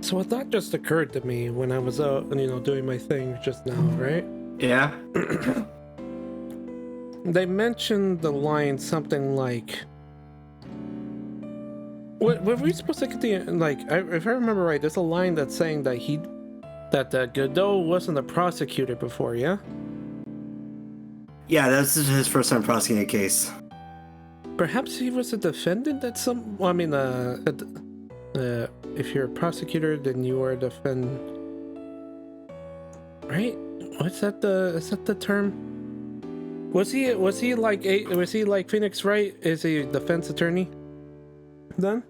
So a thought just occurred to me when I was out, doing my thing just now, right? Yeah. They mentioned the line something like, "What were we supposed to get the if I remember right, there's a line that's saying that Godot wasn't a prosecutor before, yeah? Yeah, that's his first time prosecuting a case. Perhaps he was a defendant at some. Well, I mean, if you're a prosecutor, then you are a defend. Right? Is that the term? Was he like Phoenix Wright? Is he a defense attorney? Then?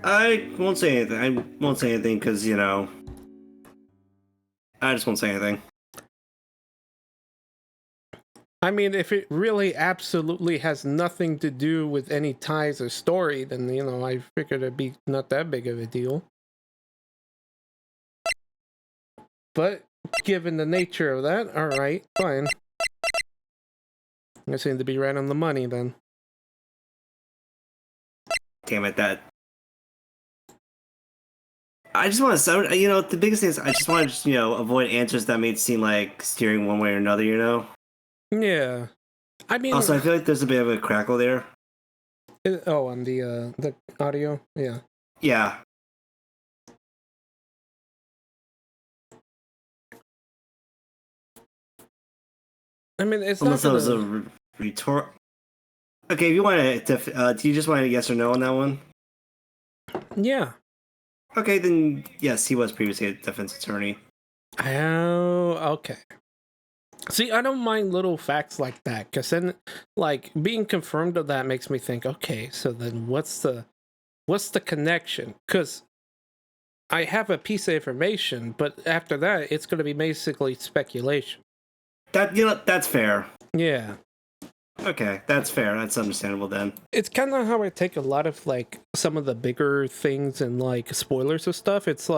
I won't say anything. I won't say anything because, I just won't say anything. I mean, if it really absolutely has nothing to do with any ties or story, then, I figured it'd be not that big of a deal. But given the nature of that, alright, fine. I seem to be right on the money then. Damn it, that. I just want to sound, the biggest thing is I just want to, avoid answers that may seem like steering one way or another, Yeah. I mean... Also, I feel like there's a bit of a crackle there. On the audio? Yeah. Yeah. I mean, it's Unless not that was a retort. Okay, if you want to, do you just want a yes or no on that one? Yeah. Okay, then yes, he was previously a defense attorney. Oh, okay. See, I don't mind little facts like that, because then, being confirmed of that makes me think, okay, so then what's the connection? Because I have a piece of information, but after that, it's going to be basically speculation. That's fair. Yeah. Okay, that's fair. That's understandable then. It's kind of how I take a lot of, some of the bigger things and, spoilers of stuff. It's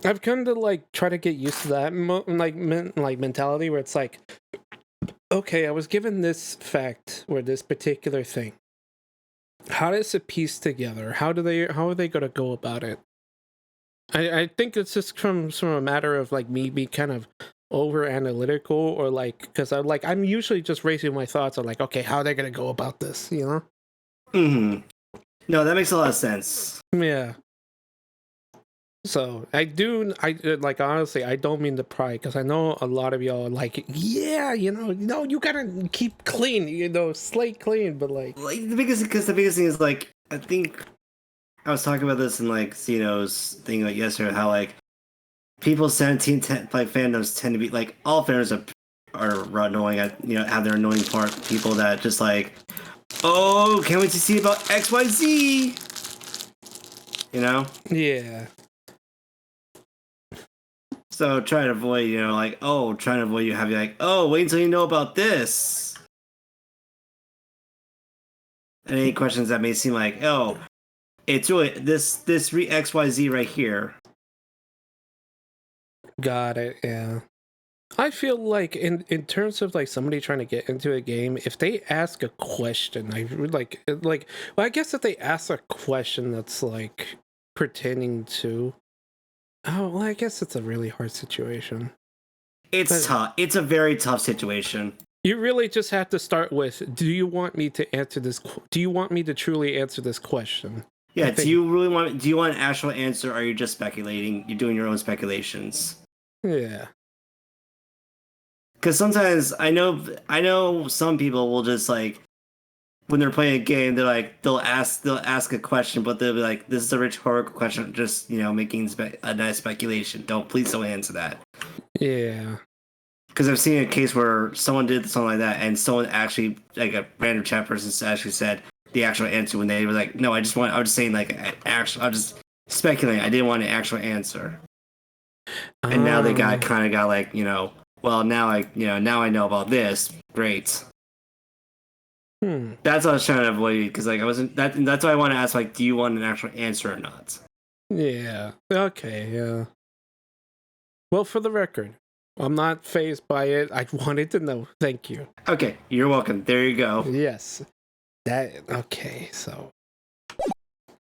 I've come to, try to get used to that, mentality where it's okay, I was given this fact or this particular thing. How does it piece together? How are they going to go about it? I think it's just from a matter of, me being kind of over analytical, or because I'm usually just raising my thoughts on okay, how are they gonna go about this, Mm-hmm. No, that makes a lot of sense. Yeah. So I honestly, I don't mean to pry, because I know a lot of y'all are yeah, no, you gotta keep clean, slate clean, but the biggest thing is I think I was talking about this in Zeno's thing yesterday, how people's fandoms tend to be all fandoms are annoying at have their annoying part, people that just oh, can't wait to see about XYZ, yeah. So try to avoid trying to avoid you having oh, wait until you know about this, and any questions that may seem oh, it's really this XYZ right here. Got it. Yeah. I feel in terms of somebody trying to get into a game, if they ask a question, I well, I guess if they ask a question that's pertaining to, oh, well, I guess it's a really hard situation. It's tough. It's a very tough situation. You really just have to start with, do you want me to answer this? Do you want me to truly answer this question? Yeah. Do you want an actual answer, or are you just speculating? You're doing your own speculations. Yeah. Because sometimes I know some people will just when they're playing a game, they'll ask a question, but they'll be this is a rhetorical question, just making a nice speculation. Please don't answer that. Yeah. Because I've seen a case where someone did something like that, and someone actually, a random chat person actually said the actual answer when they were no, I was just saying I was just speculating. I didn't want an actual answer. And now they got well, now I know about this. Great. That's what I was trying to avoid, because I wasn't that's why I want to ask do you want an actual answer or not? Yeah. Okay. Yeah. Well, for the record, I'm not fazed by it. I wanted to know. Thank you. Okay, you're welcome. There you go. Yes. Okay. So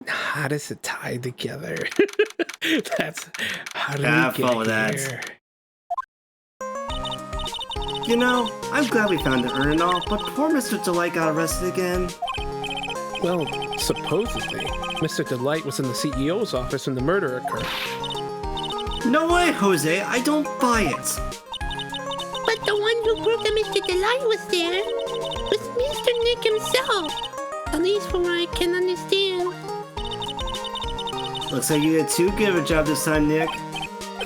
How does it tie together? That's how do Have we fun get with that. here? You know, I'm glad we found the urn and all, but poor Mr. Delight got arrested again. Well, supposedly, Mr. Delight was in the CEO's office when the murder occurred. No way, Jose, I don't buy it. But the one who broke Mr. Delight was there. Was Mr. Nick himself. At least from what I can understand. Looks like you did too good of a job this time, Nick.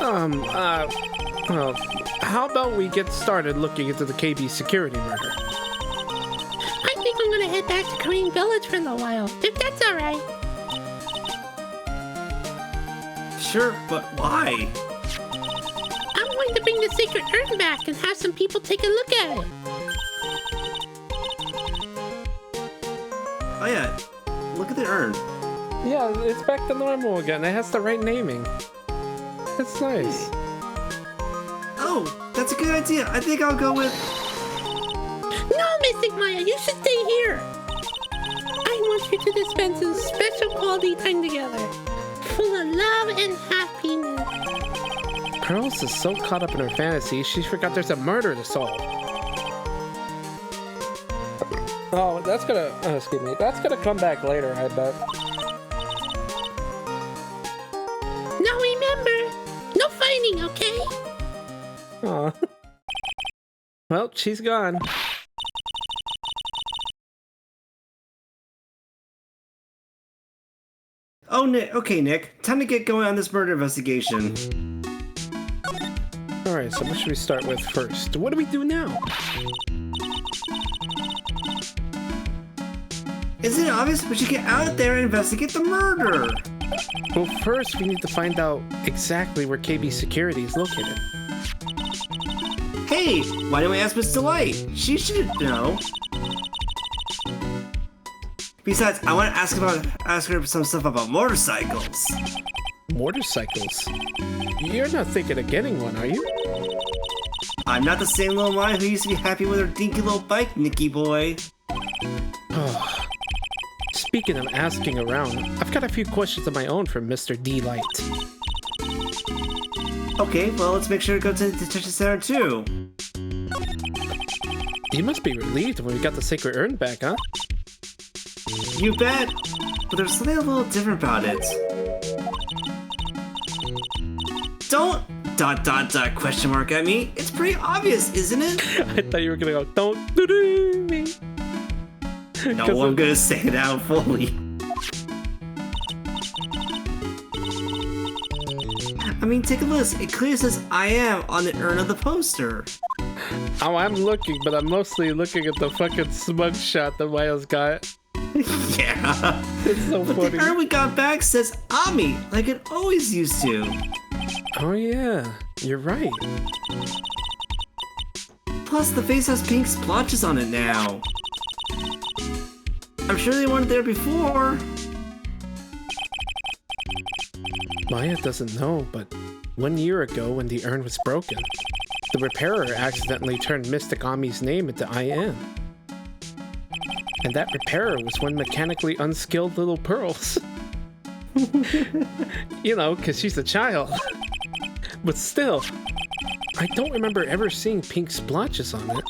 Well, how about we get started looking into the KB security murder? I think I'm gonna head back to Korean Village for a little while, if that's alright. Sure, but why? I'm going to bring the sacred urn back and have some people take a look at it. Oh yeah, look at the urn. Yeah, it's back to normal again. It has the right naming. That's nice. Oh, that's a good idea. I think I'll go with... No, Mystic Maya, you should stay here. I want you to dispense some special quality time together, full of love and happiness. Pearls is so caught up in her fantasy, she forgot there's a murder to solve. Oh, that's gonna, excuse me, that's gonna come back later, I bet. Now remember, no fighting, okay? Aw. Well, she's gone. Oh, Nick. Okay, Nick. Time to get going on this murder investigation. Alright, so what should we start with first? What do we do now? Isn't it obvious we should get out there and investigate the murder? Well, first we need to find out exactly where KB Security is located. Hey, why don't we ask Miss Delight? She should know. Besides, I want to ask her some stuff about motorcycles. Motorcycles? You're not thinking of getting one, are you? I'm not the same little Maya who used to be happy with her dinky little bike, Nicky boy. Speaking of asking around, I've got a few questions of my own for Mr. D-Light. Okay, well, let's make sure to go to the detention center too. You must be relieved when we got the sacred urn back, huh? You bet. But there's something a little different about it. Don't ... question mark at me. It's pretty obvious, isn't it? I thought you were gonna go, don't do me. No, I'm gonna say it out fully. I mean, take a look. It clearly says I am on the urn of the poster. Oh, I'm looking, but I'm mostly looking at the fucking smug shot that Maya's got. Yeah. It's so But funny. the urn we got back says Ami, like it always used to. Oh yeah, you're right. Plus, the face has pink splotches on it now. I'm sure they weren't there before. Maya doesn't know, but 1 year ago when the urn was broken, the repairer accidentally turned Mystic Ami's name into I am. And that repairer was one mechanically unskilled little Pearls. You know, because she's a child. But still, I don't remember ever seeing pink splotches on it.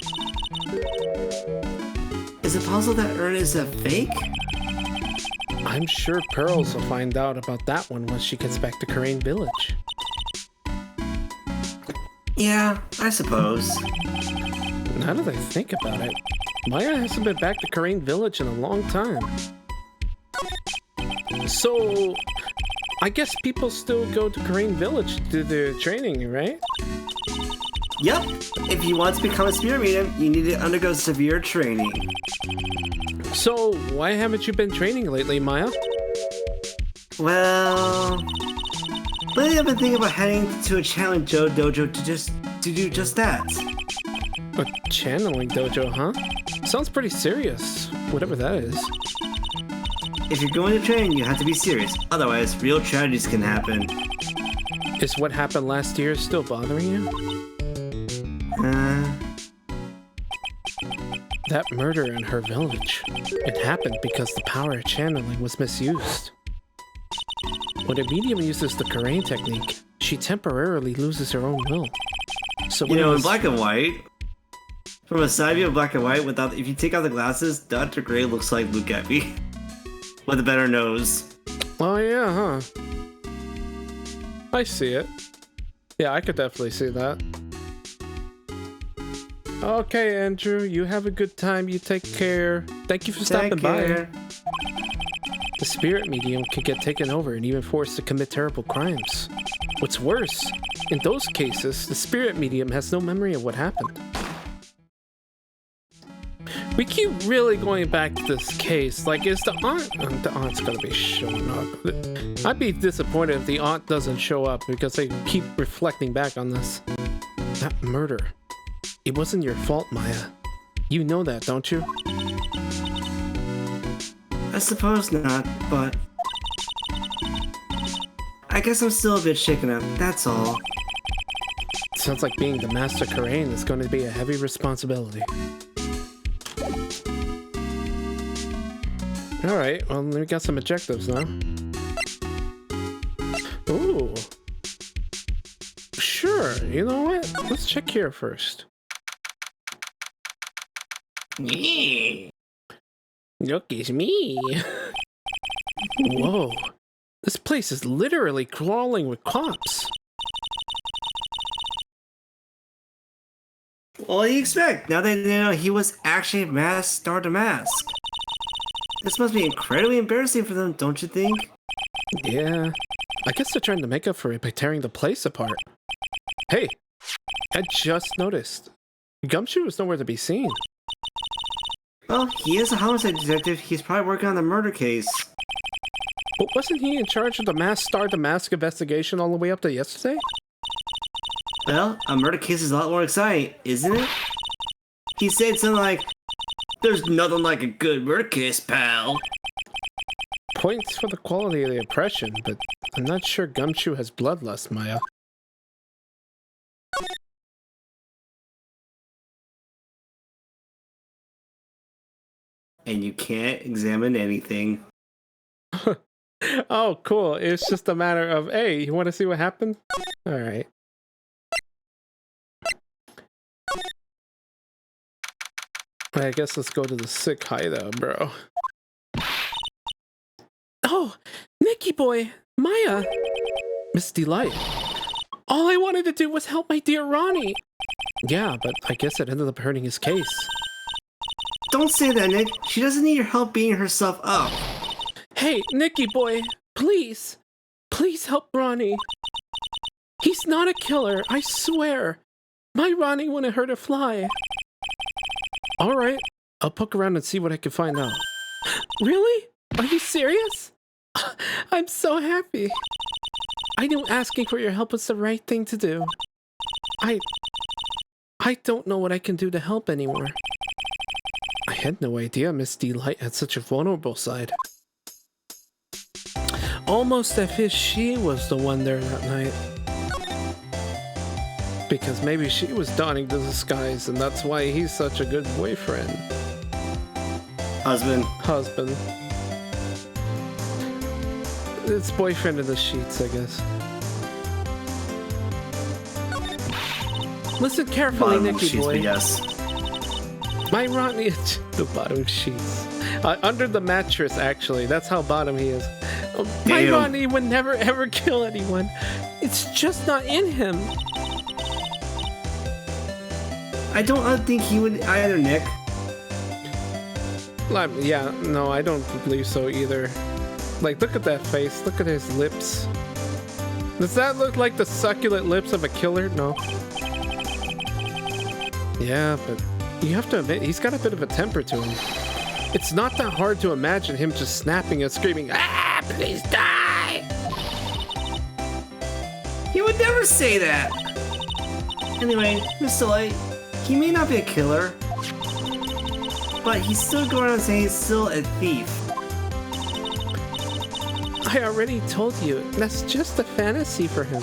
Is it possible that urn is a fake? I'm sure Pearls will find out about that one once she gets back to Korean Village. Yeah, I suppose. Now that I think about it, Maya hasn't been back to Korean Village in a long time. So, I guess people still go to Korean Village to do their training, right? Yep. If you want to become a spirit medium, you need to undergo severe training. So, why haven't you been training lately, Maya? Well, lately I've been thinking about heading to a channeling dojo to do just that. A channeling dojo, huh? Sounds pretty serious, whatever that is. If you're going to train, you have to be serious. Otherwise, real tragedies can happen. Is what happened last year still bothering you? Uh, That murder in her village. It happened because the power of channeling was misused. When a medium uses the Karain technique, she temporarily loses her own will. So when in black and white, from a side view of black and white, if you take out the glasses, Dr. Gray looks like Luke Gabby with a better nose. Oh yeah, huh? I see it. Yeah, I could definitely see that. Okay, Andrew, you have a good time. You take care. Thank you for stopping by. The spirit medium can get taken over and even forced to commit terrible crimes. What's worse, in those cases, the spirit medium has no memory of what happened. We keep really going back to this case. Like, is the aunt... the aunt's gonna be showing up. I'd be disappointed if the aunt doesn't show up because they keep reflecting back on this. That murder. It wasn't your fault, Maya. You know that, don't you? I suppose not, but... I guess I'm still a bit shaken up, that's all. Sounds like being the Master Karain is going to be a heavy responsibility. Alright, well, we got some objectives now. Ooh. Sure, you know what? Let's check here first. Look, it's me. Whoa. This place is literally crawling with cops. What do you expect? Now that they know he was actually Star Damask. This must be incredibly embarrassing for them, don't you think? Yeah. I guess they're trying to make up for it by tearing the place apart. Hey, I just noticed. Gumshoe is nowhere to be seen. Well, he is a homicide detective. He's probably working on the murder case. But wasn't he in charge of the Star Damask investigation all the way up to yesterday? Well, a murder case is a lot more exciting, isn't it? He said something like, "There's nothing like a good murder case, pal." Points for the quality of the impression, but I'm not sure Gumshoe has bloodlust, Maya. And you can't examine anything. Oh, cool. It's just a matter of, hey, you want to see what happened? Alright. I guess let's go to the sick hideout, bro. Oh, Nicky boy, Maya. Miss Delight. All I wanted to do was help my dear Ronnie. Yeah, but I guess it ended up hurting his case. Don't say that, Nick. She doesn't need your help beating herself up. Hey, Nicky boy, please. Please help Ronnie. He's not a killer, I swear. My Ronnie wouldn't hurt a fly. Alright, I'll poke around and see what I can find out. Really? Are you serious? I'm so happy. I knew asking for your help was the right thing to do. I don't know what I can do to help anymore. I had no idea Miss Delight had such a vulnerable side. Almost as if she was the one there that night. Because maybe she was donning the disguise and that's why he's such a good boyfriend. Husband. It's boyfriend in the sheets, I guess. Listen carefully, Nicky boy. Yes. My Ronnie is the bottom sheets. Under the mattress, actually. That's how bottom he is. My Damn. Ronnie would never ever kill anyone. It's just not in him. I don't think he would either, Nick. Yeah, no, I don't believe so either. Like, look at that face. Look at his lips. Does that look like the succulent lips of a killer? No. Yeah, but you have to admit, he's got a bit of a temper to him. It's not that hard to imagine him just snapping and screaming, "Ah, please die!" He would never say that. Anyway, Mr. Light, he may not be a killer, but he's still going on saying he's still a thief. I already told you, that's just a fantasy for him.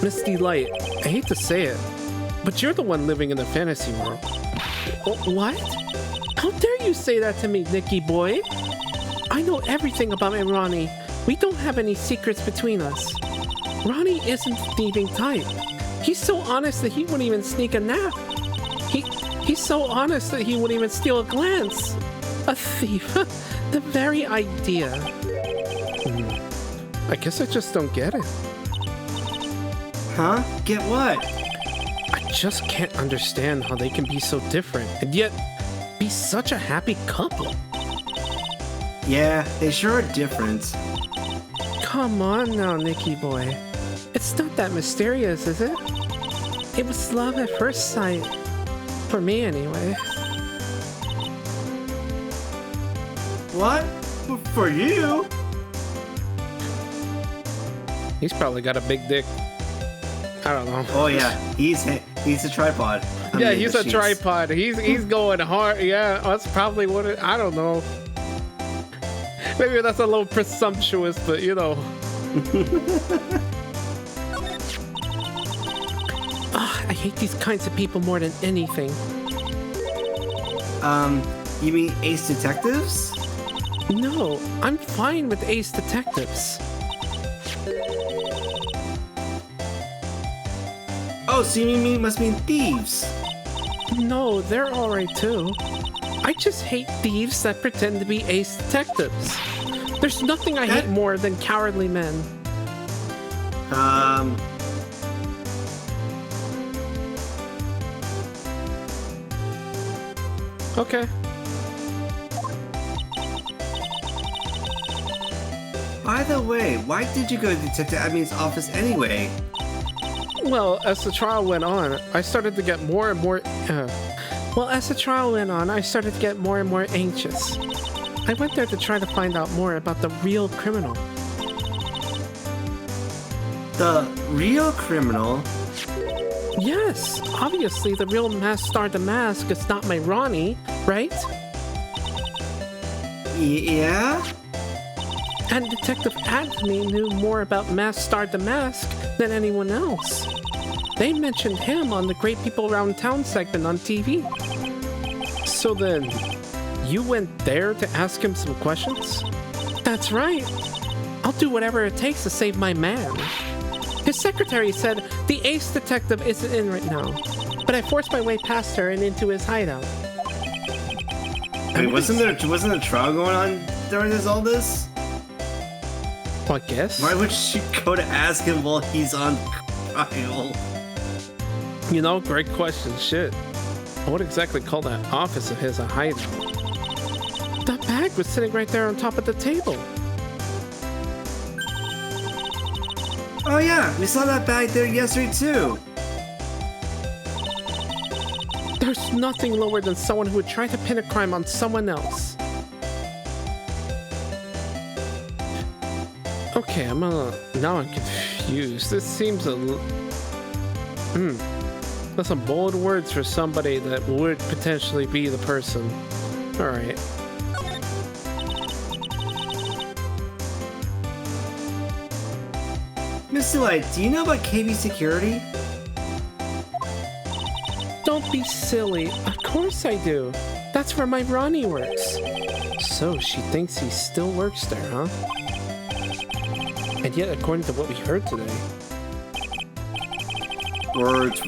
Miss Delight, I hate to say it, but you're the one living in the fantasy world. What? How dare you say that to me, Nicky boy? I know everything about my Ronnie. We don't have any secrets between us. Ronnie isn't the thieving type. He's so honest that he wouldn't even sneak a nap. He's so honest that he wouldn't even steal a glance. A thief. The very idea. I guess I just don't get it. Huh? Get what? I just can't understand how they can be so different and yet be such a happy couple. Yeah, they sure are different. Come on now, Nicky boy. It's not that mysterious, is it? It was love at first sight. For me, anyway. What? For you? He's probably got a big dick. I don't know. Oh yeah, he's a tripod. Yeah, he's a tripod. He's going hard. Yeah, that's probably what it... I don't know. Maybe that's a little presumptuous, but you know. I hate these kinds of people more than anything. You mean Ace Detectives? No, I'm fine with Ace Detectives. Oh, so you must mean thieves? No, they're alright too. I just hate thieves that pretend to be Ace Detectives. There's nothing I hate more than cowardly men. Okay. By the way, why did you go to Detective Abney's office anyway? Well, as the trial went on, I started to get more and more... as the trial went on, I started to get more and more anxious. I went there to try to find out more about the real criminal. The real criminal? Yes, obviously the real Masked Star Damask is not my Ronnie, right? Yeah? And Detective Anthony knew more about Masked Star Damask than anyone else. They mentioned him on the Great People Around Town segment on TV. So then, you went there to ask him some questions? That's right. I'll do whatever it takes to save my man. His secretary said the ace detective isn't in right now, but I forced my way past her and into his hideout. Wait, wasn't a trial going on during all this? Well, I guess. Why would she go to ask him while he's on trial? You know, great question. Shit. I would exactly call that office of his a hideout. That bag was sitting right there on top of the table. Oh yeah, we saw that bag there yesterday too. There's nothing lower than someone who would try to pin a crime on someone else. Okay, now I'm confused. This seems that's some bold words for somebody that would potentially be the person. Alright. Mr. Light, do you know about KB Security? Don't be silly. Of course I do. That's where my Ronnie works. So she thinks he still works there, huh? And yet, according to what we heard today... Words,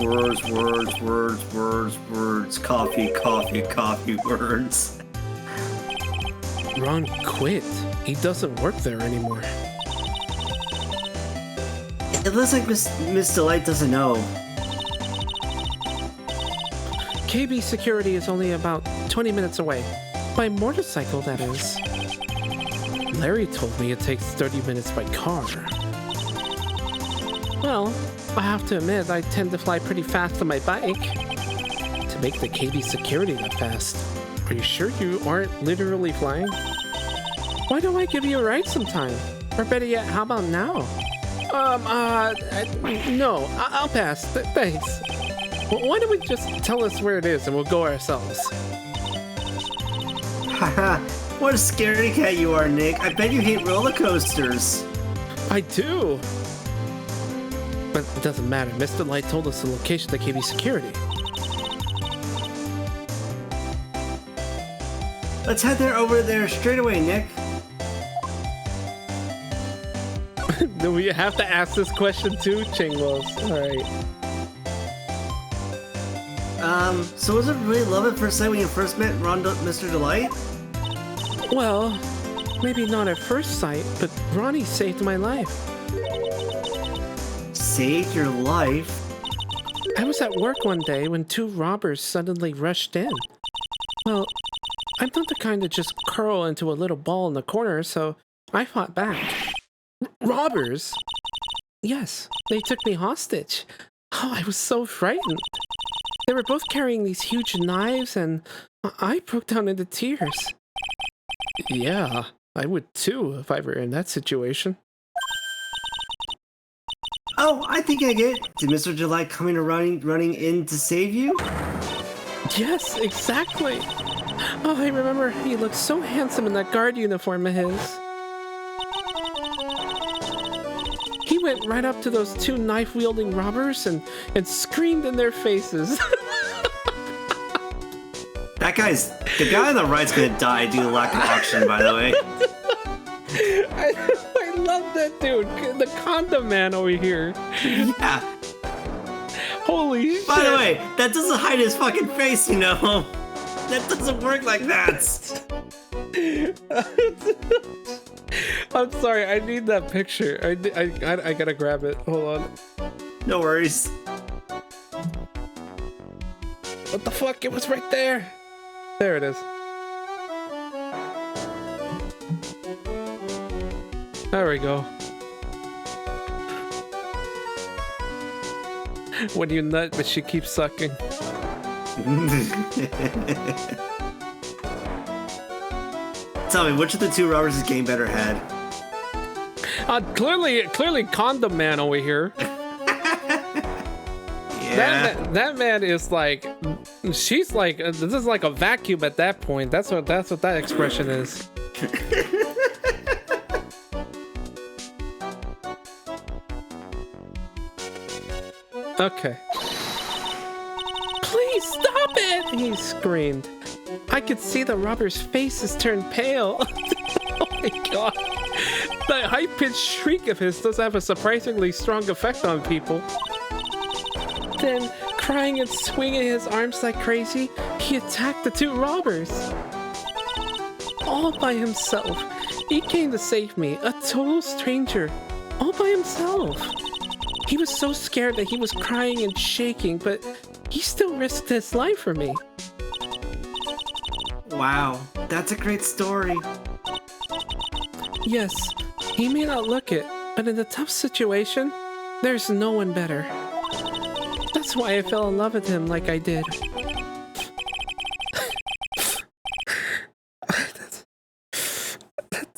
coffee, words. Ron quit. He doesn't work there anymore. It looks like Miss Delight doesn't know. KB Security is only about 20 minutes away. By motorcycle, that is. Larry told me it takes 30 minutes by car. Well, I have to admit I tend to fly pretty fast on my bike. To make the KB Security that fast, are you sure you aren't literally flying? Why don't I give you a ride sometime? Or better yet, how about now? No, I'll pass. Thanks. Well, why don't we just tell us where it is and we'll go ourselves? Haha, what a scaredy cat you are, Nick. I bet you hate roller coasters. I do. But it doesn't matter. Mr. Light told us the location of the KB Security. Let's head over there straight away, Nick. Do we have to ask this question too, Chingwells? All right. So was it really love at first sight when you first met Mr. Delight? Well, maybe not at first sight, but Ronnie saved my life. Saved your life? I was at work one day when two robbers suddenly rushed in. Well, I'm not the kind to just curl into a little ball in the corner, so I fought back. Robbers? Yes, they took me hostage. Oh, I was so frightened. They were both carrying these huge knives, and I broke down into tears. Yeah, I would too if I were in that situation. Oh, I think I get it. Did Mr. Delight come in running in to save you? Yes, exactly. Oh, I remember he looked so handsome in that guard uniform of his. He went right up to those two knife-wielding robbers and screamed in their faces. The guy on the right's gonna die due to lack of oxygen, by the way. I love that dude, the condom man over here. Yeah. Holy shit. By the way, that doesn't hide his fucking face, you know? That doesn't work like that. I'm sorry, I need that picture. I gotta grab it. Hold on. No worries. What the fuck? It was right there. There it is. There we go. When you nut, but she keeps sucking. Tell me, which of the two robbers is getting better head? Clearly, condom man over here. Yeah. That man is like, she's like, this is like a vacuum at that point. That's what that expression is. Okay. Please stop it! He screamed. I could see the robber's faces turn pale. Oh my god. That high-pitched shriek of his does have a surprisingly strong effect on people. Then, crying and swinging his arms like crazy, he attacked the two robbers. All by himself. He came to save me, a total stranger. All by himself. He was so scared that he was crying and shaking, but he still risked his life for me. Wow, that's a great story. Yes, he may not look it, but in a tough situation, there's no one better. That's why I fell in love with him like I did.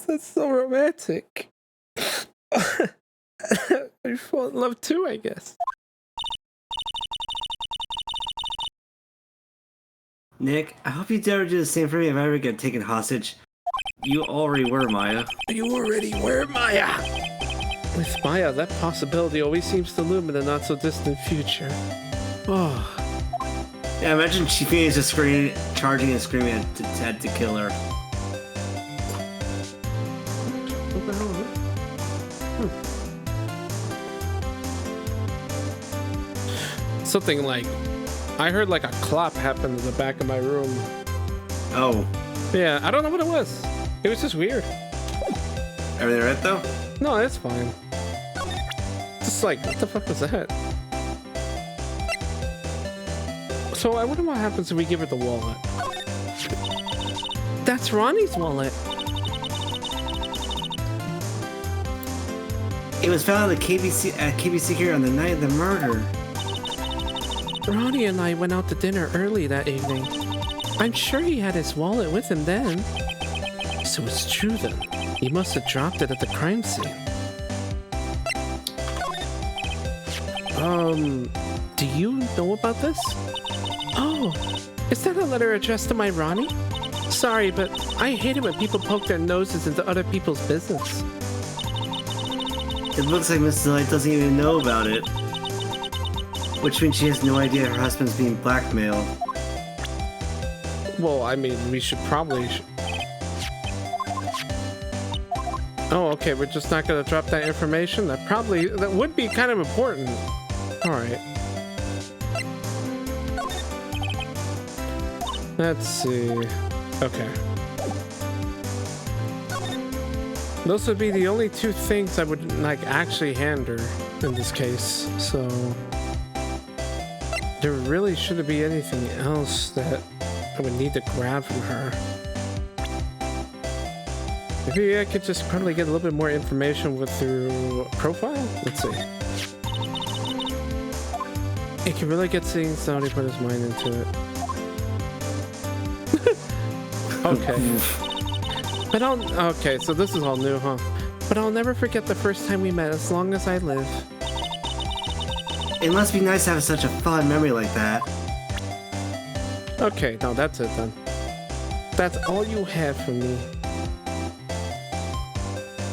That's so romantic. I fall in love too, I guess. Nick, I hope you never do the same for me if I ever get taken hostage. You already were, Maya. You already were, Maya! With Maya, that possibility always seems to loom in the not-so-distant future. Oh. Yeah, imagine Chief is just charging and screaming to kill her. What the hell is it? Something like... I heard like a clop happen in the back of my room. Oh. Yeah, I don't know what it was. It was just weird. Everything right, though? No, it's fine. Just like, what the fuck was that? So I wonder what happens if we give her the wallet. That's Ronnie's wallet. It was found at KBC here on the night of the murder. Ronnie and I went out to dinner early that evening. I'm sure he had his wallet with him then. So it's true then. He must have dropped it at the crime scene. Do you know about this? Oh, is that a letter addressed to my Ronnie? Sorry, but I hate it when people poke their noses into other people's business. It looks like Mrs. Light doesn't even know about it. Which means she has no idea her husband's being blackmailed. Well, I mean, we should probably... Oh, okay, we're just not gonna drop that information? That would be kind of important. Alright. Let's see. Okay. Those would be the only two things I would like actually hand her in this case, so there really shouldn't be anything else that I would need to grab from her. Maybe I could just probably get a little bit more information through profile? Let's see. It can really get seeing somebody put his mind into it. Okay. But okay, so this is all new, huh? But I'll never forget the first time we met as long as I live. It must be nice to have such a fond memory like that. Okay, no, that's it then. That's all you have for me.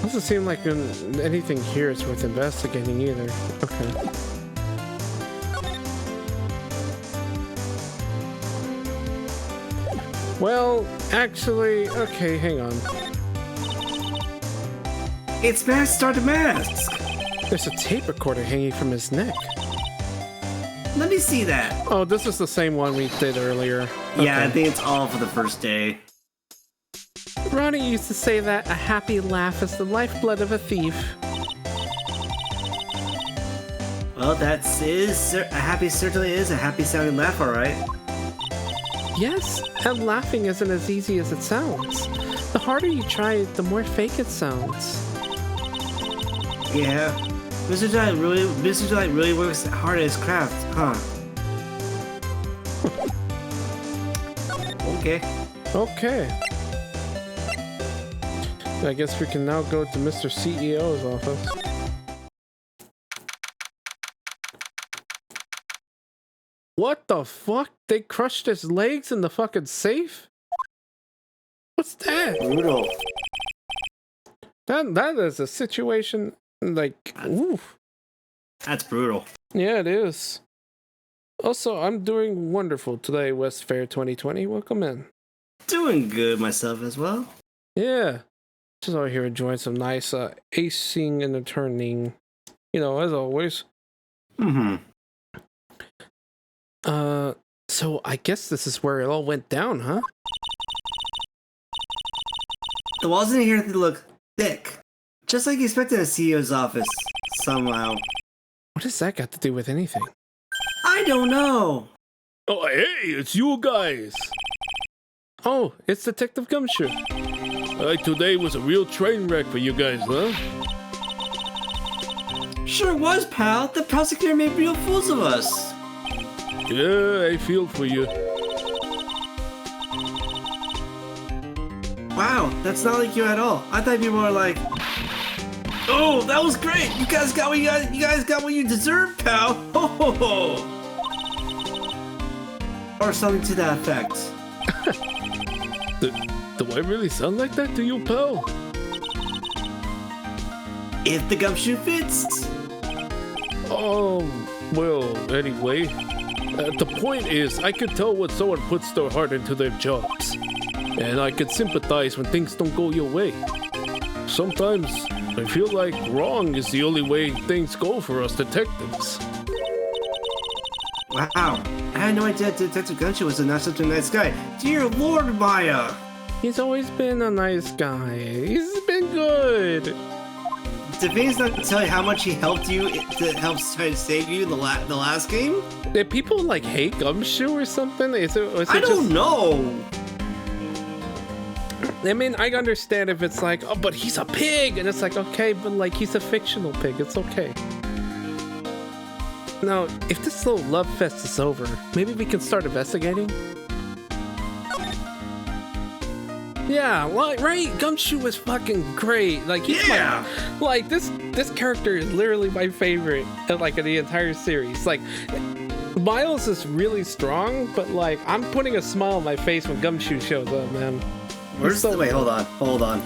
Doesn't seem like anything here is worth investigating either. Okay. Well, actually, okay, hang on. It's Mask Star the Mask! There's a tape recorder hanging from his neck. Let me see that. Oh, this is the same one we did earlier. Yeah, Okay. I think it's all for the first day. Ronnie used to say that a happy laugh is the lifeblood of a thief. Well, certainly is a happy sounding laugh, alright. Yes, and laughing isn't as easy as it sounds. The harder you try it, the more fake it sounds. Yeah. Mr. Delight really works hard at his craft, huh? Okay. Okay. I guess we can now go to Mr. CEO's office. What the fuck? They crushed his legs in the fucking safe? What's that? Brutal. That is a situation like, oof. That's brutal. Yeah, it is. Also, I'm doing wonderful today, West Fair 2020. Welcome in. Doing good myself as well. Yeah. Just over here enjoying some nice acing and turning. You know, as always. Mm-hmm. So I guess this is where it all went down, huh? The walls in here look thick. Just like you expect in a CEO's office, somehow. What does that got to do with anything? I don't know. Oh, hey, it's you guys. Oh, it's Detective Gumshoe. Today was a real train wreck for you guys, huh? Sure was, pal. The prosecutor made real fools of us. Yeah, I feel for you. Wow, that's not like you at all. I thought you were more like, oh, that was great. You guys got what you guys got what you deserved, pal. Ho ho ho. Or something to that effect. Do I really sound like that to you, pal? If the gumshoe fits. Oh, well, anyway. The point is, I can tell when someone puts their heart into their jobs. And I can sympathize when things don't go your way. Sometimes, I feel like wrong is the only way things go for us detectives. Wow, I had no idea Detective Gumshoe was not such a nice guy. Dear Lord, Maya! He's always been a nice guy. He's been good. Did Vinny's not tell you how much he helped you to help try to save you in the last game? Did people like hate Gumshoe or something? Is it I don't know. I mean, I understand if it's like, oh, but he's a pig, and it's like, okay, but like he's a fictional pig. It's okay. Now, if this little love fest is over, maybe we can start investigating. Yeah, like, right? Gumshoe was fucking great. Like, he's like this character is literally my favorite of like in the entire series. Like, Miles is really strong, but like I'm putting a smile on my face when Gumshoe shows up, man. Wait, hold on.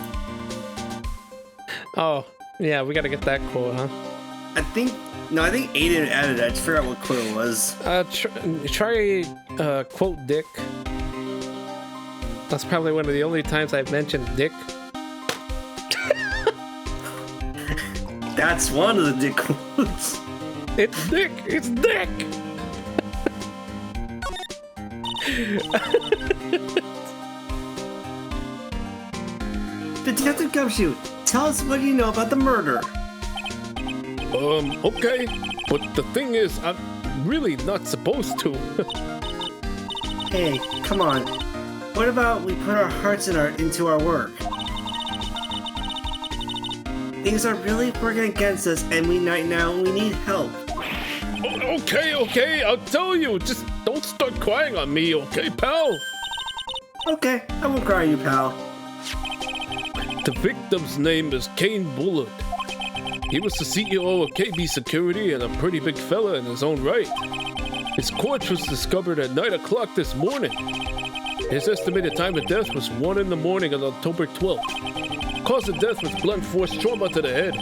Oh, yeah, we gotta get that quote, huh? I think Aiden added it. I just forgot what quote it was. Try quote Dick. That's probably one of the only times I've mentioned Dick. That's one of the dick quotes. It's Dick! It's Dick! Detective Gumshoe, tell us what you know about the murder. Okay. But the thing is, I'm really not supposed to. Hey, come on. What about we put our hearts into our work? Things are really working against us, and we need help. Okay, I'll tell you. Just don't start crying on me, okay, pal? Okay, I won't cry on you, pal. The victim's name is Kane Bullard. He was the CEO of KB Security and a pretty big fella in his own right. His corpse was discovered at 9 o'clock this morning. His estimated time of death was 1 in the morning on October 12th. Cause of death was blunt force trauma to the head.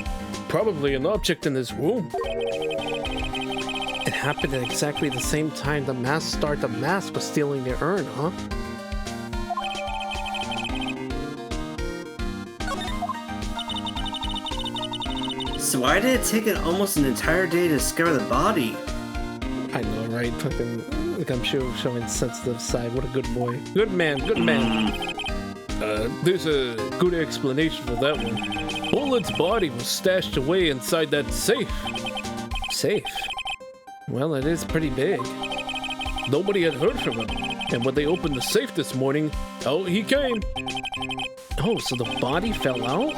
Probably an object in his room. It happened at exactly the same time the mask star the mask was stealing the urn, huh? So why did it take almost an entire day to discover the body? I know, right? Fucking, like, I'm sure showing sensitive side. What a good boy. Good man, good man. There's a good explanation for that one. Bullard's body was stashed away inside that safe. Safe? Well, it is pretty big. Nobody had heard from him. And when they opened the safe this morning, out he came. Oh, so the body fell out?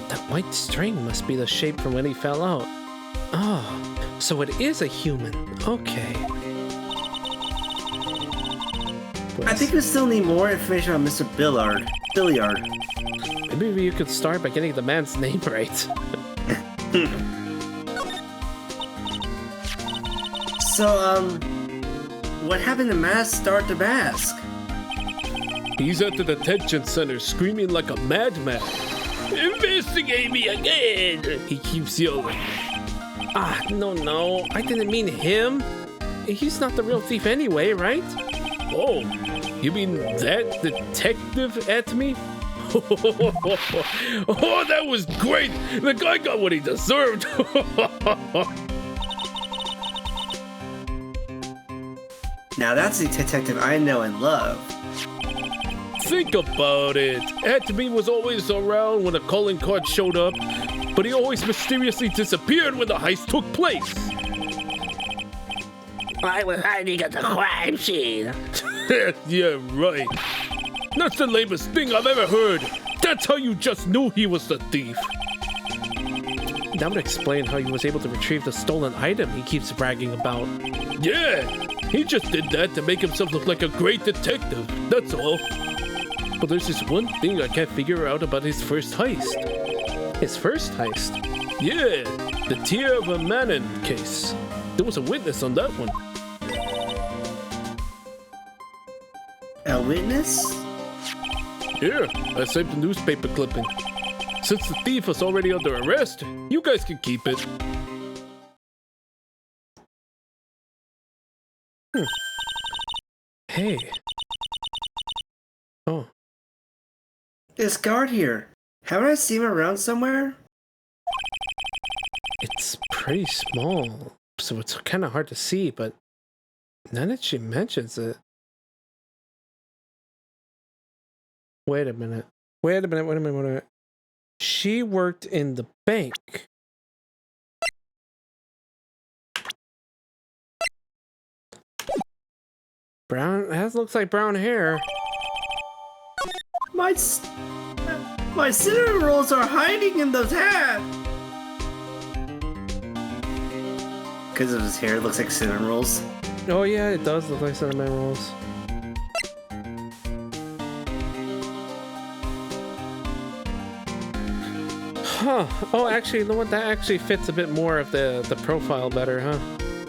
That white string must be the shape from when he fell out. Oh, so it is a human. Okay. I think we still need more information on Mr. Billiard. Maybe you could start by getting the man's name right. So, what happened to Mask Start the Mask? He's at the detention center screaming like a madman. Investigate me again! He keeps yelling. Ah, no, I didn't mean him. He's not the real thief anyway, right? Oh, you mean that detective at me? Oh, that was great! The guy got what he deserved! Now that's the detective I know and love. Think about it. Atme was always around when a calling card showed up, but he always mysteriously disappeared when the heist took place. I was hiding at the crime scene. Yeah, right. That's the lamest thing I've ever heard. That's how you just knew he was the thief. That would explain how he was able to retrieve the stolen item he keeps bragging about. Yeah, he just did that to make himself look like a great detective, that's all. But there's this one thing I can't figure out about his first heist. His first heist? Yeah, the Tear of a Manon case. There was a witness on that one. A witness? Here, I saved the newspaper clipping. Since the thief was already under arrest, you guys can keep it. Hey. Oh. This guard here. Haven't I seen him around somewhere? It's pretty small, so it's kind of hard to see, but now that she mentions it... Wait a minute. She worked in the bank. Brown, that looks like brown hair. My cinnamon rolls are hiding in those hats. Because of his hair, it looks like cinnamon rolls. Oh yeah, it does look like cinnamon rolls. Huh. Oh, actually, you know what? That actually fits a bit more of the profile better, huh?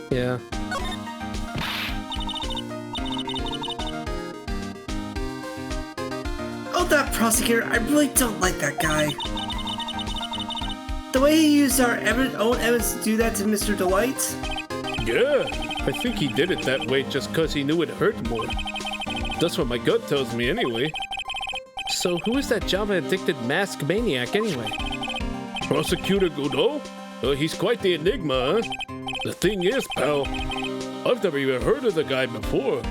Yeah. Oh, that prosecutor, I really don't like that guy. The way he used our own evidence to do that to Mr. Delight? Yeah, I think he did it that way just because he knew it hurt more. That's what my gut tells me anyway. So who is that Java-addicted mask maniac anyway? Prosecutor Godot? He's quite the enigma, huh? The thing is, pal, I've never even heard of the guy before.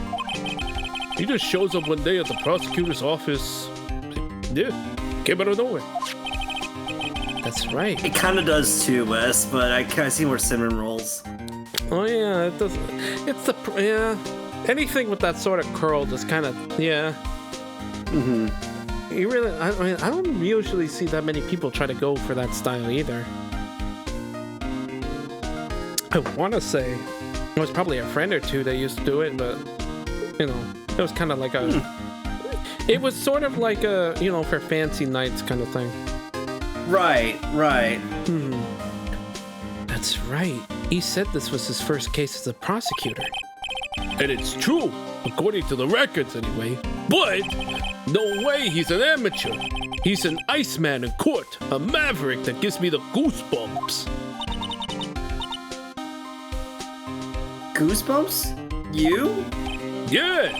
He just shows up one day at the prosecutor's office. Yeah, came out of nowhere. That's right. It kind of does too, Wes, but I kind of see where Cinnamon rolls. Oh yeah, it does. It's the anything with that sort of curl just kind of You really, I mean, I don't usually see that many people try to go for that style either. I want to say it was probably a friend or two that used to do it, but you know, it was kind of like a. It was sort of like a, you know, for fancy nights kind of thing. Right. That's right. He said this was his first case as a prosecutor. And it's true, according to the records anyway. But no way he's an amateur. He's an Iceman in court, a maverick that gives me the goosebumps. Goosebumps? You? Yeah,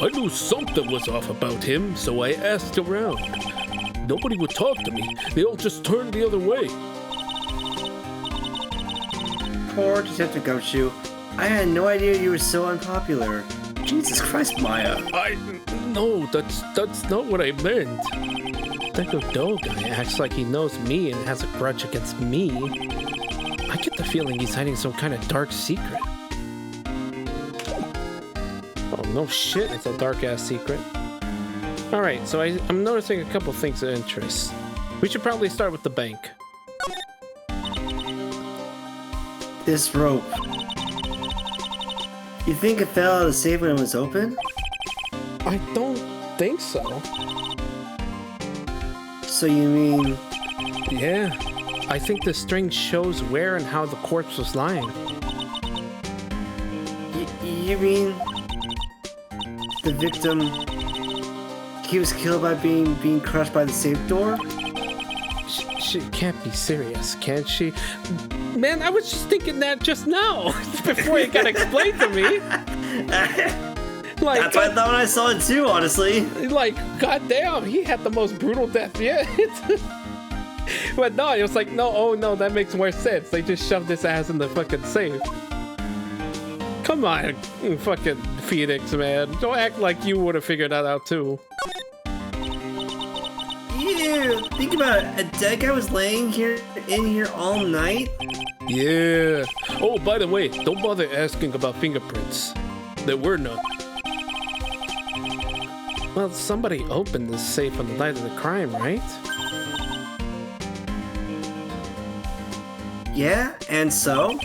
I knew something was off about him, so I asked around. Nobody would talk to me. They all just turned the other way. Poor Detective Gumshoe. I had no idea you were so unpopular. Jesus Christ, Maya. No, that's not what I meant. That Godot guy acts like he knows me and has a grudge against me. I get the feeling he's hiding some kind of dark secret. Oh, no shit, it's a dark-ass secret. Alright, so I'm noticing a couple things of interest. We should probably start with the bank. This rope. You think it fell out of the safe when it was open? I don't think so. So you mean... Yeah, I think the string shows where and how the corpse was lying. You mean... the victim... he was killed by being crushed by the safe door? She can't be serious, can she? Man, I was just thinking that just now, before it got explained to me. Like, that's what I thought when I saw it too, honestly. Like, goddamn, he had the most brutal death yet. But no, it was like, no, oh no, that makes more sense. They just shoved his ass in the fucking safe. Come on, fucking Phoenix, man. Don't act like you would have figured that out too. Ew, think about it. A dead guy was laying in here all night? Yeah. Oh, by the way, don't bother asking about fingerprints. There were none. Well, somebody opened the safe on the night of the crime, right? Yeah, and so?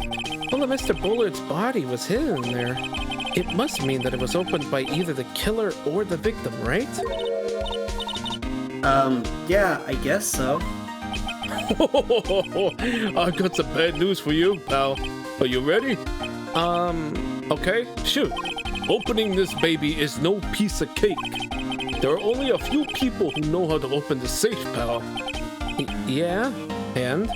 Well, if Mr. Bullard's body was hidden in there, it must mean that it was opened by either the killer or the victim, right? Yeah, I guess so. I got some bad news for you, pal. Are you ready? Okay, shoot. Opening this baby is no piece of cake. There are only a few people who know how to open the safe, pal. Yeah, and?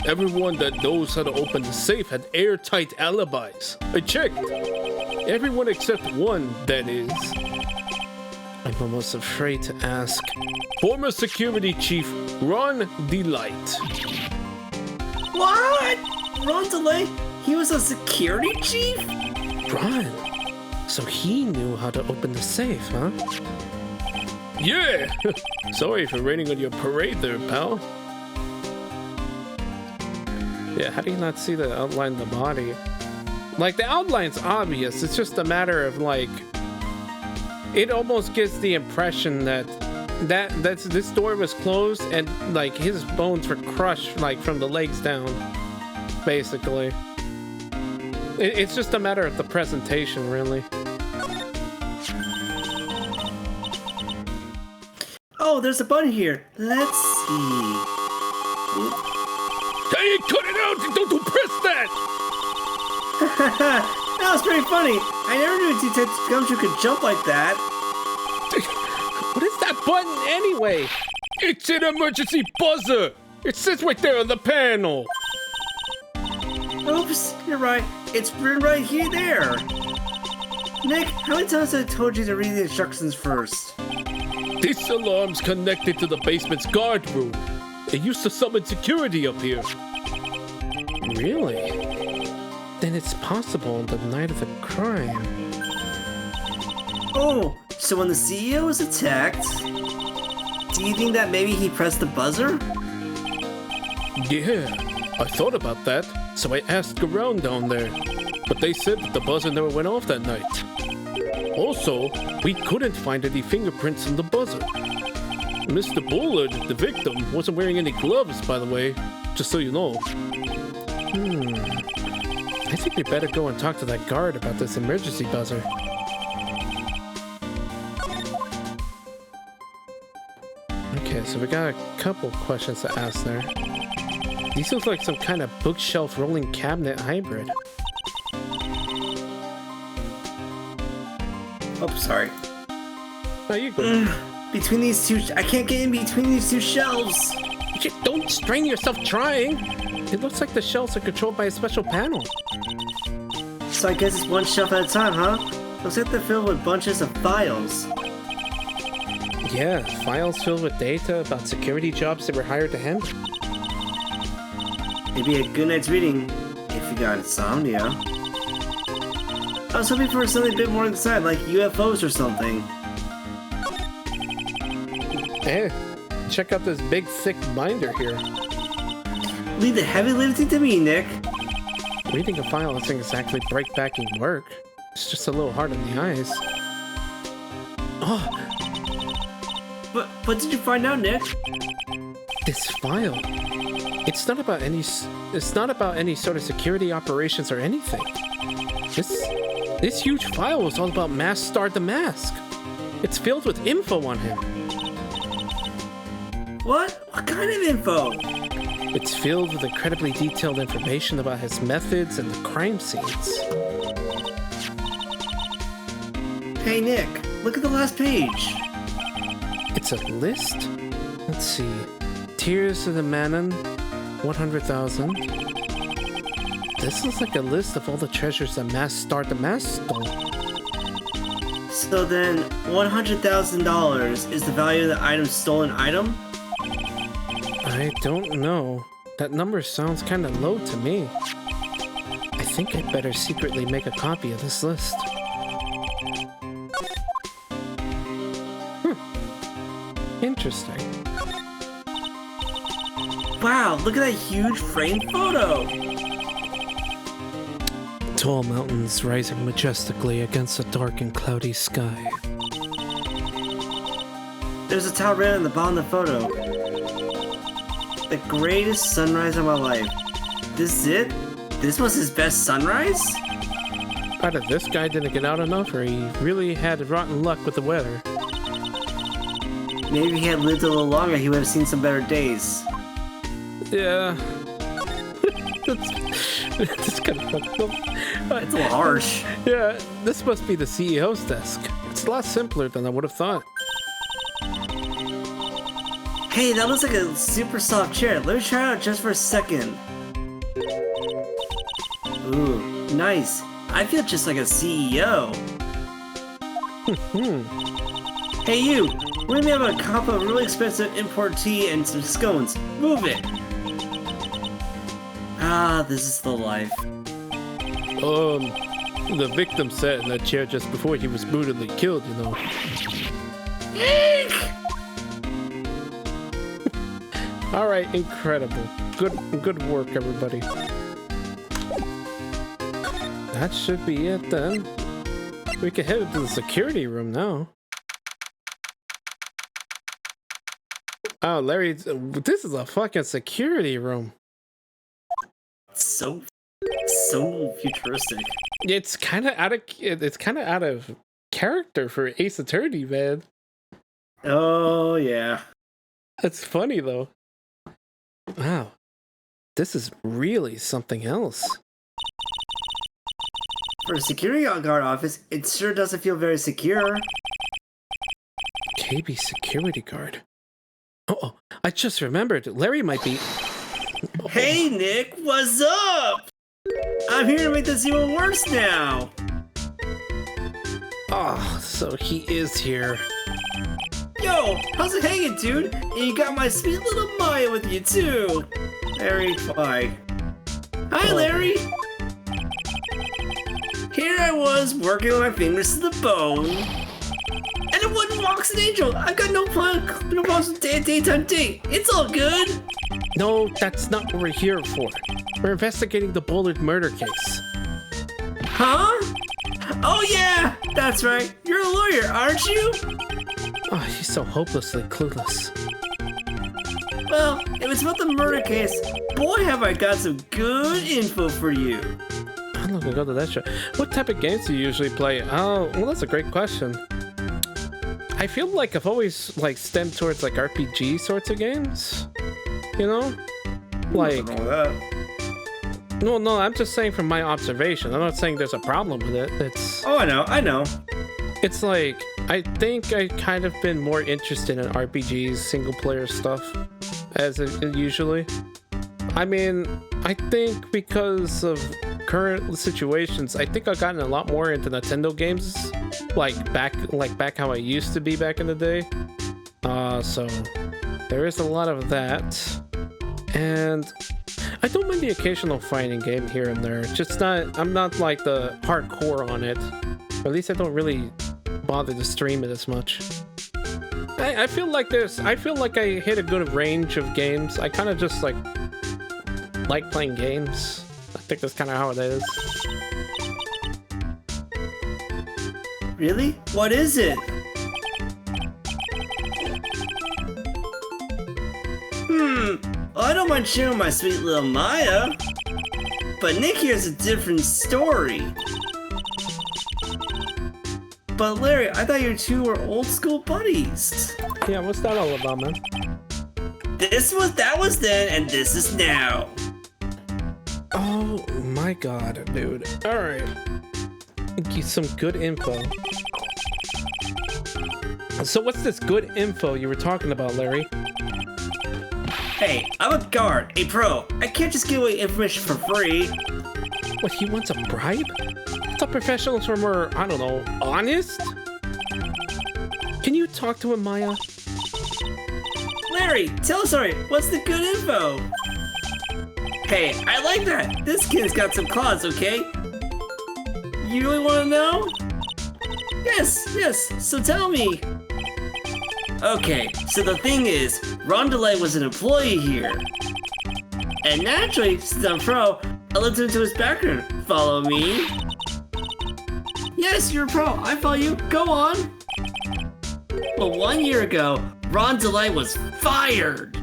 Everyone that knows how to open the safe had airtight alibis. I checked. Everyone except one, that is. I'm almost afraid to ask. Former security chief Ron Delight. What? Ron DeLay? He was a security chief? Ron? So he knew how to open the safe, huh? Yeah! Sorry for raining on your parade there, pal. Yeah, how do you not see the outline of the body? Like, the outline's obvious. It's just a matter of, like... It almost gives the impression that this door was closed and, like, his bones were crushed, like, from the legs down. Basically. It's just a matter of the presentation, really. Oh, there's a button here. Let's see. Hey, cut it out! Don't press that! That was pretty funny. I never knew Detective Gumshoe could jump like that. What is that button anyway? It's an emergency buzzer! It sits right there on the panel! Oops, you're right. It's written right here there. Nick, how many times have I told you to read the instructions first? This alarm's connected to the basement's guard room. It used to summon security up here. Really? Then it's possible on the night of the crime. Oh, so when the CEO was attacked, do you think that maybe he pressed the buzzer? Yeah, I thought about that, so I asked around down there. But they said that the buzzer never went off that night. Also, we couldn't find any fingerprints in the buzzer. Mr. Bullard, the victim, wasn't wearing any gloves, by the way, just so you know. I think we better go and talk to that guard about this emergency buzzer. Okay, so we got a couple questions to ask there. These look like some kind of bookshelf rolling cabinet hybrid. Oh, sorry. Oh, you go. Between these two, I can't get in between these two shelves. Don't strain yourself trying. It looks like the shelves are controlled by a special panel. So I guess it's one shelf at a time, huh? Looks like they're filled with bunches of files. Yeah, files filled with data about security jobs that were hired to handle. Maybe a good night's reading if you got insomnia. I was hoping for something a bit more inside, like UFOs or something. Hey, check out this big thick binder here. Leave the heavy lifting to me, Nick. Reading a file isn't exactly break-backing work. It's just a little hard on the eyes. Oh, But what did you find out, Nick? this file. It's not about any sort of security operations or anything. This huge file was all about Mask Star the Mask. It's filled with info on him. What? What kind of info? It's filled with incredibly detailed information about his methods and the crime scenes. Hey, Nick, look at the last page. It's a list? Let's see. Tears of the Manon, 100,000. This looks like a list of all the treasures that Mask Star the Mask stole. So then, $100,000 is the value of the item's stolen item? I don't know. That number sounds kind of low to me. I think I'd better secretly make a copy of this list. Interesting. Wow, look at that huge framed photo! Tall mountains rising majestically against a dark and cloudy sky. There's a tower right on the bottom of the photo. The greatest sunrise of my life. This is it? This was his best sunrise? Either this guy didn't get out enough or he really had rotten luck with the weather. Maybe if he had lived a little longer, he would have seen some better days. Yeah. That's kind of fucked up. It's a little harsh. Yeah, this must be the CEO's desk. It's a lot simpler than I would have thought. Hey, that looks like a super soft chair. Let me try it out just for a second. Ooh, nice. I feel just like a CEO. Hey you, we're gonna have a cup of really expensive import tea and some scones. Move it. Ah, this is the life. The victim sat in that chair just before he was brutally killed, you know. Eek! All right, incredible. Good work, everybody. That should be it then. We can head to the security room now. Oh, Larry, this is a fucking security room. So futuristic. It's kind of out of character for Ace Attorney, man. Oh yeah. That's funny though. Wow, this is really something else. For a security guard office, it sure doesn't feel very secure. KB security guard. Oh, I just remembered. Larry might be. Hey Nick, what's up? I'm here to make this even worse now. Oh, so he is here. Yo, how's it hanging, dude? And you got my sweet little Maya with you, too. Larry, bye. Hi, Larry. Here I was, working with my fingers to the bone. And it wasn't Rock's an angel. I got no problems with daytime date. It's all good. No, that's not what we're here for. We're investigating the Bullard murder case. Huh? Oh yeah, that's right. You're a lawyer, aren't you? Oh, he's so hopelessly clueless. Well, if it's about the murder case, boy have I got some good info for you. I'm not gonna go to that show. What type of games do you usually play? Oh, well, that's a great question. I feel like I've always like stemmed towards like RPG sorts of games. You know? Like, Nothing wrong with that. no, I'm just saying from my observation. I'm not saying there's a problem with it. Oh, I know. It's like, I think I kind of been more interested in RPGs, single player stuff, as it usually. I mean, I think because of current situations, I think I've gotten a lot more into Nintendo games, like back how I used to be back in the day. So there is a lot of that, and I don't mind the occasional fighting game here and there. Just not, I'm not like the hardcore on it. Or at least I don't really bother to stream it as much. I feel like I hit a good range of games. I kind of just like playing games. I think that's kind of how it is. Really? What is it? Well, I don't mind sharing my sweet little Maya. But Nick here's a different story. But Larry, I thought you two were old school buddies. Yeah, what's that all about, man? That was then, and this is now. Oh my god, dude. Alright. Get some good info. So what's this good info you were talking about, Larry? Hey, I'm a guard, a pro. I can't just give away information for free. What, he wants a bribe? I thought professionals were more, I don't know, honest? Can you talk to him, Maya? Larry, tell us, sorry, what's the good info? Hey, I like that. This kid's got some claws, okay? You really want to know? Yes, so tell me. Okay, so the thing is, Ron DeLay was an employee here. And naturally, since I'm pro, I looked into his background. Follow me? Yes, you're a pro. I follow you. Go on. Well, 1 year ago, Ron DeLay was fired.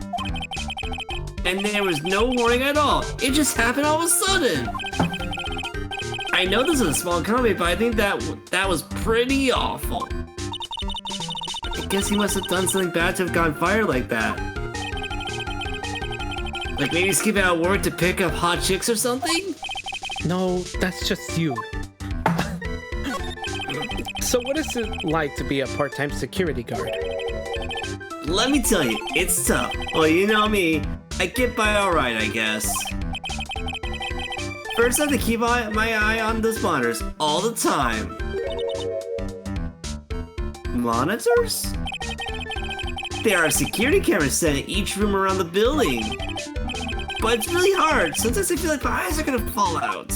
And there was no warning at all. It just happened all of a sudden. I know this is a small company, but I think that was pretty awful. I guess he must have done something bad to have gotten fired like that. Like maybe skip out of work to pick up hot chicks or something? No, that's just you. So what is it like to be a part-time security guard? Let me tell you, it's tough. Well, you know me, I get by alright, I guess. First, I have to keep my eye on those monitors all the time. Monitors? There are security cameras set in each room around the building. But it's really hard. Sometimes I feel like my eyes are gonna fall out.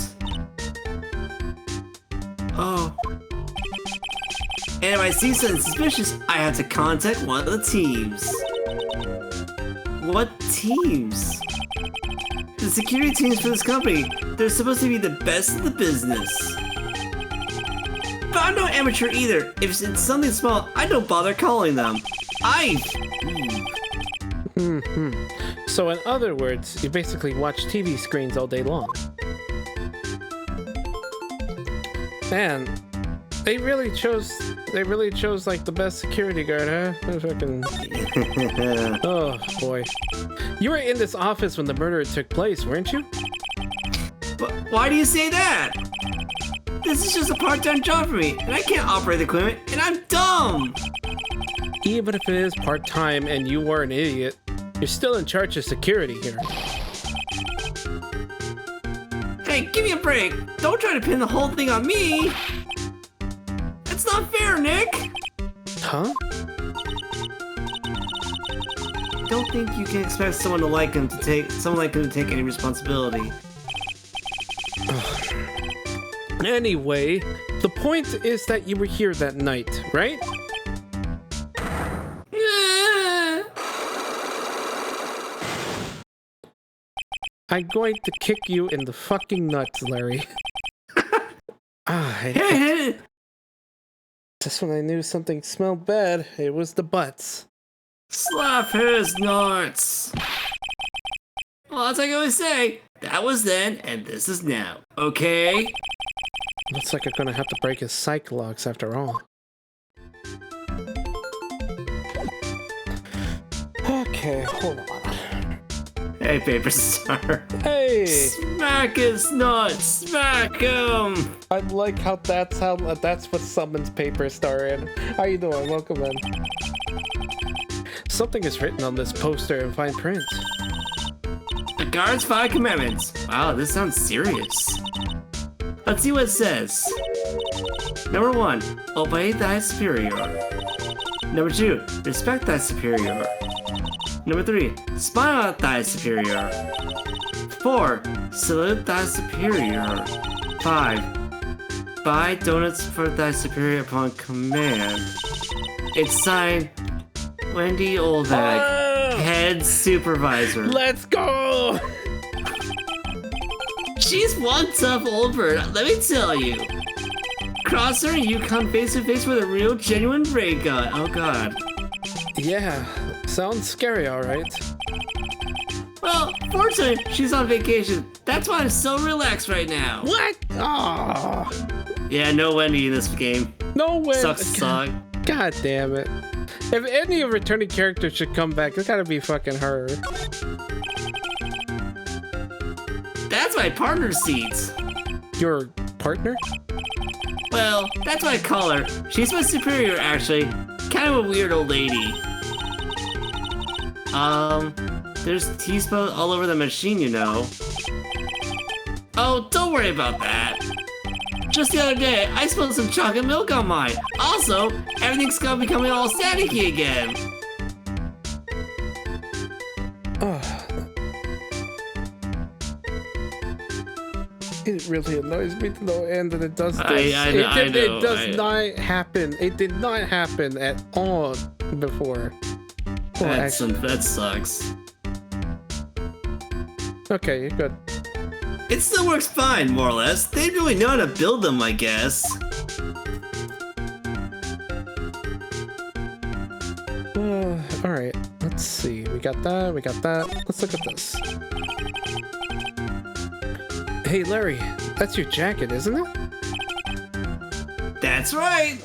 Oh. And if I see something suspicious, I have to contact one of the teams. What teams? The security teams for this company. They're supposed to be the best in the business. But I'm no amateur either. If it's something small, I don't bother calling them. So in other words, you basically watch TV screens all day long. Man, they really chose like the best security guard, huh? Fucking... Oh boy. You were in this office when the murder took place, weren't you? But why do you say that? This is just a part-time job for me, and I can't operate the equipment, and I'm dumb! Even if it is part-time and you were an idiot, you're still in charge of security here. Hey, give me a break! Don't try to pin the whole thing on me! That's not fair, Nick! Huh? don't think you can expect someone like him to take any responsibility. Anyway, the point is that you were here that night, right? I'm going to kick you in the fucking nuts, Larry. Just when I knew something smelled bad, it was the butts. Slap his nuts! Well, as I always say, that was then, and this is now, okay? Looks like I'm gonna have to break his psych locks after all. Okay, hold on. Hey, Paper Star. Hey! Smack his nuts! Smack him! I like how that's what summons Paper Star in. How you doing? Welcome in. Something is written on this poster in fine print. The guard's 5 commandments. Wow, this sounds serious. Let's see what it says. Number 1, obey thy superior. Number 2, respect thy superior. Number 3, smile at thy superior. 4, salute thy superior. 5, buy donuts for thy superior upon command. It's signed, Wendy Oldbag, head supervisor. Let's go! She's one tough old bird, let me tell you. Cross her and you come face to face with a real genuine ray gun. Oh god. Yeah, sounds scary, alright. Well, fortunately, she's on vacation. That's why I'm so relaxed right now. What? Oh. Yeah, no Wendy in this game. No way. Sucks. God damn it. If any returning characters should come back, it's gotta be fucking her. That's my partner seat. Your partner? Well, that's what I call her. She's my superior, actually. Kind of a weird old lady. There's tea spills all over the machine, you know. Oh, don't worry about that. Just the other day, I spilled some chocolate milk on mine. Also, everything's gonna becoming all staticky again. It really annoys me to no end that it does this. It does not happen. It did not happen at all before. Well, That sucks. Okay, you're good. It still works fine, more or less. They really know how to build them, I guess. Alright, let's see. We got that, we got that. Let's look at this. Hey, Larry, that's your jacket, isn't it? That's right!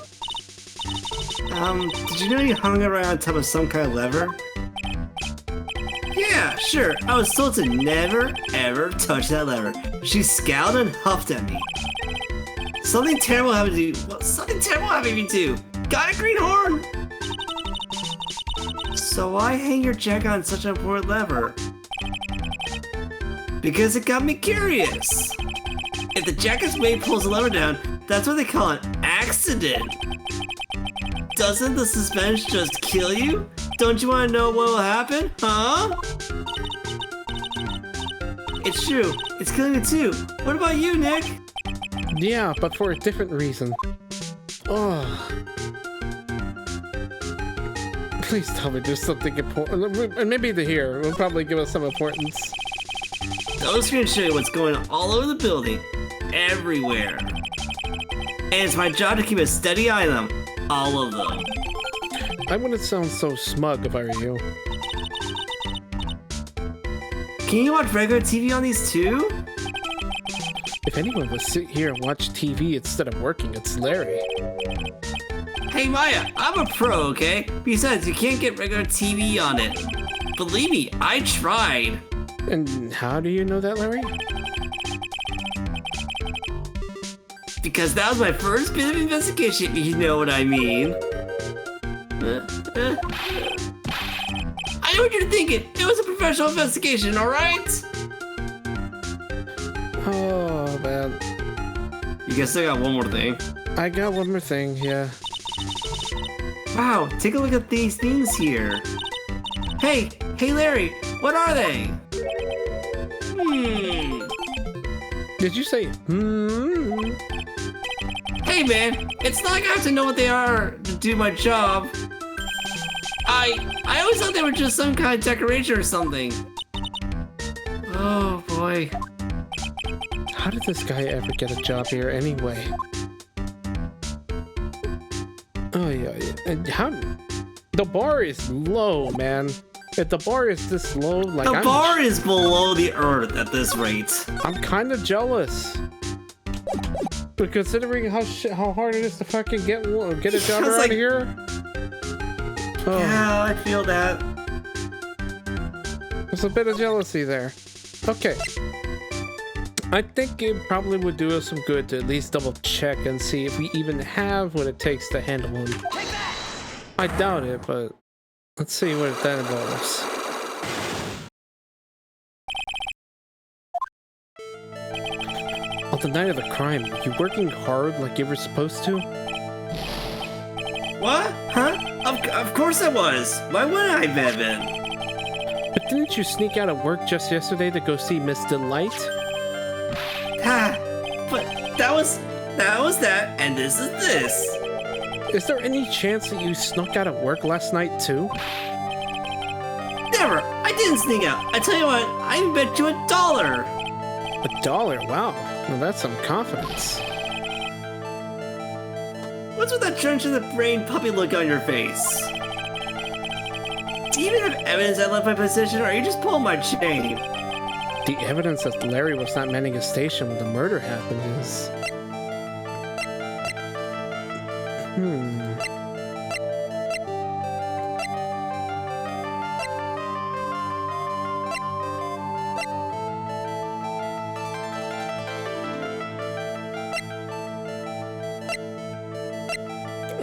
Did you know you hung around on top of some kind of lever? Yeah, sure. I was told to never, ever touch that lever. She scowled and huffed at me. Something terrible happened to you. Well, something terrible happened to me too. Got a green horn! So why hang your jacket on such an important lever? Because it got me curious. If the jacket's weight pulls the lever down, that's what they call an accident. Doesn't the suspense just kill you? Don't you want to know what will happen? Huh? It's true. It's killing me too. What about you, Nick? Yeah, but for a different reason. Oh. Please tell me there's something important. Maybe the here will probably give us some importance. Those screens show you what's going on all over the building. Everywhere. And it's my job to keep a steady eye on them. All of them. I wouldn't sound so smug if I were you. Can you watch regular TV on these too? If anyone would sit here and watch TV instead of working, it's Larry. Hey Maya, I'm a pro, okay? Besides, you can't get regular TV on it. Believe me, I tried. And how do you know that, Larry? Because that was my first bit of investigation, if you know what I mean. I know what you're thinking. It was a professional investigation, alright? Oh, man. You guess I got one more thing. I got one more thing, yeah. Wow, take a look at these things here. Hey, Hey Larry, what are they? Did you say, Hey man, it's not like I have to know what they are to do my job. I always thought they were just some kind of decoration or something. Oh boy. How did this guy ever get a job here anyway? Oh yeah. And how? The bar is low, man. If the bar is this low, like The bar is below the earth at this rate. I'm kind of jealous. But considering how hard it is to fucking get a job around here. Oh, Yeah, I feel that. there's a bit of jealousy there. Okay. I think it probably would do us some good to at least double check and see if we even have what it takes to handle him. I doubt it, but let's see what that involves. On the night of the crime, were you working hard like you were supposed to? What? Huh? Of course I was. Why wouldn't I have been? But didn't you sneak out of work just yesterday to go see Miss Delight? But that was that, and this is this. Is there any chance that you snuck out of work last night too? Never. I didn't sneak out. I tell you what, I bet you $1. $1? Wow. Well, that's some confidence. What's with that trench in the brain puppy look on your face? Do you even have evidence I left my position, or are you just pulling my chain? The evidence that Larry was not manning his station when the murder happened is...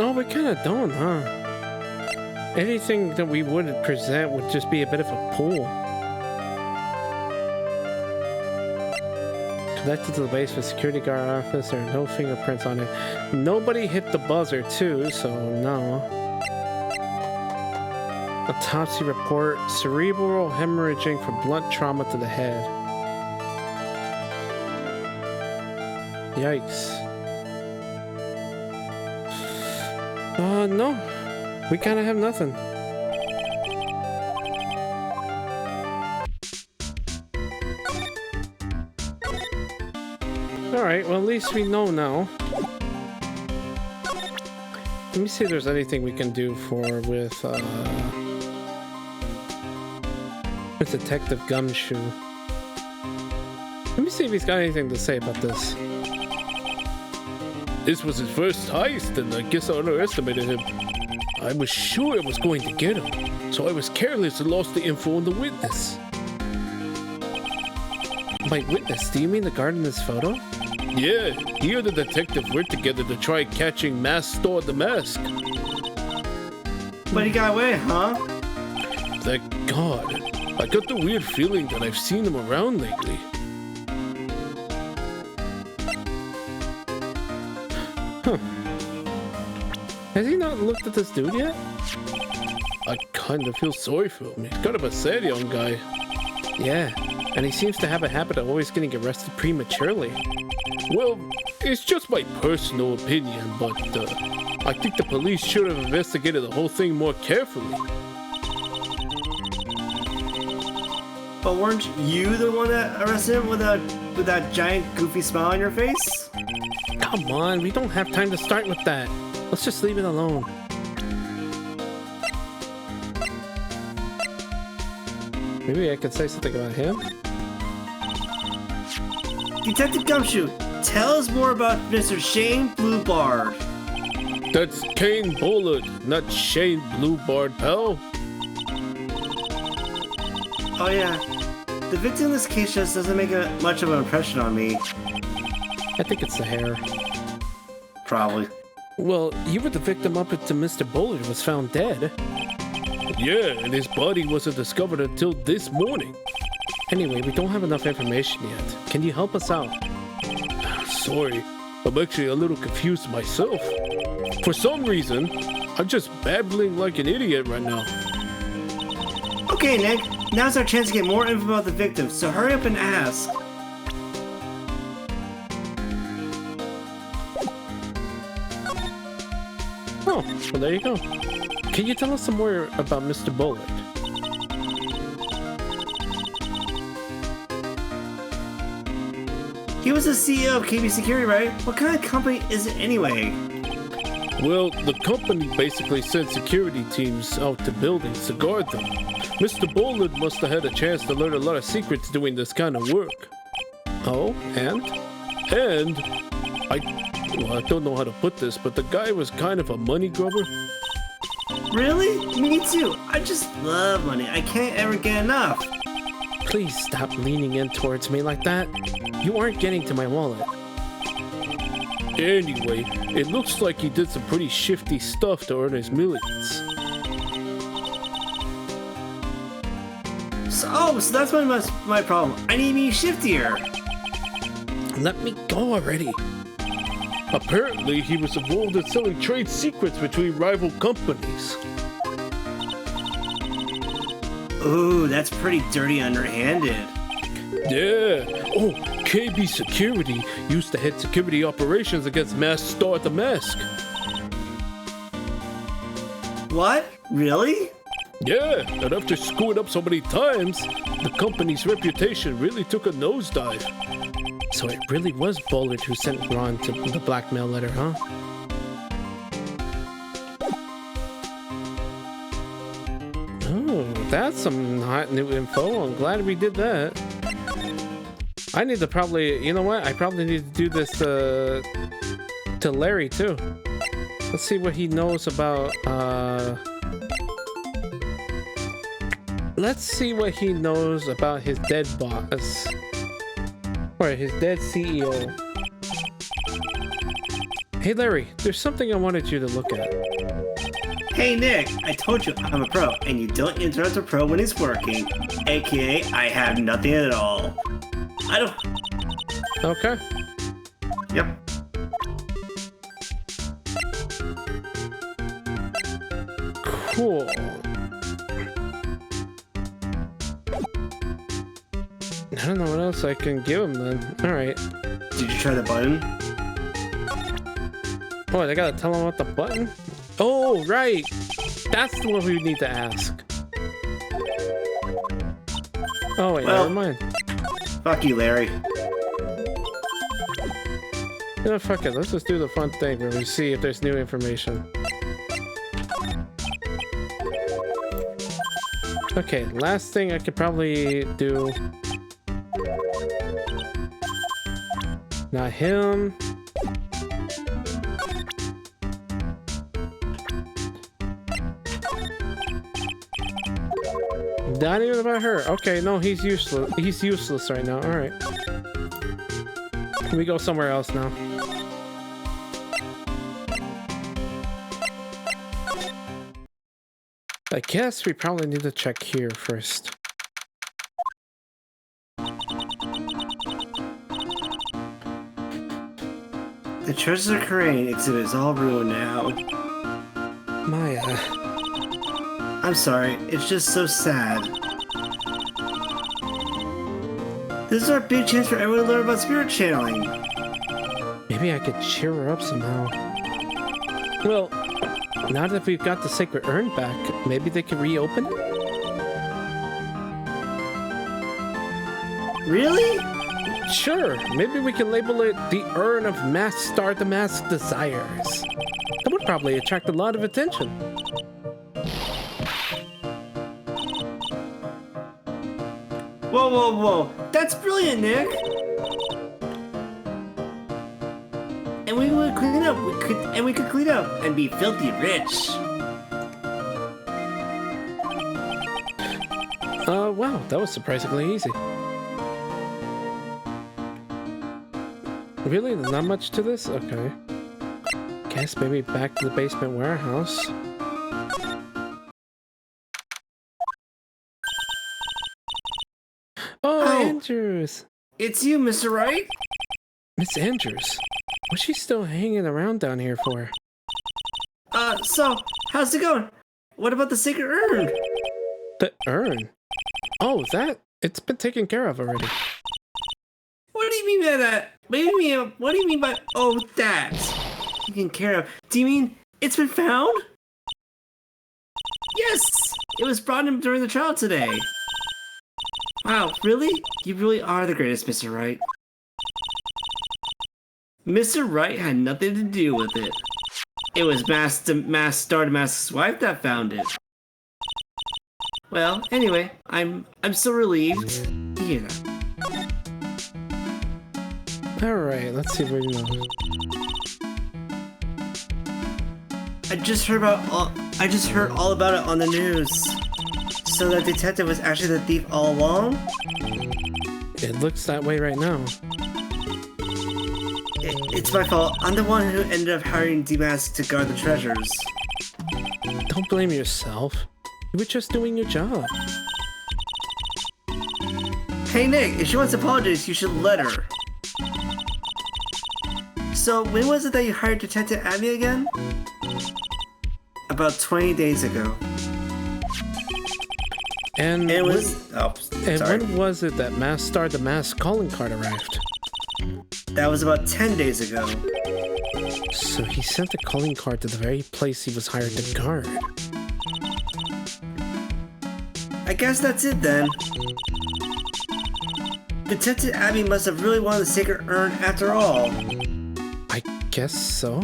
Oh, we kind of don't, huh? Anything that we would present would just be a bit of a pull. Connected to the base with security guard office, there are no fingerprints on it. Nobody hit the buzzer too, so no. Autopsy report, cerebral hemorrhaging from blunt trauma to the head. Yikes. No. We kind of have nothing. Alright, well at least we know now. Let me see if there's anything we can do with Detective Gumshoe. Let me see if he's got anything to say about this. This was his first heist, and I guess I underestimated him. I was sure I was going to get him, so I was careless and lost the info on the witness. By witness, do you mean the guard in this photo? Yeah, he and the detective worked together to try catching Mask Store the Mask. But he got away, huh? Thank God. I got the weird feeling that I've seen him around lately. Huh. Has he not looked at this dude yet? I kind of feel sorry for him. He's kind of a sad young guy. Yeah, and he seems to have a habit of always getting arrested prematurely. Well, it's just my personal opinion, but I think the police should have investigated the whole thing more carefully. But weren't you the one that arrested him with that giant goofy smile on your face? Come on, we don't have time to start with that. Let's just leave it alone. Maybe I could say something about him? Detective Gumshoe, tell us more about Mr. Shane Bluebard. That's Kane Bullard, not Shane Bluebard, pal. Oh yeah, the victim in this case just doesn't make much of an impression on me. I think it's the hair. Probably. Well, you were the victim up until Mr. Bullard was found dead. Yeah, and his body wasn't discovered until this morning. Anyway, we don't have enough information yet. Can you help us out? Sorry, I'm actually a little confused myself. For some reason, I'm just babbling like an idiot right now. Okay, Nick. Now's our chance to get more info about the victim, so hurry up and ask. Oh, well, there you go. Can you tell us some more about Mr. Bullard? He was the CEO of KB Security, right? What kind of company is it anyway? Well, the company basically sent security teams out to buildings to guard them. Mr. Bullard must have had a chance to learn a lot of secrets doing this kind of work. Oh, and? And I don't know how to put this, but the guy was kind of a money grubber. Really? Me too. I just love money. I can't ever get enough. Please stop leaning in towards me like that. You aren't getting to my wallet. Anyway, it looks like he did some pretty shifty stuff to earn his millions. So that's my problem. I need to be shiftier. Let me go already. Apparently, he was involved in selling trade secrets between rival companies. Ooh, that's pretty dirty underhanded. Yeah. Oh, KB Security used to head security operations against Mask Star the Mask. What? Really? Yeah, and after screwing up so many times, the company's reputation really took a nosedive. So it really was Bullard who sent Ron to the blackmail letter, huh? Oh, that's some hot new info. I'm glad we did that. I need to probably, you know what? I probably need to do this to Larry too. Let's see what he knows about, let's see what he knows about his dead boss. Or his dead CEO. Hey Larry, there's something I wanted you to look at. Hey Nick, I told you I'm a pro, and you don't interrupt a pro when he's working. AKA, I have nothing at all. I don't... Okay. Yep. Cool. I don't know what else I can give him then. Alright. Did you try the button? Oh, I gotta tell him about the button? Oh, right! That's the one we need to ask. Oh, wait, Well, never mind. Fuck you, Larry. You know, fuck it. Let's just do the fun thing where we see if there's new information. Okay, last thing I could probably do. Not him. Not even about her. Okay, no, he's useless. He's useless right now. All right. Can we go somewhere else now? I guess we probably need to check here first. The Treasures of Korean exhibit is all ruined now. Maya. I'm sorry, it's just so sad. This is our big chance for everyone to learn about spirit channeling. Maybe I could cheer her up somehow. Well, now that we've got the sacred urn back, maybe they can reopen it? Really? Sure, maybe we can label it the Urn of Mask Star the Mask Desires. That would probably attract a lot of attention. Whoa, whoa, whoa. That's brilliant, Nick. And we would clean up. We could clean up and be filthy rich. Wow, that was surprisingly easy. Really? Not much to this? Okay. Guess maybe back to the basement warehouse. Oh, Andrews! It's you, Mr. Wright? Miss Andrews. What's she still hanging around down here for? So, how's it going? What about the sacred urn? The urn? Oh, that? It's been taken care of already. What do you mean by that? What do you mean by, oh, that? Taken care of. Do you mean it's been found? Yes! It was brought in during the trial today. Wow, really? You really are the greatest, Mr. Wright. Mr. Wright had nothing to do with it. It was Star Damask's wife that found it. Well, anyway, I'm so relieved to hear that. Alright, let's see where you know. I just heard all about it on the news. So that detective was actually the thief all along? It looks that way right now. It's my fault. I'm the one who ended up hiring Damask to guard the treasures. Don't blame yourself. You were just doing your job. Hey Nick, if she wants to apologize, you should let her. So, when was it that you hired Detective Abby again? About 20 days ago. And it was... when was it that Star Damask calling card arrived? That was about 10 days ago. So he sent the calling card to the very place he was hired to guard. I guess that's it then. Detective Abby must have really wanted the sacred urn after all. I guess so.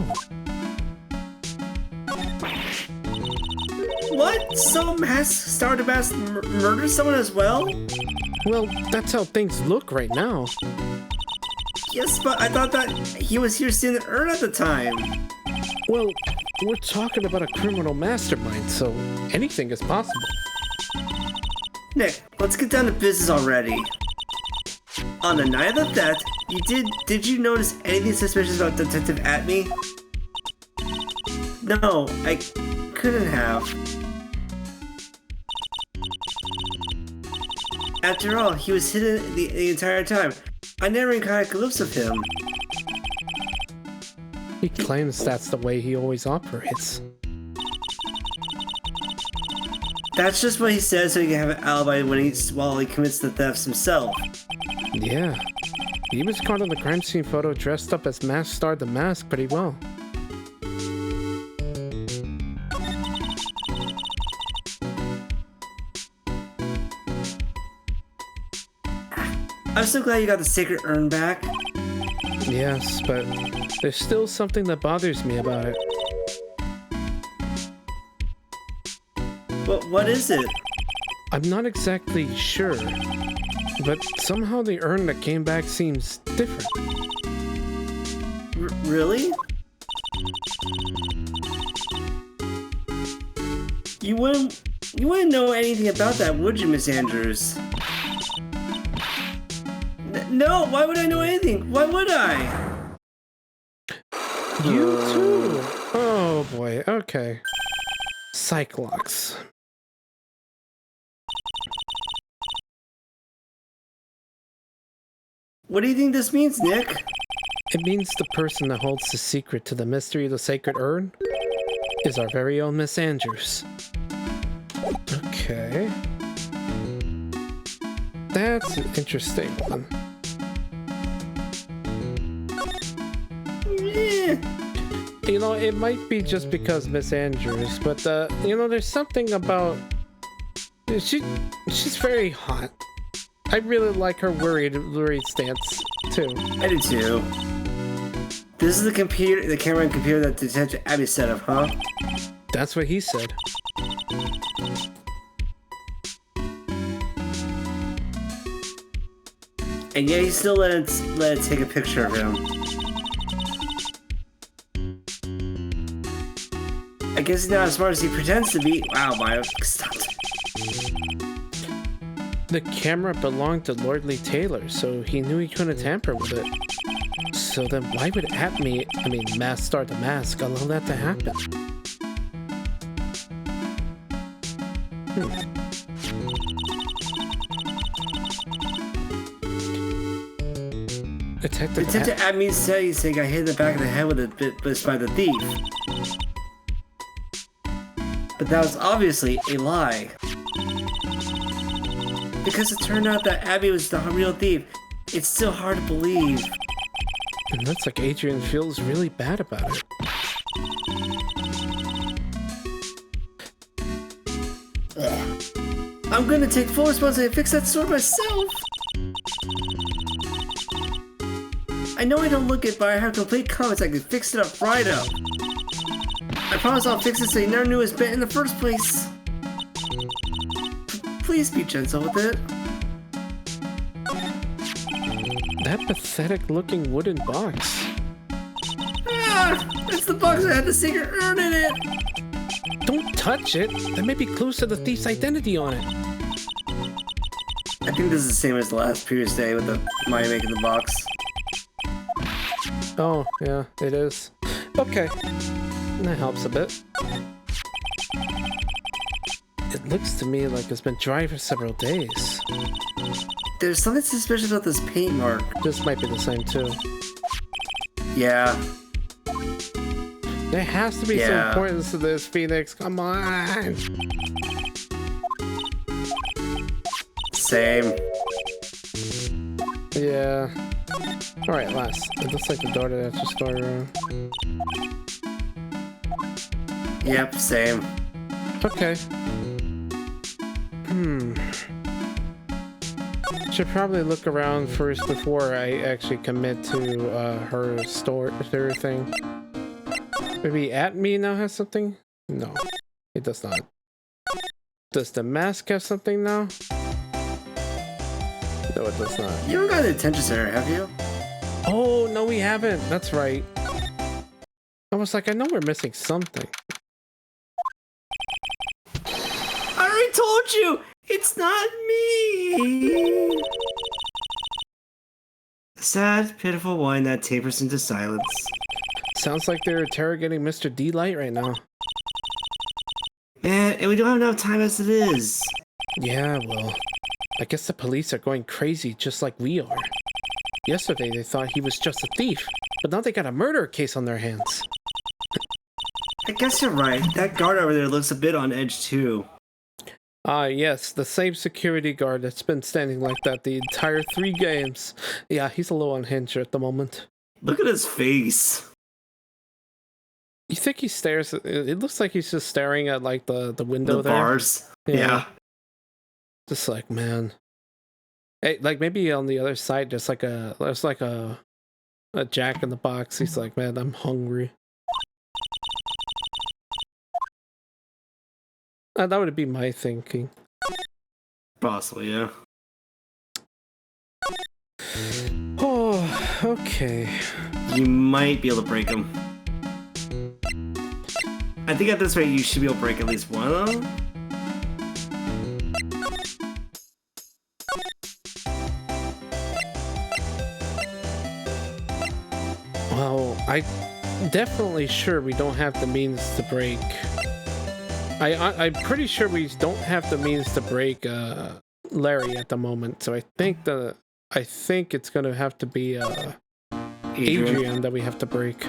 What? So Star Damask murdered someone as well? Well, that's how things look right now. Yes, but I thought that he was here seeing the urn at the time. Well, we're talking about a criminal mastermind, so anything is possible. Nick, let's get down to business already. On the night of the theft, did you notice anything suspicious about Detective Atme? No, I couldn't have. After all, he was hidden the entire time. I never even caught a glimpse of him. He claims that's the way he always operates. That's just what he says so he can have an alibi while he commits the thefts himself. Yeah. He was caught on the crime scene photo dressed up as Star Damask pretty well. I'm so glad you got the sacred urn back. Yes, but there's still something that bothers me about it. What is it? I'm not exactly sure, but somehow the urn that came back seems different. Really? You wouldn't know anything about that, would you, Miss Andrews? No, why would I know anything? Why would I? You too? Oh boy, okay. Cyclops. What do you think this means, Nick? It means the person that holds the secret to the mystery of the sacred urn is our very own Miss Andrews. Okay. That's an interesting one. You know, it might be just because Miss Andrews, but you know, there's something about she's very hot. I really like her worried stance too. I do too. This is the camera and computer that Detective Abby set up, huh? That's what he said. And yet he still let it take a picture of him. I guess he's not as smart as he pretends to be. Wow, Mario, stop. The camera belonged to Lord Lee Taylor, so he knew he couldn't tamper with it. So then why would Star Damask allow that to happen? Detective Abby said he got hit in the back of the head with a bit by the thief. But that was obviously a lie. Because it turned out that Abby was the real thief. It's still hard to believe. And that's like Adrian feels really bad about it. I'm gonna take full responsibility and fix that sword myself. I know I don't look it, but I have complete confidence I can fix it up right up. I promise I'll fix it so you never knew it was bent in the first place. Please be gentle with it. That pathetic looking wooden box. Ah, it's the box that had the secret urn in it. Don't touch it. There may be clues to the thief's identity on it. I think this is the same as the last previous day with the Maya making the box. Oh, yeah, it is. Okay. That helps a bit. It looks to me like it's been dry for several days. There's something suspicious about this paint mark. This might be the same too. Yeah. There has to be some importance to this, Phoenix. Come on. Same. Yeah. Alright, last. It looks like the door to that storeroom. Yep, same. Okay. Should probably look around first before I actually commit to her thing. Maybe At Me now has something? No, it does not. Does the mask have something now? No, it does not. You haven't got an attention center, have you? Oh, no, we haven't. That's right. I was like, I know we're missing something. I already told you! It's not me! A sad, pitiful whine that tapers into silence. Sounds like they're interrogating Mr. D Light right now. Man, and we don't have enough time as it is. Yeah, well, I guess the police are going crazy just like we are. Yesterday they thought he was just a thief, but now they got a murder case on their hands. I guess you're right. That guard over there looks a bit on edge too. Yes, the same security guard that's been standing like that the entire 3 games. Yeah, he's a little unhinged at the moment. Look at his face. You think he stares at, it looks like he's just staring at like the window The there. bars. Yeah. Just like, man. Hey, like maybe on the other side there's like a Jack in the Box. He's like, man, I'm hungry. That would be my thinking. Possibly, yeah. Oh, okay. You might be able to break him. I think at this rate you should be able to break at least one of them. Well, I'm definitely sure we don't have the means to break. I'm pretty sure we don't have the means to break Larry at the moment. So I think it's gonna have to be Adrian that we have to break.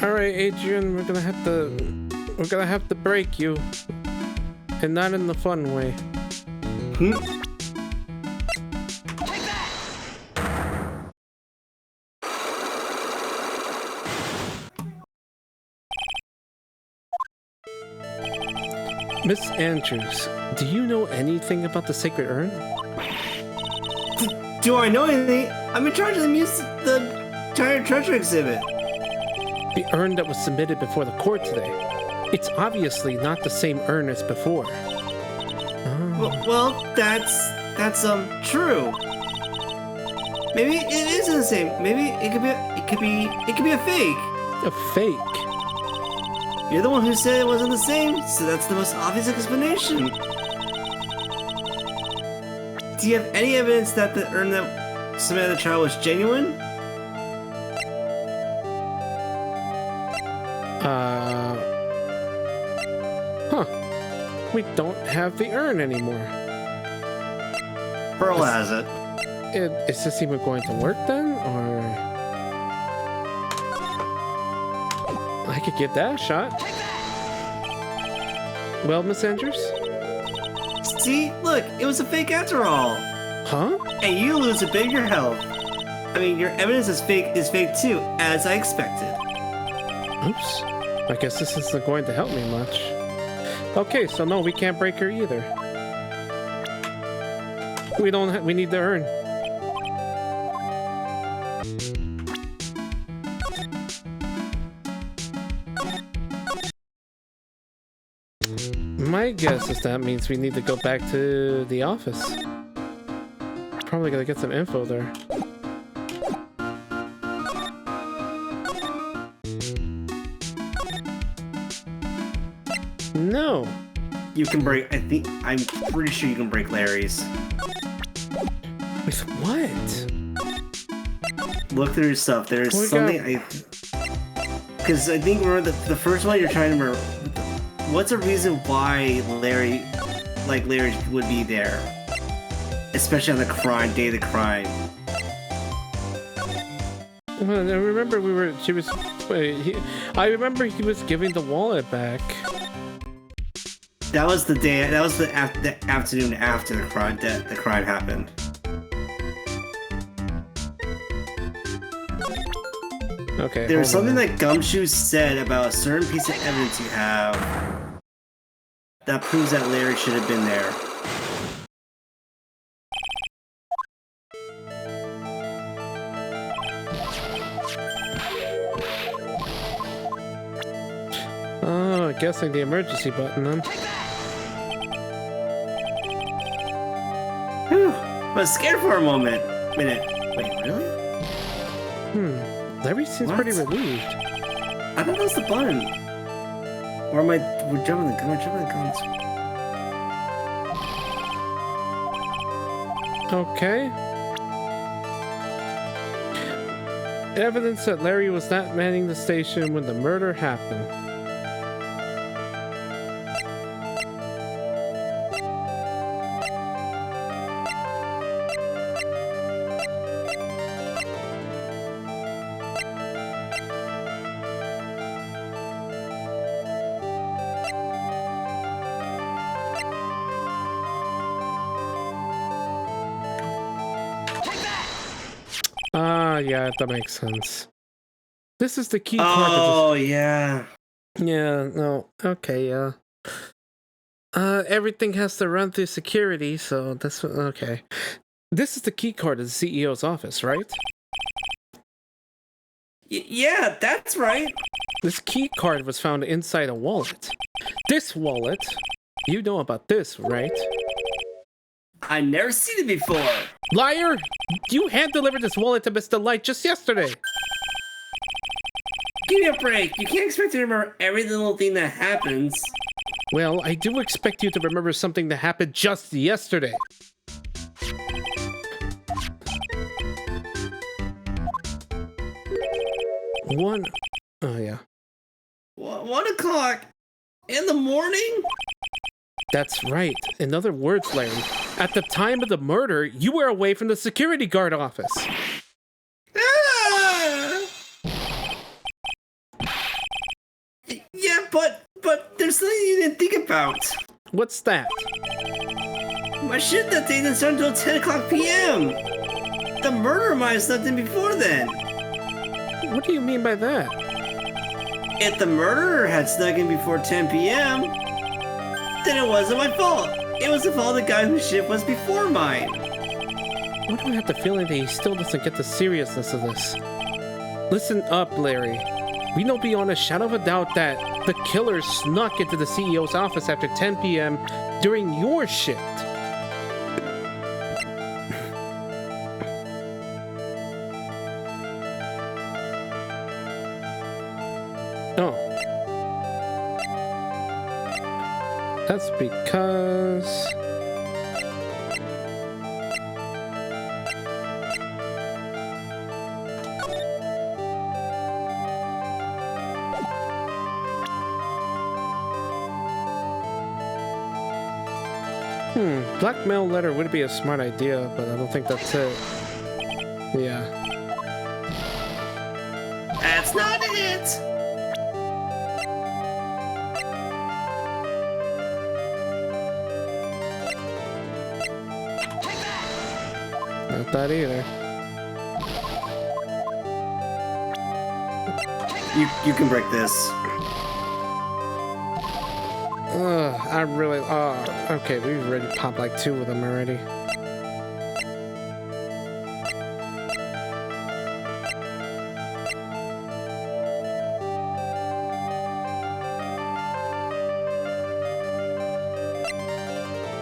All right, Adrian, we're gonna have to break you, and not in the fun way. Miss Andrews, do you know anything about the Sacred Urn? Do I know anything? I'm in charge of the entire treasure exhibit. The urn that was submitted before the court today. It's obviously not the same urn as before. Oh. Well, that's true. Maybe it isn't the same. Maybe it could be a fake. A fake? You're the one who said it wasn't the same, so that's the most obvious explanation. Do you have any evidence that the urn that submitted the trial was genuine? We don't have the urn anymore. Pearl has it. Is this even going to work then, or? could give that a shot. Well, Miss Andrews? See, look, it was a fake after all. Huh? And you lose a bit of your health. I mean, your evidence is fake too, as I expected. Oops. I guess this isn't going to help me much. Okay, so no, we can't break her either. We need to earn. My guess is that means we need to go back to the office. Probably gotta get some info there. No. You can break. I'm pretty sure you can break Larry's. With what? Look through your stuff. There's something because I think remember the first one you're trying to remember. What's the reason why Larry would be there, especially on the day of the crime? Well, I remember I remember he was giving the wallet back. That was the day. That was the afternoon after the crime happened. Okay. There was something that Gumshoe said about a certain piece of evidence you have that proves that Larry should have been there. Oh, I'm guessing the emergency button then. Whew. I was scared for a minute. Wait, really? Larry seems pretty relieved. I thought that was the button. Or we're jumping the gun? We're jumping the guns. Okay. Evidence that Larry was not manning the station when the murder happened. Yeah, that makes sense. This is the key card. Oh, yeah. Yeah, no. Okay, yeah. Everything has to run through security, so that's okay. This is the key card of the CEO's office, right? Yeah, that's right. This key card was found inside a wallet. This wallet, you know about this, right? I've never seen it before. Liar! You hand-delivered this wallet to Mr. Light just yesterday. Give me a break. You can't expect to remember every little thing that happens. Well, I do expect you to remember something that happened just yesterday. Oh, yeah. 1 o'clock in the morning? That's right. In other words, Larry, at the time of the murder, you were away from the security guard office. Ah! Yeah, but there's something you didn't think about. What's that? My shift that day didn't start until 10 o'clock p.m. The murderer might have slept in before then. What do you mean by that? If the murderer had snuck in before 10 p.m., then it wasn't my fault. It was the fault of the guy whose shift was before mine. Why do I have the feeling that he still doesn't get the seriousness of this? Listen up, Larry. We know beyond a shadow of a doubt that the killer snuck into the CEO's office after 10 p.m. during your shift. Oh. That's because... Blackmail letter would be a smart idea, but I don't think that's it. Yeah. That's not it! Not that either. You can break this. I really. Okay, we've already popped like 2 of them already.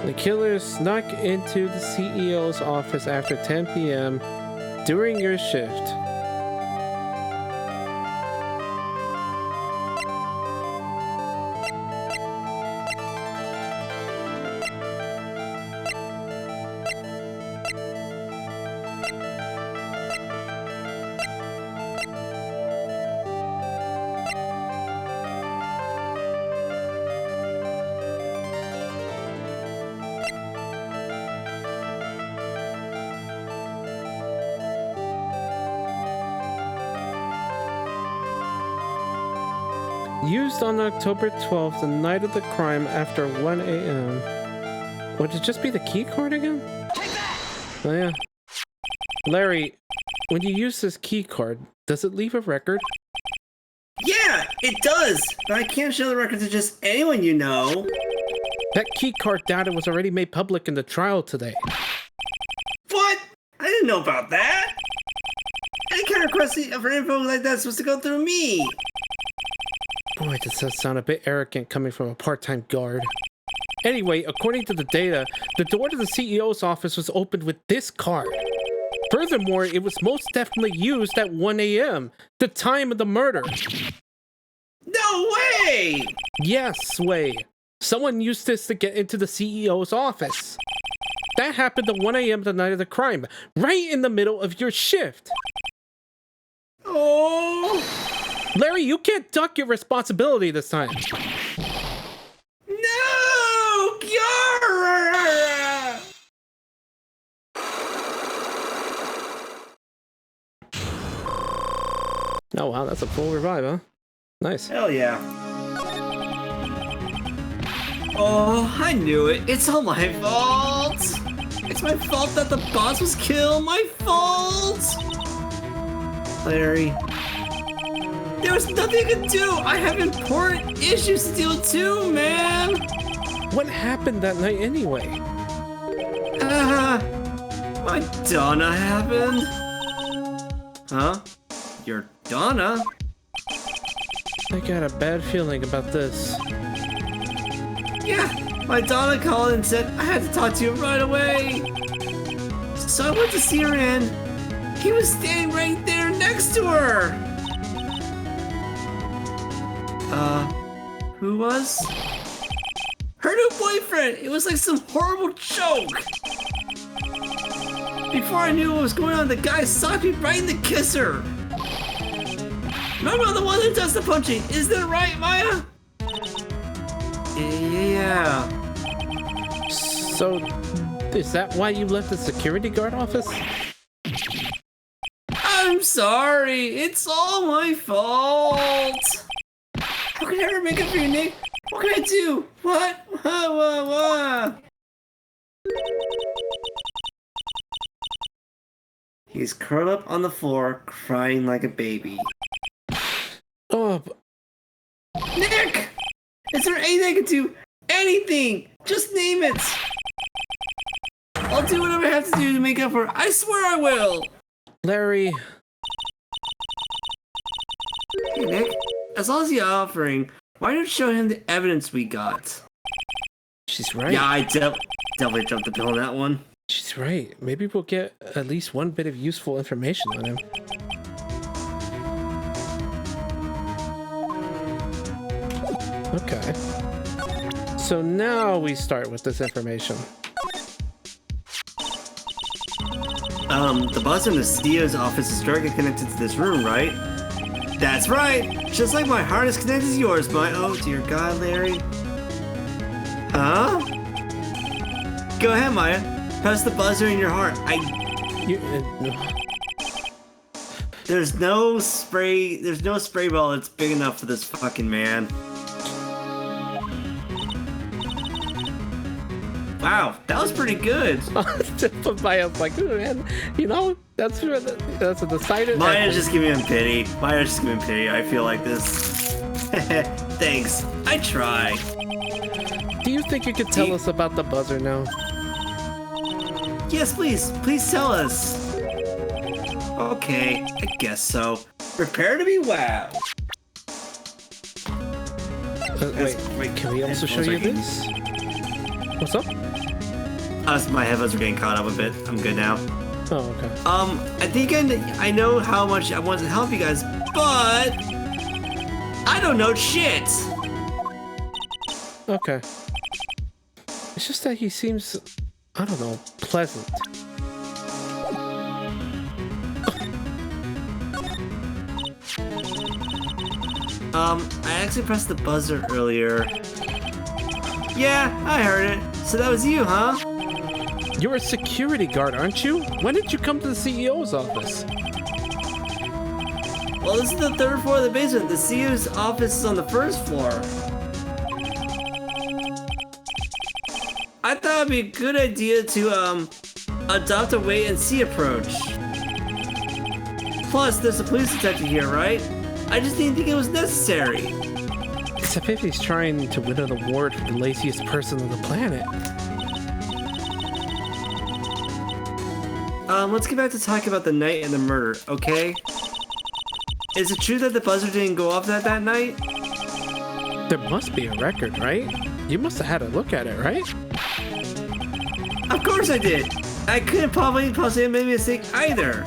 The killer snuck into the CEO's office after 10 p.m. during your shift. Used on October 12th, the night of the crime, after 1 a.m. Would it just be the key card again? Oh yeah. Larry, when you use this key card, does it leave a record? Yeah, it does. But I can't show the record to just anyone you know. That key card data was already made public in the trial today. What? I didn't know about that. Any kind of request for info like that's supposed to go through me. Boy, this does sound a bit arrogant coming from a part-time guard. Anyway, according to the data, the door to the CEO's office was opened with this card. Furthermore, it was most definitely used at 1 a.m., the time of the murder. No way! Yes, Way. Someone used this to get into the CEO's office. That happened at 1 a.m. the night of the crime, right in the middle of your shift. Oh! Larry, you can't duck your responsibility this time. No! Gyara! Oh wow, that's a full revive, huh? Nice. Hell yeah. Oh, I knew it. It's all my fault. It's my fault that the boss was killed. My fault. Larry. There was nothing I could do. I have important issues to deal with too, man. What happened that night anyway? My Donna happened. Huh? Your Donna? I got a bad feeling about this. Yeah, my Donna called and said I had to talk to you right away. So I went to see her and he was standing right there next to her. Who was? Her new boyfriend! It was like some horrible joke! Before I knew what was going on, the guy socked me right in the kisser! Remember the one that does the punching? Is that right, Maya? Yeah. So, is that why you left the security guard office? I'm sorry, it's all my fault! How can I ever make up for you, Nick? What can I do? What? What? He's curled up on the floor, crying like a baby. Oh, Nick! Is there anything I can do? Anything! Just name it! I'll do whatever I have to do to make up for it. I swear I will! Larry. Hey, Nick. As long as you're offering, why don't you show him the evidence we got? She's right. Yeah, I definitely jumped the pill on that one. She's right. Maybe we'll get at least one bit of useful information on him. Okay. So now we start with this information. The buzzer in the CEO's office is directly connected to this room, right? That's right! Just like my heart is connected to yours, my oh dear God, Larry. Huh? Go ahead, Maya. Press the buzzer in your heart. There's no spray ball that's big enough for this fucking man. Wow, that was pretty good. But Maya's like, "Ooh, man, you know, that's a decided. Maya's just giving him pity. Maya's just giving him pity. I feel like this. Thanks. I try. Do you think you could tell us about the buzzer now? Yes, please. Please tell us. Okay, I guess so. Prepare to be wowed. Wait, can we also show you this? What's up? My headphones are getting caught up a bit. I'm good now. Oh, okay. I think I know how much I want to help you guys, but I don't know shit. Okay. It's just that he seems, I don't know, pleasant. I actually pressed the buzzer earlier. Yeah, I heard it. So that was you, huh? You're a security guard, aren't you? When did you come to the CEO's office? Well, this is the 3rd floor of the basement. The CEO's office is on the 1st floor. I thought it'd be a good idea to, adopt a wait-and-see approach. Plus, there's a police detective here, right? I just didn't think it was necessary. Except if he's trying to win an award for the laziest person on the planet. Let's get back to talking about the night and the murder, okay? Is it true that the buzzer didn't go off that night? There must be a record, right? You must have had a look at it, right? Of course I did! I couldn't possibly have made a mistake either.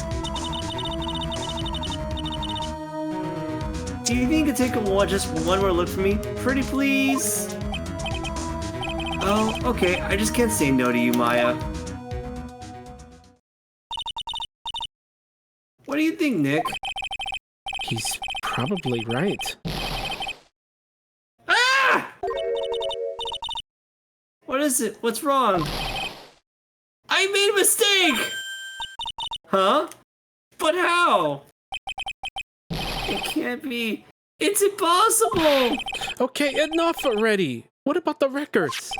Do you think you could take just one more look for me? Pretty please? Oh, okay. I just can't say no to you, Maya. What do you think, Nick? He's probably right. Ah! What is it? What's wrong? I made a mistake! Huh? But how? It can't be. It's impossible! Okay, enough already. What about the records?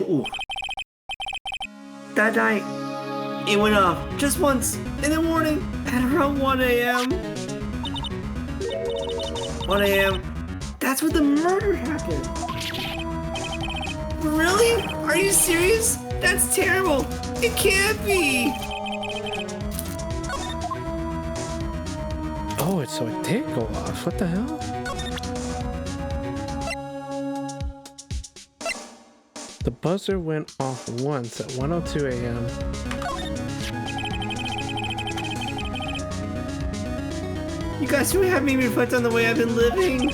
Ooh. That night, it went off just once in the morning at around 1 a.m. 1 a.m. That's when the murder happened. Really? Are you serious? That's terrible. It can't be. Oh, so it did go off. What the hell? The buzzer went off once at 1:02 a.m. You guys really have made me reflect on the way I've been living.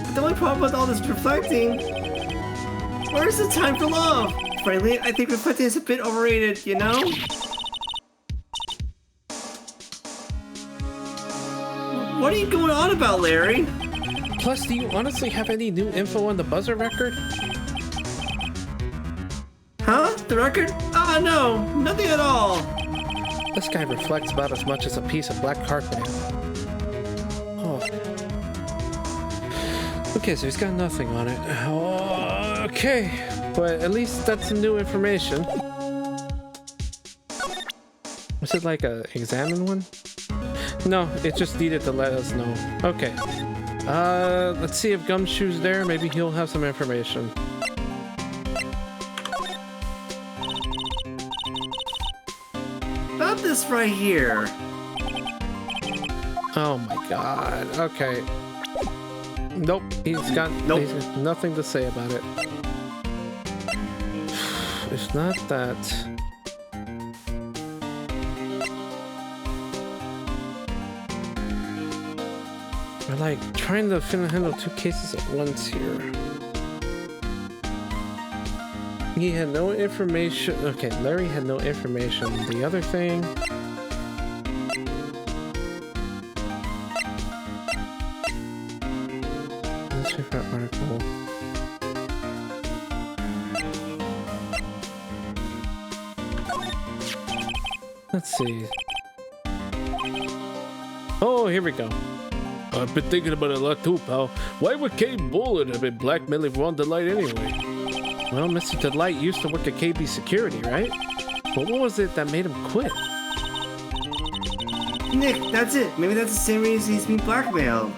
But the only problem with all this reflecting, where's the time for love? Frankly, I think reflecting is a bit overrated, you know? What are you going on about, Larry? Plus, do you honestly have any new info on the buzzer record? Huh? The record? Ah, no, nothing at all. This guy reflects about as much as a piece of black carpet. Oh. Okay, so he's got nothing on it. Oh, okay, but at least that's some new information. Was it like a examine one? No, it just needed to let us know. Okay. Let's see if Gumshoe's there. Maybe he'll have some information. About this right here. Oh my god. Okay. Nope, he's got nothing to say about it. It's not that. We're like trying to handle two cases at once here. He had no information. Okay, Larry had no information. The other thing. Newspaper article. Let's see. Oh, here we go. I've been thinking about it a lot too, pal. Why would Kane Bullet have been blackmailing Ron Delight anyway? Well, Mr. Delight used to work at KB Security, right? But what was it that made him quit? Nick, that's it. Maybe that's the same reason he's being blackmailed.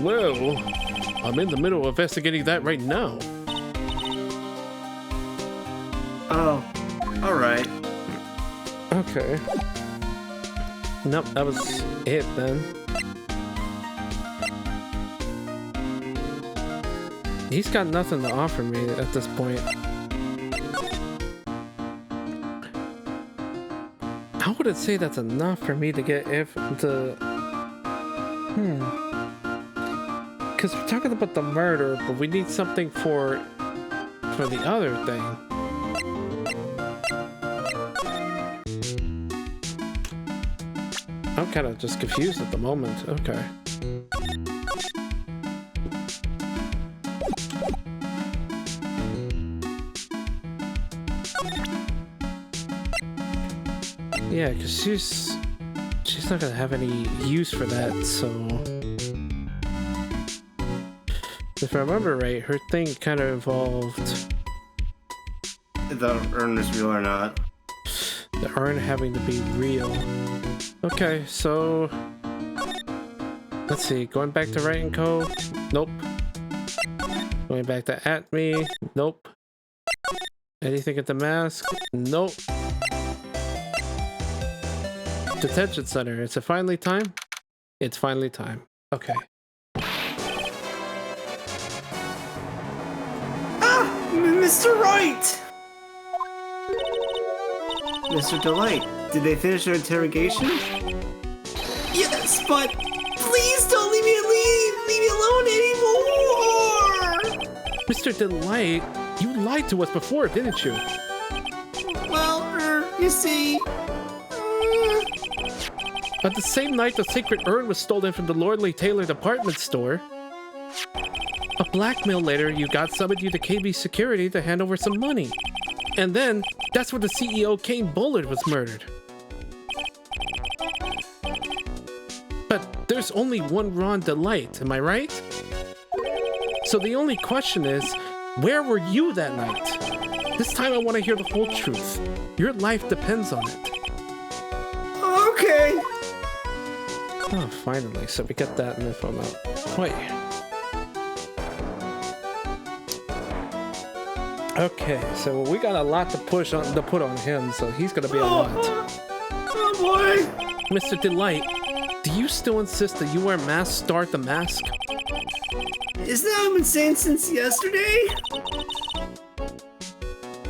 Well, I'm in the middle of investigating that right now. Oh, alright. Okay. Nope, that was it then. He's got nothing to offer me at this point. I wouldn't say that's enough for me to get if the... Because we're talking about the murder, but we need something for the other thing. I'm kind of just confused at the moment. Okay. Yeah, because she's not gonna have any use for that, so... If I remember right, her thing kind of involved... The urn is real or not. The urn having to be real. Okay, so... Let's see, going back to Wright & Co? Nope. Going back to Atme? Nope. Anything at the mask? Nope. Detention center. Is it finally time? It's finally time. Okay. Ah! Mr. Wright! Mr. Delight, did they finish their interrogation? Yes, but please don't leave me alone anymore! Mr. Delight, you lied to us before, didn't you? Well, you see... On the same night the sacred urn was stolen from the Lordly Taylor department store, a blackmail later you got summoned you to KB Security to hand over some money. And then, that's where the CEO Kane Bullard was murdered. But there's only one Ron Delight, am I right? So the only question is, where were you that night? This time I want to hear the whole truth. Your life depends on it. Okay. Oh, finally. So we got that info now. Wait. Okay, so we got a lot to put on him, so he's gonna be a lot. Oh boy. Mr. Delight, do you still insist that you wear mask start the mask? Isn't that what I've been saying since yesterday?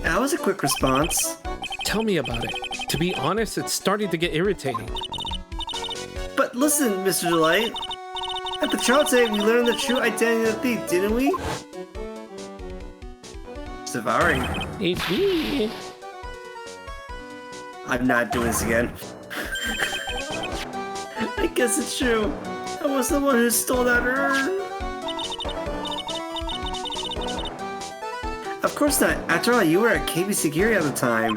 That was a quick response. Tell me about it. To be honest, it's starting to get irritating. But listen, Mr. Delight. At the trial today, we learned the true identity of the thief, didn't we? Savari. It's me. I'm not doing this again. I guess it's true. I was the one who stole that urn. Of course not. After all, you were at KB Security at the time.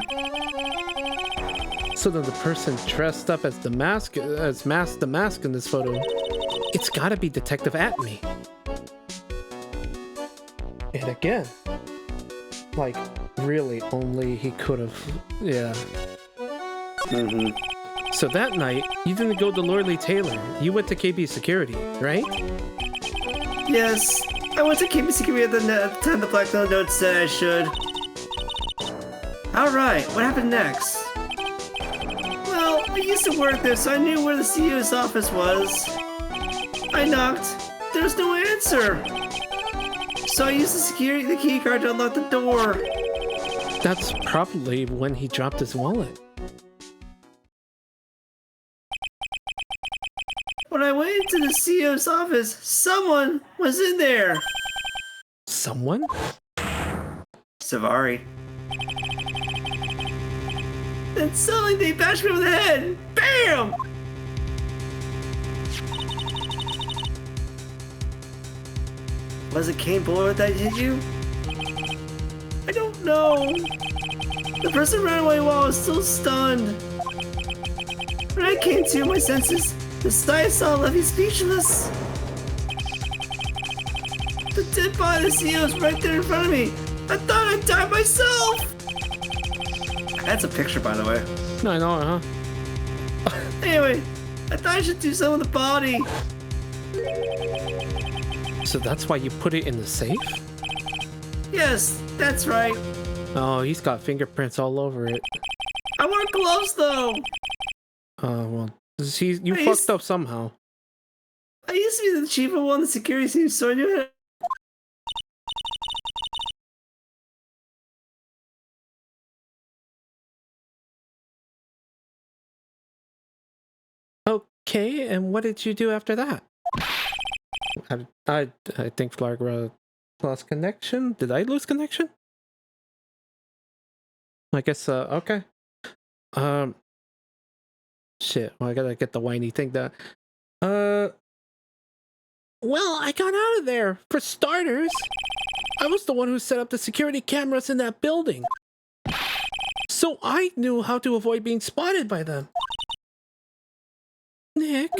So then the person dressed up as the mask in this photo, it's gotta be Detective Atme. And again, like, really, only he could have, yeah. So that night, you didn't go to Lordly Taylor, you went to KB Security, right? Yes, I went to KB Security at the time the blackmail note said I should. Alright, what happened next? Well, I used to work there, so I knew where the CEO's office was. I knocked. There was no answer. So I used the key card to unlock the door. That's probably when he dropped his wallet. When I went into the CEO's office, someone was in there. Someone? Savari. Then suddenly they bashed me over the head. Bam! Was it Kane Bullard that hit you? I don't know. The person ran away while I was still stunned. When I came to my senses, The sight I saw left me speechless. The dead body of the CEO is right there in front of me. I thought I'd die myself. That's a picture, by the way. I know, huh? Anyway, I thought I should do something with the body. So that's why you put it in the safe? Yes, that's right. Oh, he's got fingerprints all over it. I want gloves, though. Oh, well, you Hey, fucked up somehow. I used to be the chief of one of the security teams, so I knew how to... Okay, and what did you do after that? I think Flagra lost connection. Did I lose connection? I guess, okay. Shit, well, I gotta get the whiny thing done. Well, I got out of there, for starters. I was the one who set up the security cameras in that building. So I knew how to avoid being spotted by them. Nick,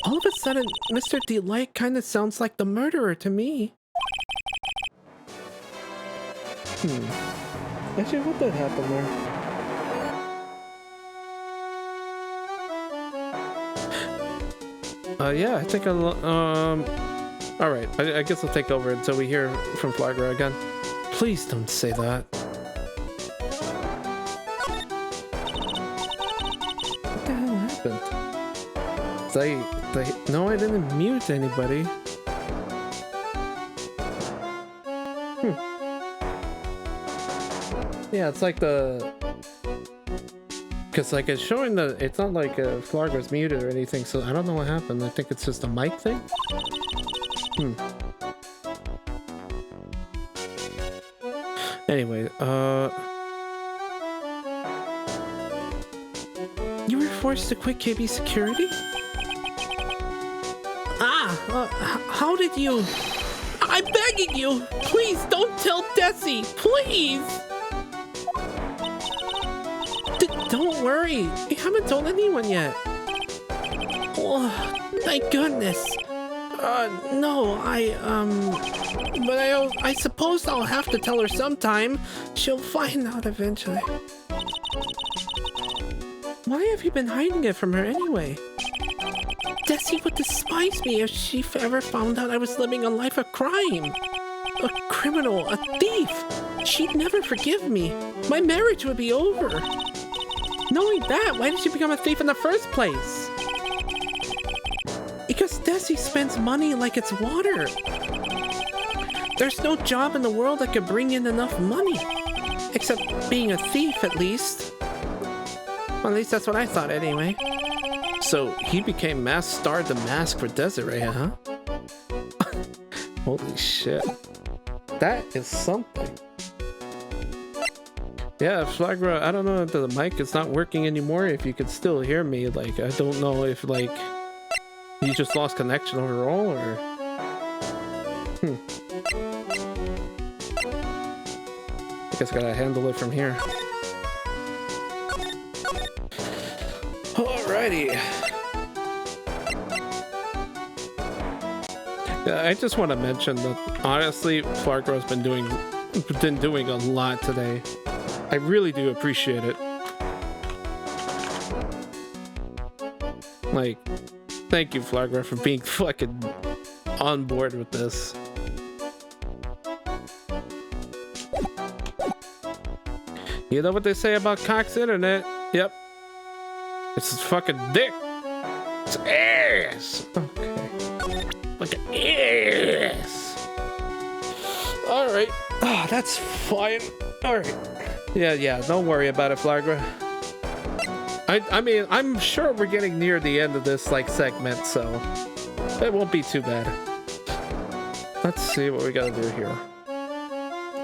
all of a sudden, Mr. Delight kind of sounds like the murderer to me. Actually, what did happen there? Yeah, I think alright, I guess I'll take over until we hear from Flagra again. Please don't say that. What the hell happened? No, I didn't mute anybody. Yeah, it's like because like it's showing that it's not like Flagra's muted or anything, so I don't know what happened. I think it's just a mic thing. Anyway, you were forced to quit KB Security? How did you? I'm begging you! Please don't tell Desi! Please! Don't worry, we haven't told anyone yet. Oh, thank goodness. No, but I suppose I'll have to tell her sometime. She'll find out eventually. Why have you been hiding it from her anyway? Desi would despise me if she ever found out I was living a life of crime. A criminal, a thief. She'd never forgive me. My marriage would be over. Knowing that, why did she become a thief in the first place? Because Desi spends money like it's water. There's no job in the world that could bring in enough money. Except being a thief, at least. Well, at least that's what I thought anyway. So, he became Masked Star the Mask for Desiree, huh? Holy shit. That is something. Yeah, Flagra, I don't know if the mic is not working anymore, if you could still hear me. Like, I don't know if, like, you just lost connection overall, or... I guess I gotta handle it from here. Alrighty. Yeah, I just want to mention that, honestly, Flagra's been doing a lot today. I really do appreciate it. Like, thank you, Flagra, for being fucking on board with this. You know what they say about Cox Internet? Yep. It's fucking dick. It's ass. Okay. Like an ass. Alright. Oh, that's fine. Alright. Yeah, don't worry about it, Flagra. I mean, I'm sure we're getting near the end of this, like, segment, so it won't be too bad. Let's see what we gotta do here.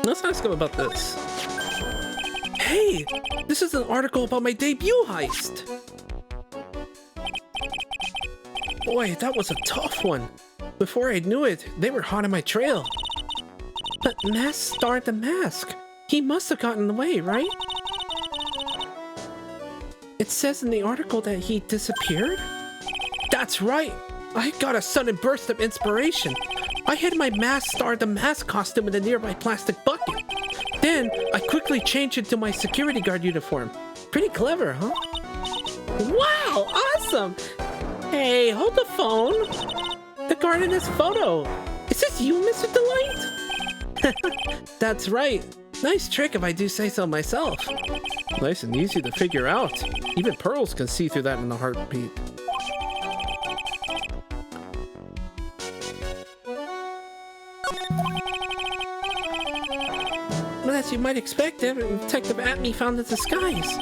Let's ask him about this. Hey, this is an article about my debut heist. Boy, that was a tough one. Before I knew it, they were hot on my trail. But Masked Star the Mask. He must have gotten away, right? It says in the article that he disappeared? That's right. I got a sudden burst of inspiration. I hid my Mask Star the Mask costume in a nearby plastic bucket. Then I quickly changed into my security guard uniform. Pretty clever, huh? Wow, awesome! Hey, hold the phone. The guard in this photo. Is this you, Mr. Delight? That's right. Nice trick if I do say so myself. Nice and easy to figure out. Even pearls can see through that in a heartbeat. Well, as you might expect, Detective Atme found the disguise.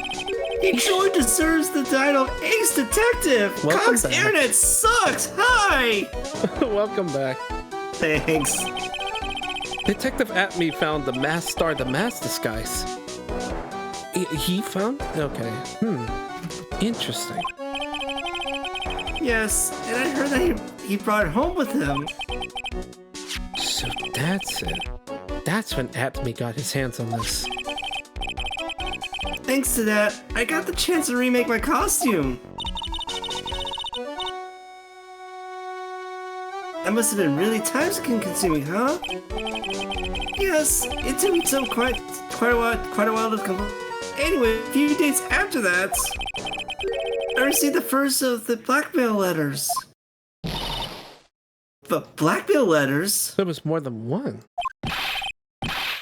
He truly deserves the title Ace Detective. Welcome Cox back. Internet sucks. Hi. Welcome back. Thanks. Detective Atme found the Mask Star the Mask disguise. He found? Okay. Interesting. Yes, and I heard that he brought it home with him. So that's it. That's when Atme got his hands on this. Thanks to that, I got the chance to remake my costume. That must have been really time-consuming, huh? Yes, it took me quite a while to come. Anyway, a few days after that, I received the first of the blackmail letters. But blackmail letters? There was more than one.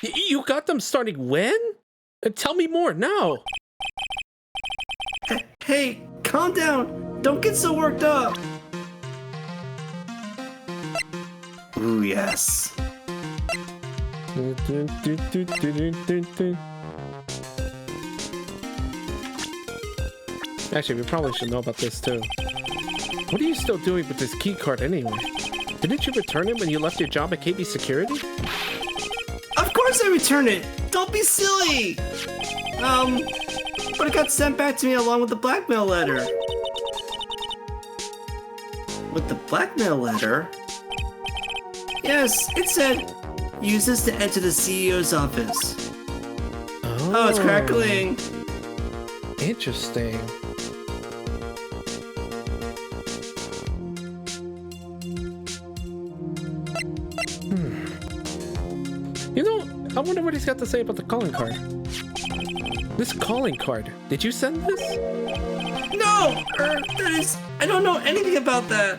You got them starting when? Tell me more now. Hey, calm down. Don't get so worked up. Ooh, yes. Actually, we probably should know about this too. What are you still doing with this key card anyway? Didn't you return it when you left your job at KB Security? Of course I returned it! Don't be silly! But it got sent back to me along with the blackmail letter. With the blackmail letter? Yes, it said, use this to enter the CEO's office. Oh, it's crackling. Interesting. You know, I wonder what he's got to say about the calling card. This calling card, did you send this? No! I don't know anything about that.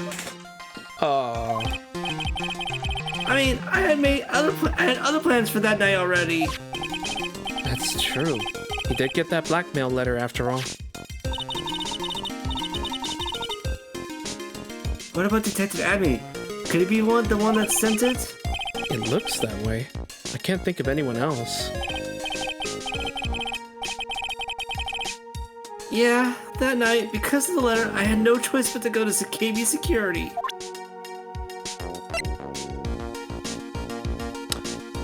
Oh. I mean, I had other plans for that night already. That's true. He did get that blackmail letter after all. What about Detective Abby? Could it be the one that sent it? It looks that way. I can't think of anyone else. Yeah, that night, because of the letter, I had no choice but to go to KB Security.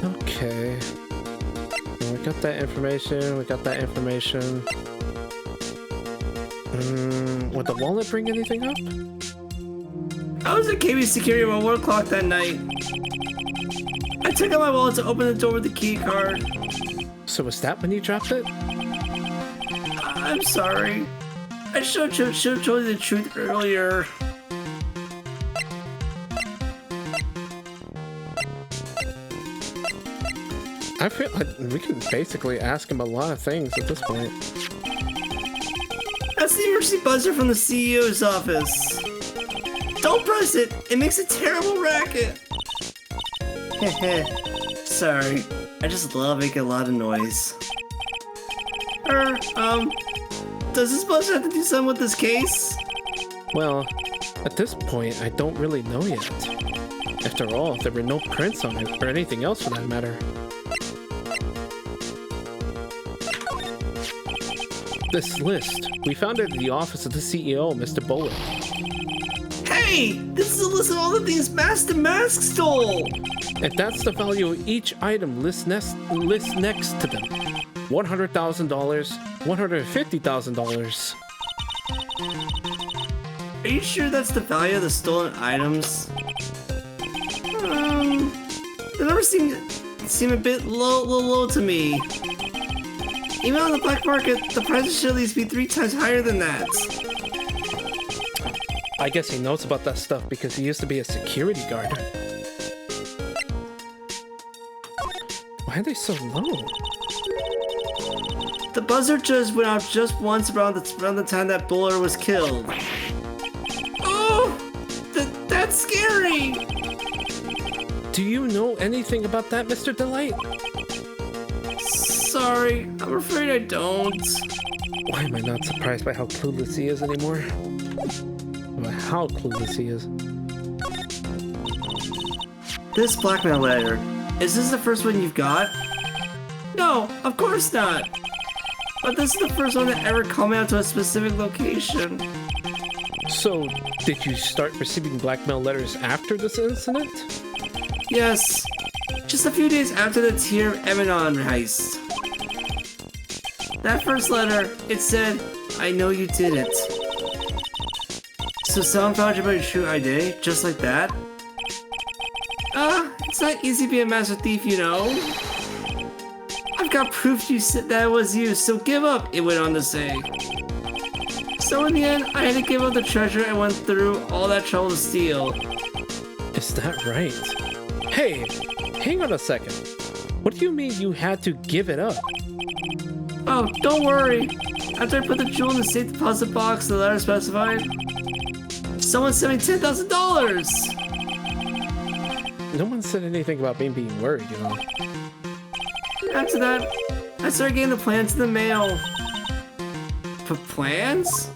Okay. Well, we got that information. Would the wallet bring anything up? I was at KB Security around 1 o'clock that night. I took out my wallet to open the door with the key card. So was that when you dropped it? I'm sorry. I should have told you the truth earlier. I feel like we can basically ask him a lot of things at this point. That's the emergency buzzer from the CEO's office. Don't press it. It makes a terrible racket. Sorry. I just love making a lot of noise. Does this buzzer have to do something with this case? Well, at this point, I don't really know yet. After all, there were no prints on it, or anything else for that matter. This list, we found it at the office of the CEO, Mr. Bullock. Hey! This is a list of all the things Master Mask stole! And that's the value of each item list next to them. $100,000, $150,000. Are you sure that's the value of the stolen items? The numbers seem a bit low to me. Even on the black market, the prices should at least be 3 times higher than that. I guess he knows about that stuff because he used to be a security guard. Why are they so low? The buzzer just went off just once around the time that Buller was killed. Oh! That's scary! Do you know anything about that, Mr. Delight? Sorry, I'm afraid I don't. Why am I not surprised by how clueless he is anymore? By how clueless he is. This blackmail letter, is this the first one you've got? No, of course not. But this is the first one that ever called me out to a specific location. So, did you start receiving blackmail letters after this incident? Yes, just a few days after the Tear of Eminon heist. That first letter, it said, I know you did it. So someone found your true identity, just like that? It's not easy to be a master thief, you know. I've got proof you said that was you, so give up, it went on to say. So in the end, I had to give up the treasure and went through all that trouble to steal. Is that right? Hey, hang on a second. What do you mean you had to give it up? Oh, don't worry. After I put the jewel in the safe deposit box the letter specified, someone sent me $10,000! No one said anything about me being worried, you know. After that, I started getting the plans in the mail. Plans?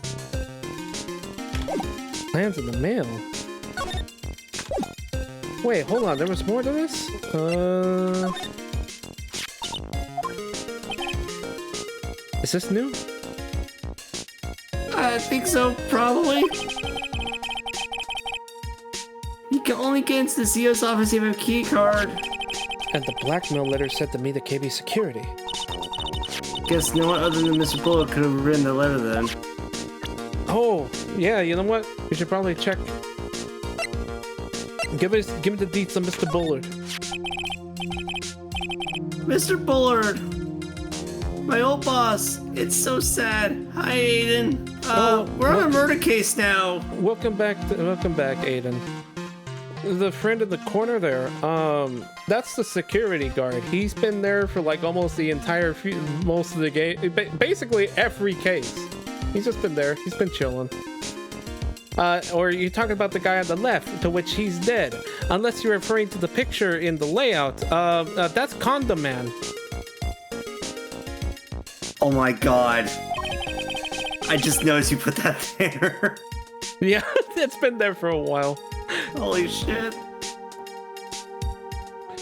Plans in the mail? Wait, hold on, there was more to this? Is this new? I think so, probably. You can only get into the CEO's office if you have a key card. And the blackmail letter said to me the KB security. Guess no one other than Mr. Bullock could have written the letter then. Oh, yeah, you know what? We should probably check. Give me the deets on Mr. Bullard. Mr. Bullard! My old boss! It's so sad. Hi, Aiden. We're on a murder case now. Welcome back, Aiden. The friend in the corner there, that's the security guard. He's been there for like almost the entire most of the game, basically every case. He's just been there. He's been chilling. Or you're talking about the guy on the left, to which he's dead. Unless you're referring to the picture in the layout. That's Condom Man. Oh my god. I just noticed you put that there. Yeah, it's been there for a while. Holy shit.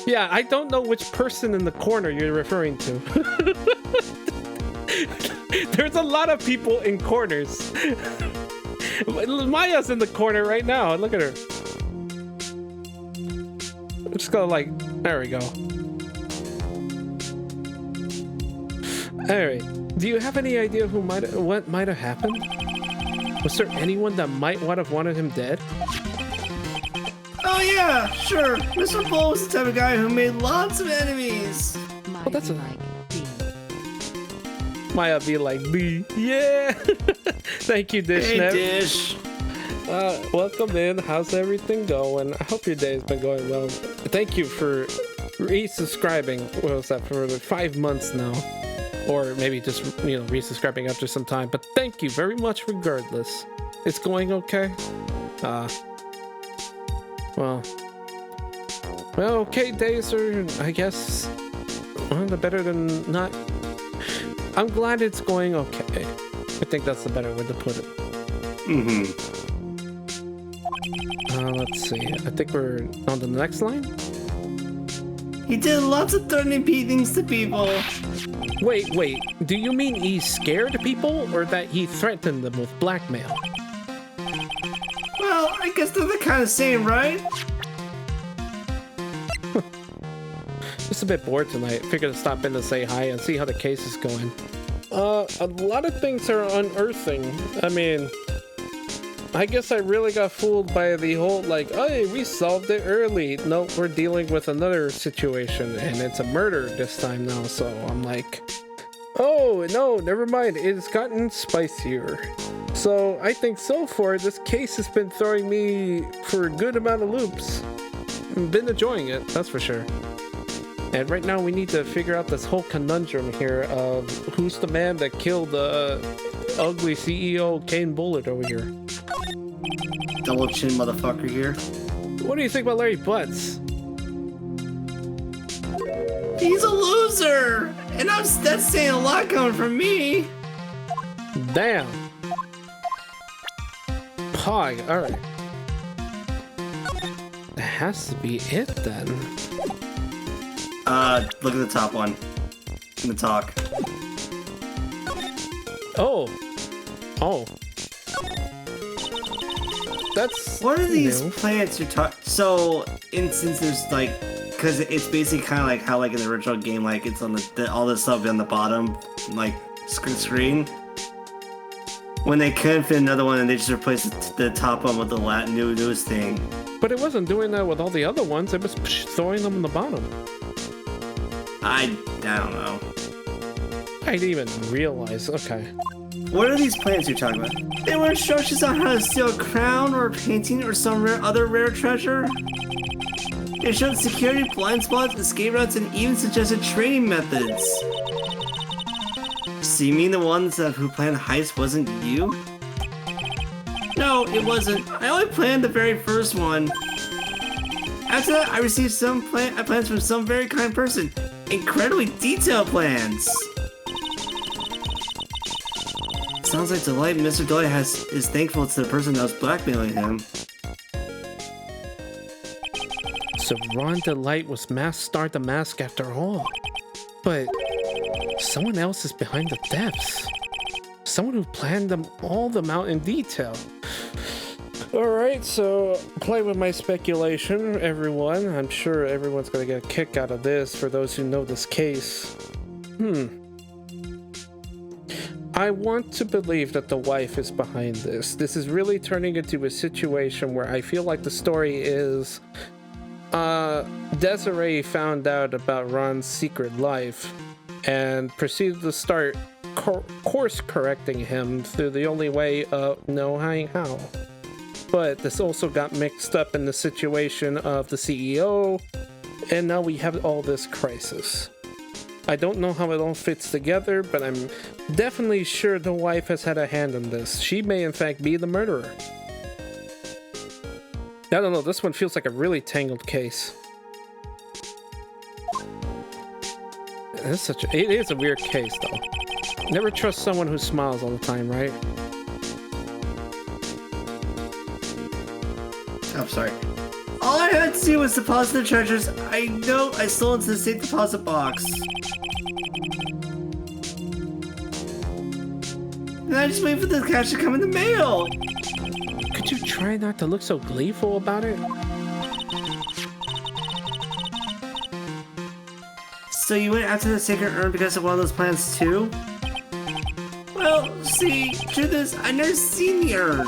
Yeah, I don't know which person in the corner you're referring to. There's a lot of people in corners. Maya's in the corner right now. Look at her. Just go like, there we go. Alright, do you have any idea what might have happened? Was there anyone that might have wanted him dead? Oh yeah, sure. Mr. Bull was the type of guy who made lots of enemies. Well, that's Maya be like B. Yeah. Thank you, Dish. Hey, Dish. Welcome in. How's everything going? I hope your day has been going well. Thank you for resubscribing. What was that, for 5 months now? Or maybe just, resubscribing after some time. But thank you very much regardless. It's going okay? Well, okay days are, I guess, the better than not. I'm glad it's going okay. I think that's the better way to put it. Mm-hmm. Let's see. I think we're on to the next line. He did lots of threatening things to people. Wait. Do you mean he scared people, or that he threatened them with blackmail? Well, I guess they're the kind of same, right? Just a bit bored tonight. Figured to stop in to say hi and see how the case is going. A lot of things are unearthing. I mean, I guess I really got fooled by the whole, like, hey, we solved it early. No, we're dealing with another situation, and it's a murder this time now, so I'm like, oh, no, never mind. It's gotten spicier. So I think so far this case has been throwing me for a good amount of loops. I've been enjoying it, that's for sure. And right now we need to figure out this whole conundrum here of who's the man that killed the ugly CEO Kane Bullet over here. Double chin motherfucker here. What do you think about Larry Butts? He's a loser! And that's saying a lot coming from me. Damn. Pog, alright. That has to be it then. Look at the top one. In the talk. Oh. Oh. That's What are these new. plants you're talking? So, since there's like, because it's basically kind of like how like in the original game, like it's on all this stuff on the bottom, like screen. When they couldn't fit another one, and they just replaced the top one with the newest thing. But it wasn't doing that with all the other ones. It was throwing them on the bottom. I don't know. I didn't even realize. Okay. What are these plants you're talking about? They were instructions on how to steal a crown or a painting or some other rare treasure. They showed security, blind spots, escape routes, and even suggested training methods. So you mean the ones who planned the heist wasn't you? No, it wasn't. I only planned the very first one. After that, I received some plans from some very kind person. Incredibly detailed plans. Sounds like Mr. Delight is thankful to the person that was blackmailing him. So Ron Delight was Star the Mask after all. But someone else is behind the deaths. Someone who planned them out in detail. Alright, so play with my speculation, everyone. I'm sure everyone's gonna get a kick out of this for those who know this case. I want to believe that the wife is behind this. This is really turning into a situation where I feel like the story is Desiree found out about Ron's secret life and proceeded to start course correcting him through the only way of knowing how. But this also got mixed up in the situation of the CEO, and now we have all this crisis. I don't know how it all fits together, but I'm definitely sure the wife has had a hand in this. She may in fact be the murderer. I don't know, this one feels like a really tangled case. It is a weird case though. Never trust someone who smiles all the time, right? I'm sorry. All I had to do was deposit the treasures I know I stole into the safe deposit box. And I just wait for the cash to come in the mail. Could you try not to look so gleeful about it? So you went after the sacred urn because of one of those plans too? Well, see, truth is, I never seen the urn.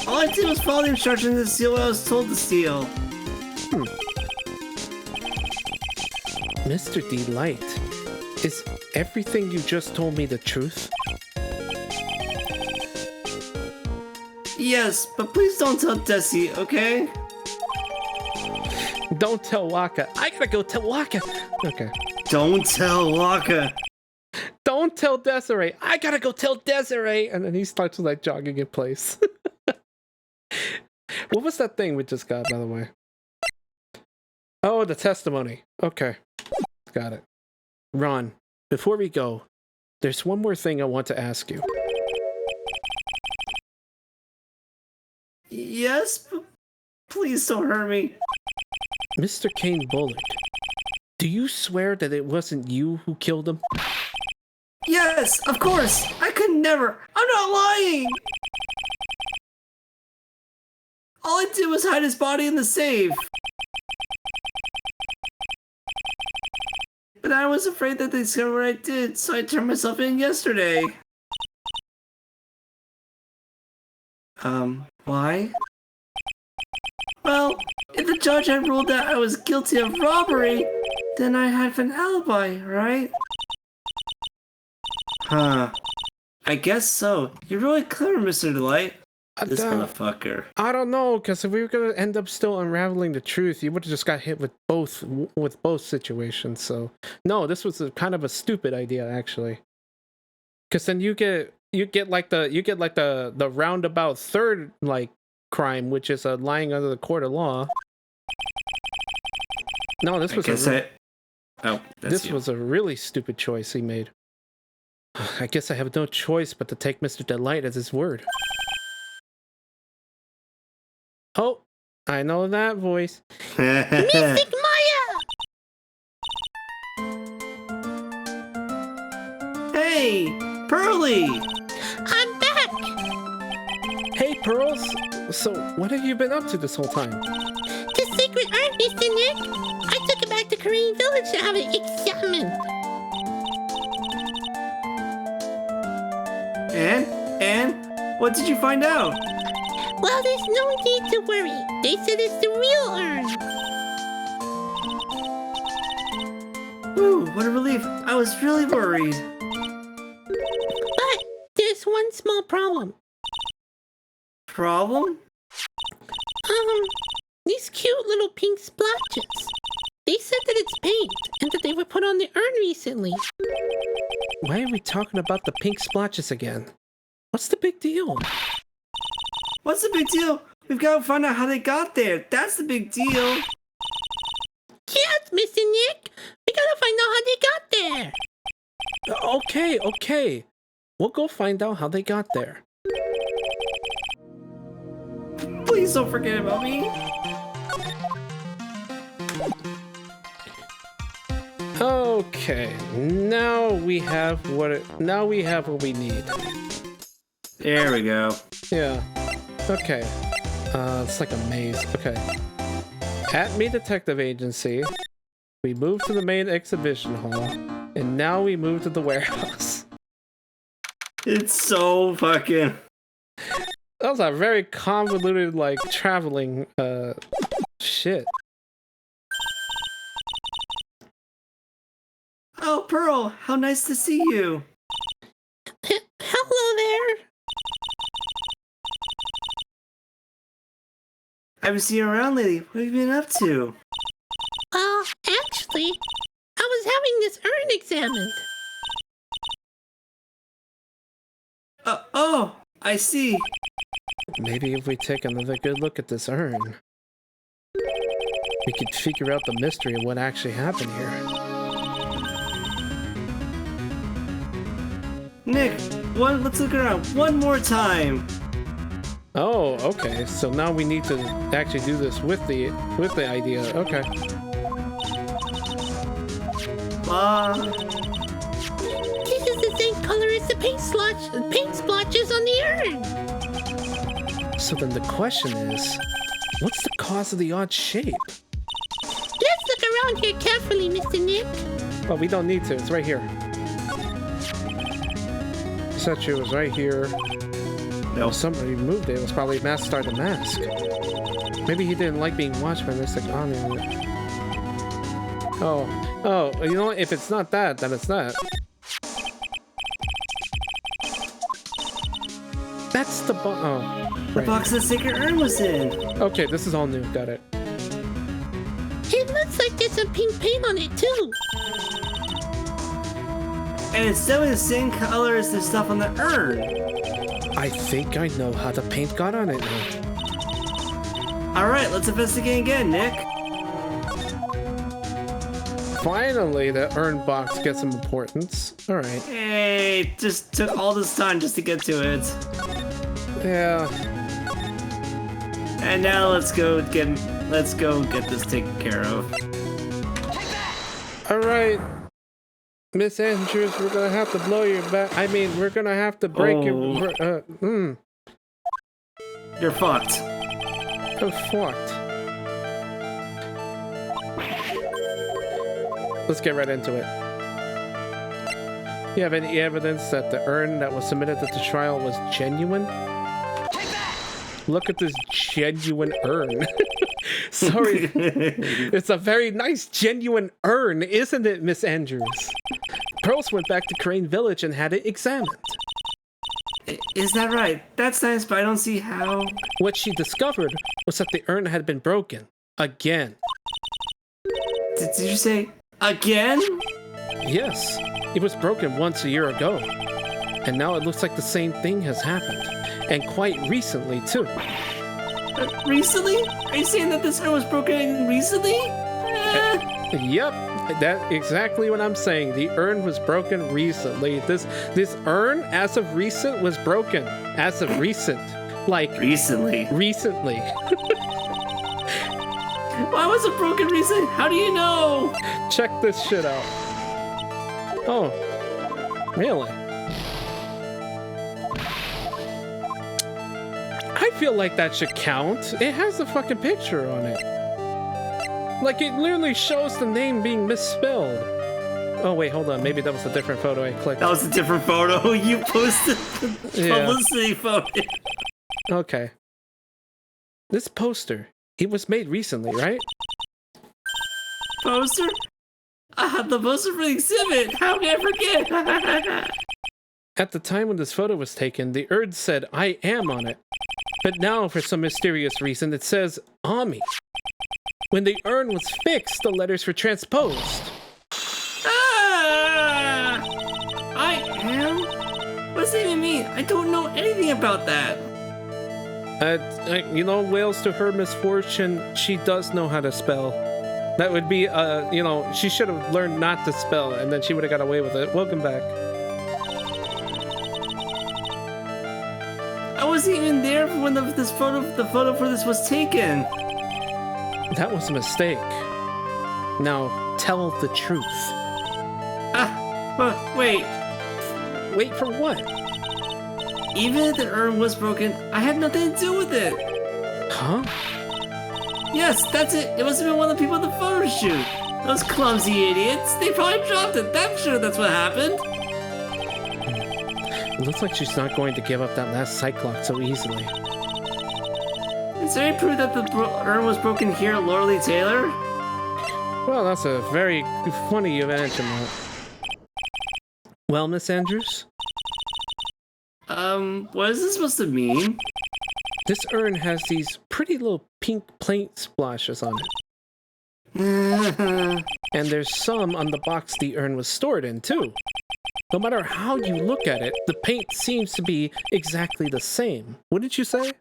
All I did was follow the instructions to steal what I was told to steal. Mr. Delight, is everything you just told me the truth? Yes, but please don't tell Desi, okay? Don't tell Waka. I gotta go tell Waka. Okay. Don't tell Waka. Don't tell Desiree. I gotta go tell Desiree. And then he starts like jogging in place. What was that thing we just got, by the way? Oh, the testimony. Okay. Got it. Ron, before we go, there's one more thing I want to ask you. Yes, but please don't hurt me. Mr. Kane Bullock, do you swear that it wasn't you who killed him? Yes, of course. I could never. I'm not lying. All I did was hide his body in the safe. But I was afraid that they'd discover what I did, so I turned myself in yesterday. Why? Well, if the judge had ruled that I was guilty of robbery, then I had an alibi, right? Huh. I guess so. You're really clever, Mr. Delight. This don't- motherfucker. I don't know, because if we were gonna end up still unraveling the truth, you would have just got hit with both situations. So no, this was kind of a stupid idea actually. Because then you get like the roundabout third like crime, which is lying under the court of law. No, this was was a really stupid choice he made. I guess I have no choice but to take Mr. Delight as his word. Oh, I know that voice. Mystic Maya! Hey, Pearly! I'm back! Hey, Pearls. So, what have you been up to this whole time? The secret art, Mr. Nick! I took it back to Korean Village to have it examined. And what did you find out? Well, there's no need to worry. They said it's the real urn. Ooh, what a relief. I was really worried. But there's one small problem. Problem? These cute little pink splotches. They said that it's paint and that they were put on the urn recently. Why are we talking about the pink splotches again? What's the big deal? What's the big deal? We've got to find out how they got there. That's the big deal. Yes, Mr. Nick! We gotta find out how they got there! Okay. We'll go find out how they got there. Please don't forget about me. Okay, now we have what we need. There we go. Yeah. Okay. It's like a maze. Okay. At Me Detective Agency, we moved to the main exhibition hall, and now we move to the warehouse. It's so fucking... That was a very convoluted, like, traveling, shit. Oh, Pearl, how nice to see you. Hello there! I haven't seen you around lately. What have you been up to? Well, actually, I was having this urn examined. Oh, I see. Maybe if we take another good look at this urn, we could figure out the mystery of what actually happened here. Nick, let's look around one more time. Oh, okay. So now we need to actually do this with the idea. Okay. This is the same color as the paint splotches on the urn. So then the question is, what's the cause of the odd shape? Let's look around here carefully, Mr. Nick. Well, we don't need to. It's right here. Statue was right here. No. Somebody moved it. It was probably Master the Mask. Maybe he didn't like being watched by Mystic Omni. Oh, you know what? If it's not that, then it's that. That's the The right. box the sacred urn was in. Okay, this is all new. Got it. It looks like there's some pink paint on it, too. And it's definitely the same color as the stuff on the urn. I think I know how the paint got on it now. Alright, let's investigate again, Nick. Finally, the urn box gets some importance. Alright. Hey, just took all this time just to get to it. Yeah. And now let's go get this taken care of. Alright. Miss Andrews, we're gonna have to blow your back. I mean, we're gonna have to break your. You're fucked. I'm fucked. Let's get right into it. You have any evidence that the urn that was submitted at the trial was genuine? Look at this genuine urn. Sorry. It's a very nice, genuine urn, isn't it, Miss Andrews? Pearls went back to Crane Village and had it examined. Is that right? That's nice, but I don't see how. What she discovered was that the urn had been broken. Again. Did you say again? Yes, it was broken once a year ago. And now it looks like the same thing has happened. And quite recently, too. Recently? Are you saying that this urn was broken recently? Yep, that's exactly what I'm saying. The urn was broken recently. This urn, as of recent, was broken. As of recent. Like, Recently? Why was it broken recently? How do you know? Check this shit out. Oh, really? I feel like that should count. It has a fucking picture on it. Like, it literally shows the name being misspelled. Oh, wait, hold on. Maybe that was a different photo I clicked. That was a different photo. You posted the Yeah. publicity photo. Okay. This poster, it was made recently, right? Poster? The poster for the exhibit. How can I forget? At the time when this photo was taken, the urn said, "I am" on it. But now, for some mysterious reason, it says, "Ami." When the urn was fixed, the letters were transposed. I am? What does that even mean? I don't know anything about that. You know, Wales, to her misfortune, she does know how to spell. That would be, you know, she should have learned not to spell, and then she would have got away with it. Welcome back. I wasn't even there when the photo for this was taken. That was a mistake. Now, tell the truth. But wait. Wait for what? Even if the urn was broken, I had nothing to do with it. Huh? Yes, that's it. It must have been one of the people at the photo shoot. Those clumsy idiots. They probably dropped it. I'm sure that's what happened. It looks like she's not going to give up that last Cyclops so easily. Is there any proof that the urn was broken here at Laura Taylor? Well, that's a very funny you mentioned that. Well, Miss Andrews? What is this supposed to mean? This urn has these pretty little pink paint splashes on it. And there's some on the box the urn was stored in, too. No matter how you look at it, the paint seems to be exactly the same. What did you say?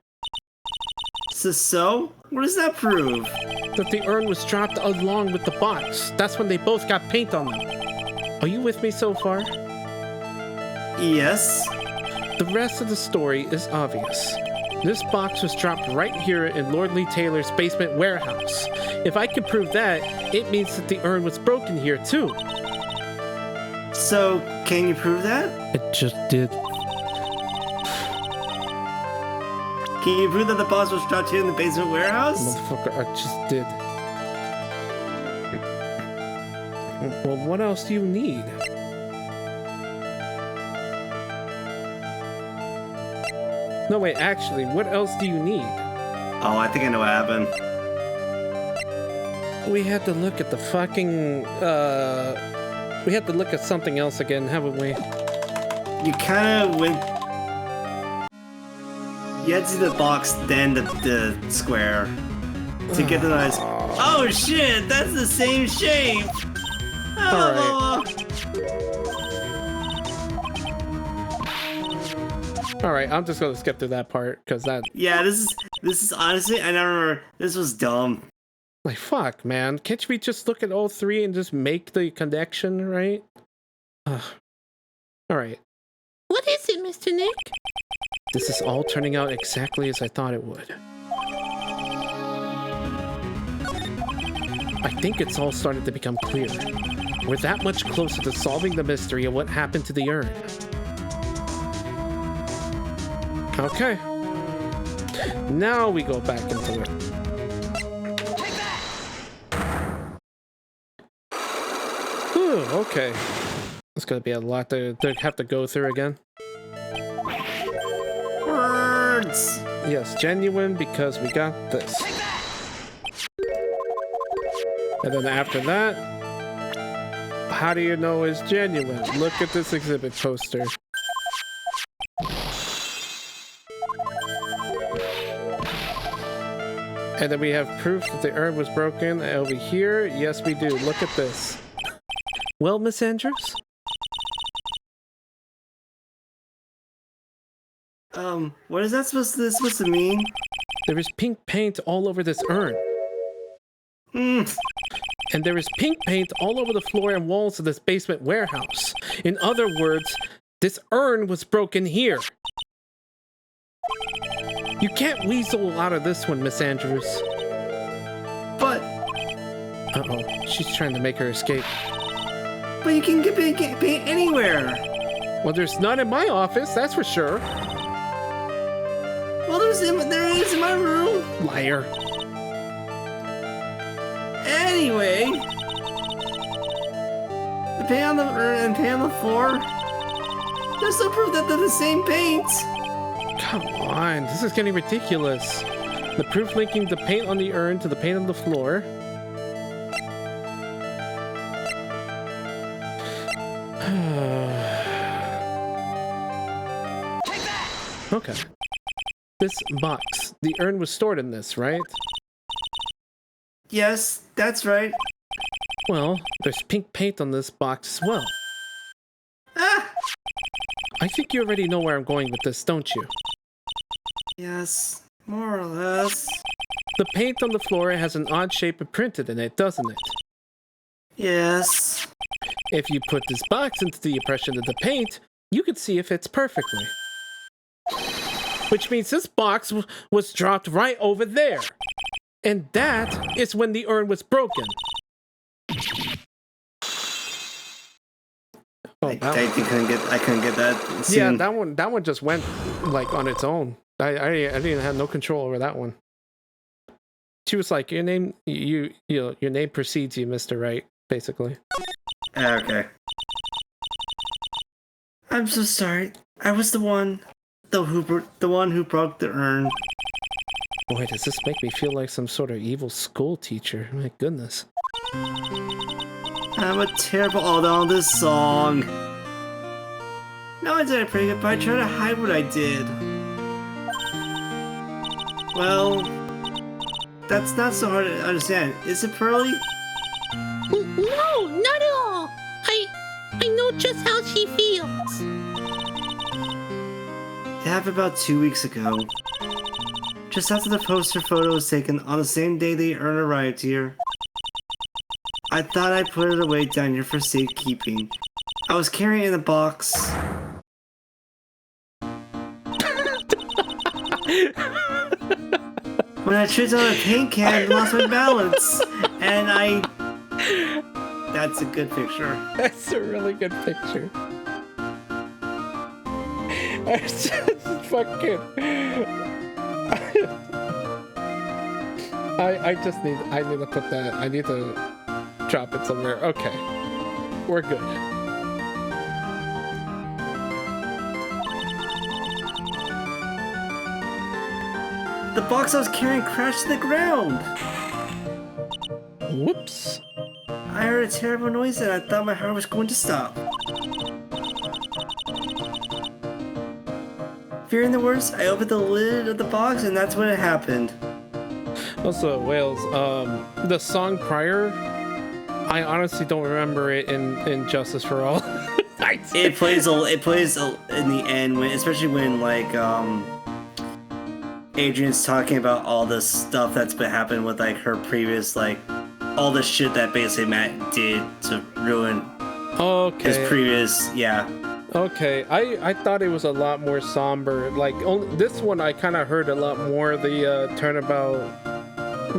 So? What does that prove? That the urn was dropped along with the box. That's when they both got paint on them. Are you with me so far? Yes. The rest of the story is obvious. This box was dropped right here in Lord Lee Taylor's basement warehouse. If I can prove that, it means that the urn was broken here too. So, can you prove that? It just did. Can you prove that the box was dropped here in the basement warehouse? Motherfucker, I just did. Well, what else do you need? No, wait, actually, what else do you need? Oh, I think I know what happened. We had to look at the fucking, we had to look at something else again, haven't we? You kind of went... You had to see the box, then the square. To get the nice... Oh shit, that's the same shape! Alright, I'm just gonna skip through that part, because that... Yeah, this is honestly, I never remember, this was dumb. Like, fuck, man. Can't we just look at all three and just make the connection, right? Alright. What is it, Mr. Nick? This is all turning out exactly as I thought it would. I think it's all started to become clear. We're that much closer to solving the mystery of what happened to the urn. Okay. Now we go back into it. Whew, okay. It's gonna be a lot to have to go through again. Words! Yes, genuine because we got this. And then after that, how do you know it's genuine? Look at this exhibit poster. And then we have proof that the urn was broken over here. Yes, we do. Look at this. Well, Miss Andrews? What is that supposed to mean? There is pink paint all over this urn. And there is pink paint all over the floor and walls of this basement warehouse. In other words, this urn was broken here. You can't weasel out of this one, Miss Andrews. But Uh-oh, she's trying to make her escape. you can get paint anywhere. Well, there's none in my office, that's for sure. Well, there is in my room. Liar. Anyway, the paint on the urn and paint on the floor. There's still proof that they're the same paint. Come on, this is getting ridiculous. The proof linking the paint on the urn to the paint on the floor. Okay. This box. The urn was stored in this, right? Yes, that's right. Well, there's pink paint on this box as well. Ah! I think you already know where I'm going with this, don't you? Yes, more or less. The paint on the floor has an odd shape imprinted in it, doesn't it? Yes. If you put this box into the impression of the paint, you can see it fits perfectly. Which means this box was dropped right over there. And that is when the urn was broken. Oh, I couldn't get that scene. Yeah, that one just went like on its own. I didn't have no control over that one. She was like, your name your name precedes you, Mr. Wright, basically. Okay. I'm so sorry. I was the one who broke the urn. Boy, does this make me feel like some sort of evil school teacher. My goodness. I'm a terrible on this song. No, I did it pretty good, but I tried to hide what I did. Well, that's not so hard to understand. Is it, Pearly? No, not at all. I know just how she feels. It happened about 2 weeks ago. Just after the poster photo was taken on the same day the urn arrived here. I thought I'd put it away down here for safekeeping. I was carrying it in a box. When I tripped on a paint can, I lost my balance. And That's a good picture. That's a really good picture. I just fucking... I need to put that... I need to drop it somewhere. Okay. We're good. The box I was carrying crashed to the ground. Whoops. I heard a terrible noise and I thought my heart was going to stop. Fearing the worst, I opened the lid of the box and that's when it happened. Also, Wales, the song prior, I honestly don't remember it in Justice for All. It plays in the end, especially when like Adrian's talking about all the stuff that's been happening with like her previous like all the shit that basically Matt did to ruin his previous Okay, I thought it was a lot more somber. Like this one, I kind of heard a lot more the turnabout.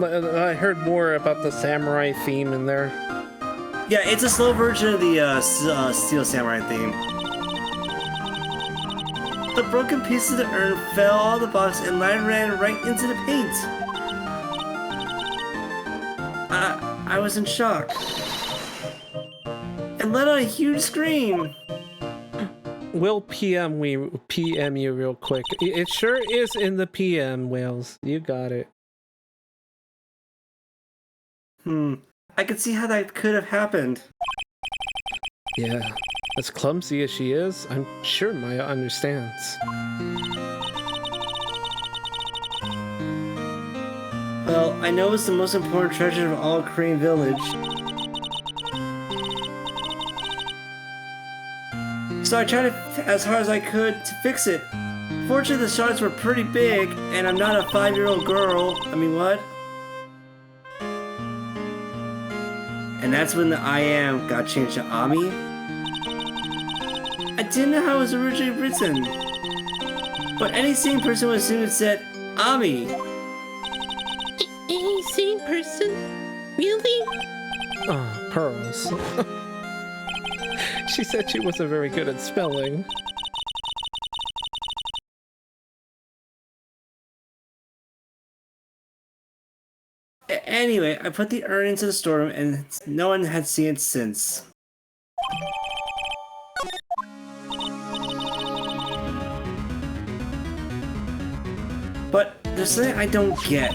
I heard more about the samurai theme in there. Yeah, it's a slow version of the Steel Samurai theme. The broken piece of the urn fell out of the box and ran right into the paint. I was in shock. And let out a huge scream. We'll PM you real quick. It sure is in the PM, Wales. You got it. I could see how that could have happened. Yeah. As clumsy as she is, I'm sure Maya understands. Well, I know it's the most important treasure of all Korean Village. So I tried as hard as I could to fix it. Fortunately, the shards were pretty big, and I'm not a 5-year-old girl. I mean, what? And that's when the I am got changed to Ami. I didn't know how it was originally written. But any sane person would assume it said Ami. Any sane person? Really? Oh, Pearls. She said she wasn't very good at spelling. Anyway, I put the urn into the storeroom and no one had seen it since. But there's something I don't get.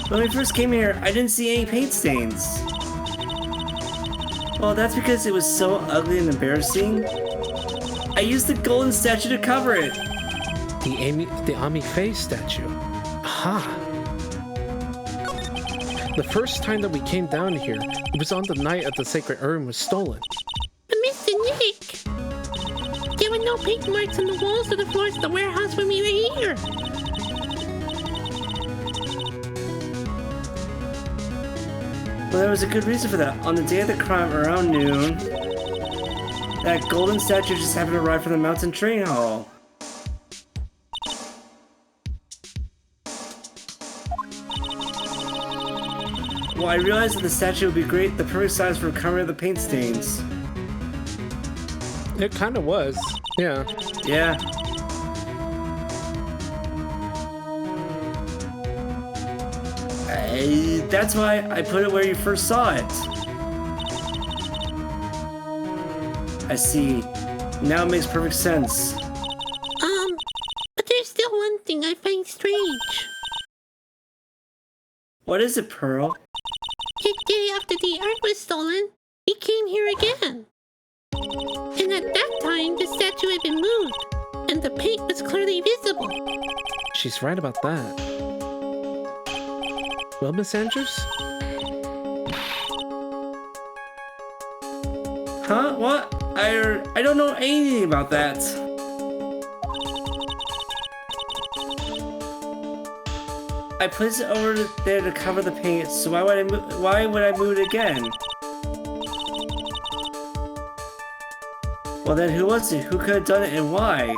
When we first came here, I didn't see any paint stains. Well, that's because it was so ugly and embarrassing. I used the golden statue to cover it. The Ami Faye statue. Aha. The first time that we came down here, it was on the night that the sacred urn was stolen. But Mr. Nick! There were no paint marks on the walls or the floors of the warehouse when we were here. Well, there was a good reason for that. On the day of the crime, around noon, that golden statue just happened to arrive from the mountain train hall. Well, I realized that the statue would be the perfect size for covering the paint stains. It kind of was. Yeah. Yeah. That's why I put it where you first saw it. I see. Now it makes perfect sense. But there's still one thing I find strange. What is it, Pearl? The day after the urn was stolen, we came here again. And at that time, the statue had been moved, and the paint was clearly visible. She's right about that. Well, Miss Andrews? Huh? What? I don't know anything about that. I placed it over there to cover the paint, so why would I move it again? Well then, who was it? Who could have done it and why?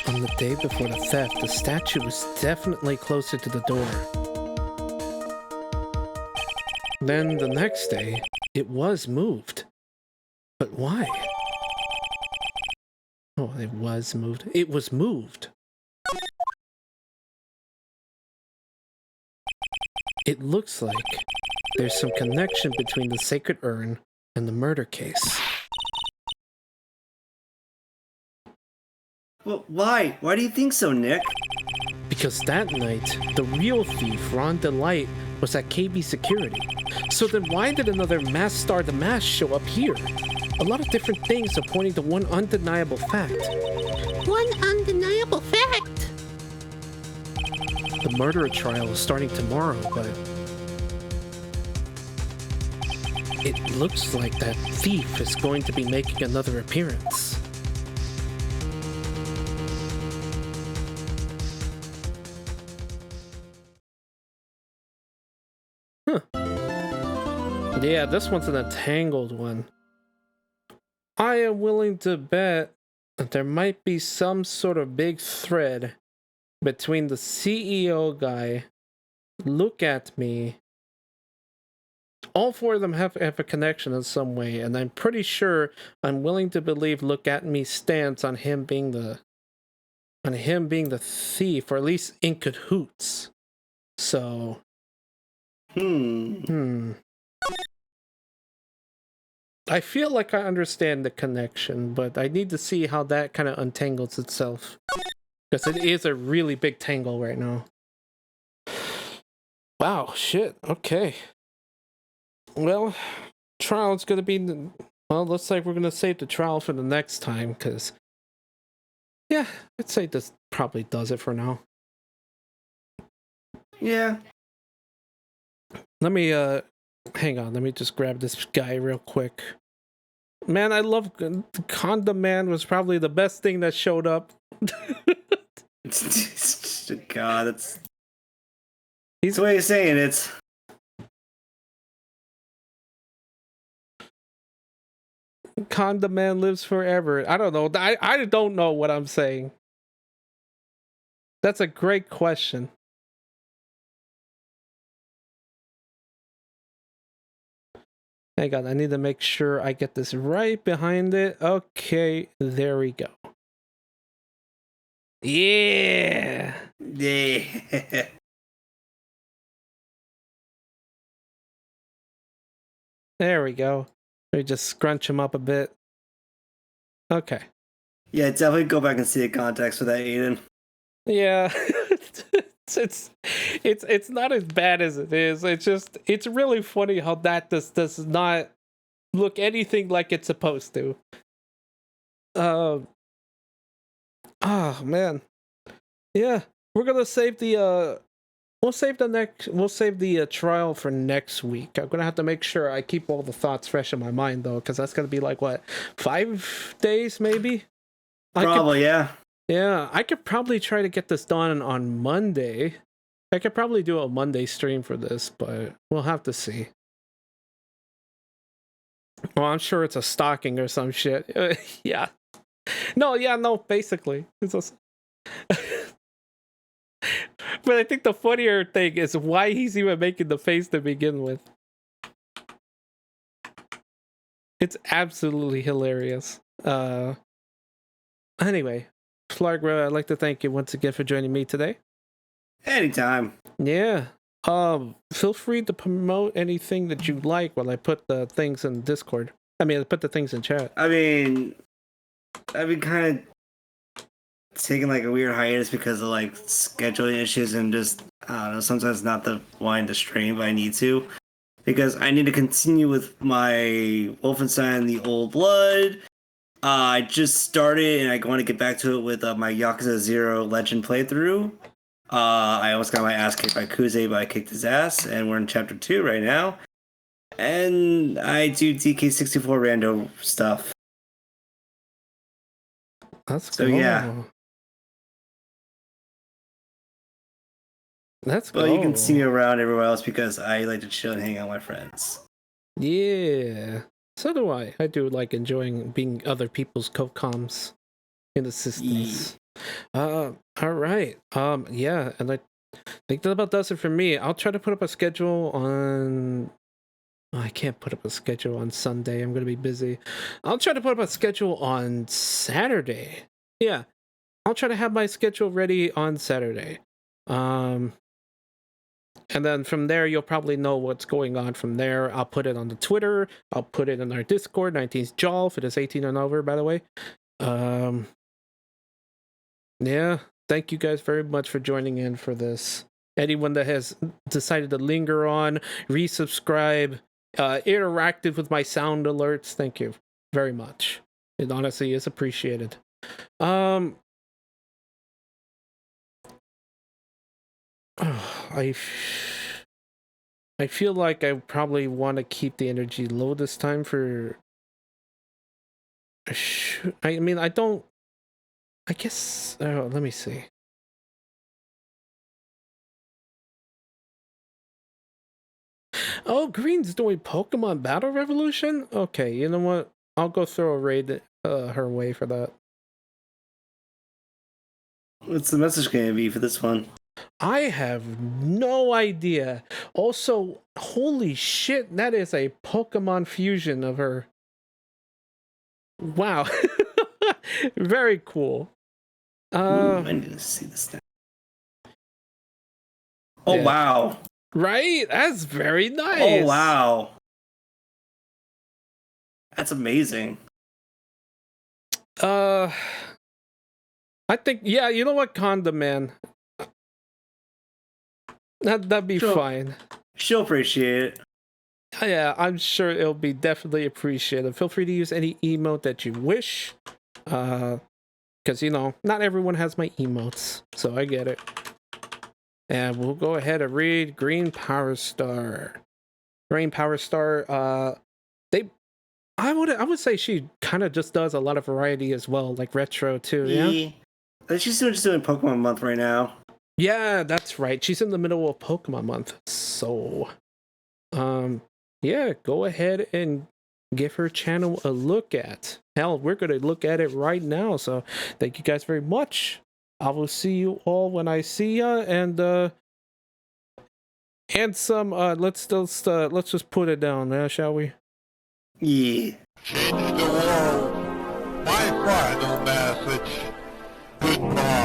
On the day before the theft, the statue was definitely closer to the door. Then the next day, it was moved. But why? Oh, it was moved. It was moved. It looks like there's some connection between the sacred urn and the murder case. Well, why? Why do you think so, Nick? Because that night, the real thief, Ron Delight, was at KB Security. So then why did another Masked Star the Mask show up here? A lot of different things are pointing to one undeniable fact. One undeniable fact! The murderer trial is starting tomorrow, but it looks like that thief is going to be making another appearance. Huh. Yeah, this one's an entangled one. I am willing to bet that there might be some sort of big thread between the CEO guy, Look At Me. All four of them have a connection in some way, and I'm pretty sure I'm willing to believe Look At Me's stance on him being the thief, or at least in cahoots. So I feel like I understand the connection, but I need to see how that kind of untangles itself. Because it is a really big tangle right now. Wow, shit, okay. Well, trial's gonna be... Well, looks like we're gonna save the trial for the next time, because... Yeah, I'd say this probably does it for now. Yeah. Let me hang on. Let me just grab this guy real quick. Man, I love Condom Man was probably the best thing that showed up. God, that's the way you're saying it. Condom Man lives forever. I don't know. I don't know what I'm saying. That's a great question. Hang on, I need to make sure I get this right behind it. Okay, there we go. Yeah. Yeah. There we go. Let me just scrunch him up a bit. Okay. Yeah, definitely go back and see the context for that, Aiden. Yeah. it's not as bad as it is. It's really funny how that does not look anything like it's supposed to. Oh man. Yeah. We're gonna save the we'll save the trial for next week. I'm gonna have to make sure I keep all the thoughts fresh in my mind though, because that's gonna be like what, 5 days maybe? Probably, yeah. Yeah, I could probably try to get this done on Monday. I could probably do a Monday stream for this, but we'll have to see. Well, I'm sure it's a stocking or some shit. Yeah. No, basically. It's a... But I think the funnier thing is why he's even making the face to begin with. It's absolutely hilarious. Anyway, Flargra, I'd like to thank you once again for joining me today. Anytime. Yeah. Feel free to promote anything that you like while I put the things in Discord. I mean, put the things in chat. I mean, I've been kind of taking like a weird hiatus because of like scheduling issues and just, I don't know, sometimes not the wanting to stream, but I need to. Because I need to continue with my Wolfenstein The Old Blood. I just started and I want to get back to it with my Yakuza 0 Legend playthrough. I almost got my ass kicked by Kuze, but I kicked his ass, and we're in chapter 2 right now. And I do DK64 rando stuff. That's so cool. Yeah. That's but cool. You can see me around everywhere else because I like to chill and hang out with my friends. Yeah. So do I. I do like enjoying being other people's co-coms in assistance. All right. Yeah, and I think that about does it for me. I'll try to put up a schedule on... I can't put up a schedule on Sunday. I'm going to be busy. I'll try to put up a schedule on Saturday. Yeah. I'll try to have my schedule ready on Saturday. And then from there, you'll probably know what's going on from there. I'll put it on the Twitter. I'll put it in our Discord, 19th Jolf. It is 18 and over, by the way. Yeah. Thank you guys very much for joining in for this. Anyone that has decided to linger on, resubscribe, interactive with my sound alerts, thank you very much. It honestly is appreciated. I feel like I probably want to keep the energy low this time for... I mean, I don't... I guess... let me see. Oh, Green's doing Pokemon Battle Revolution? Okay, you know what? I'll go throw a raid her way for that. What's the message going to be for this one? I have no idea. Also, holy shit, that is a Pokemon fusion of her. Wow. Very cool. I need to see this now. Oh, yeah. Wow. Right? That's very nice. Oh, wow. That's amazing. I think, yeah, you know what, Condom Man? That'd be fine. She'll appreciate it. Yeah, I'm sure it'll be definitely appreciated. Feel free to use any emote that you wish. Condom because you know not everyone has my emotes, so I get it. And we'll go ahead and read Green Power Star. Green Power Star. I would say she kind of just does a lot of variety as well, like retro too. Yeah. She's just doing Pokemon Month right now. Yeah, that's right. She's in the middle of Pokemon Month, so yeah, go ahead and give her channel a look at. Hell, we're gonna look at it right now. So thank you guys very much. I will see you all when I see ya, and some let's just put it down, shall we? Yeah. Change the world. My final message. Goodbye.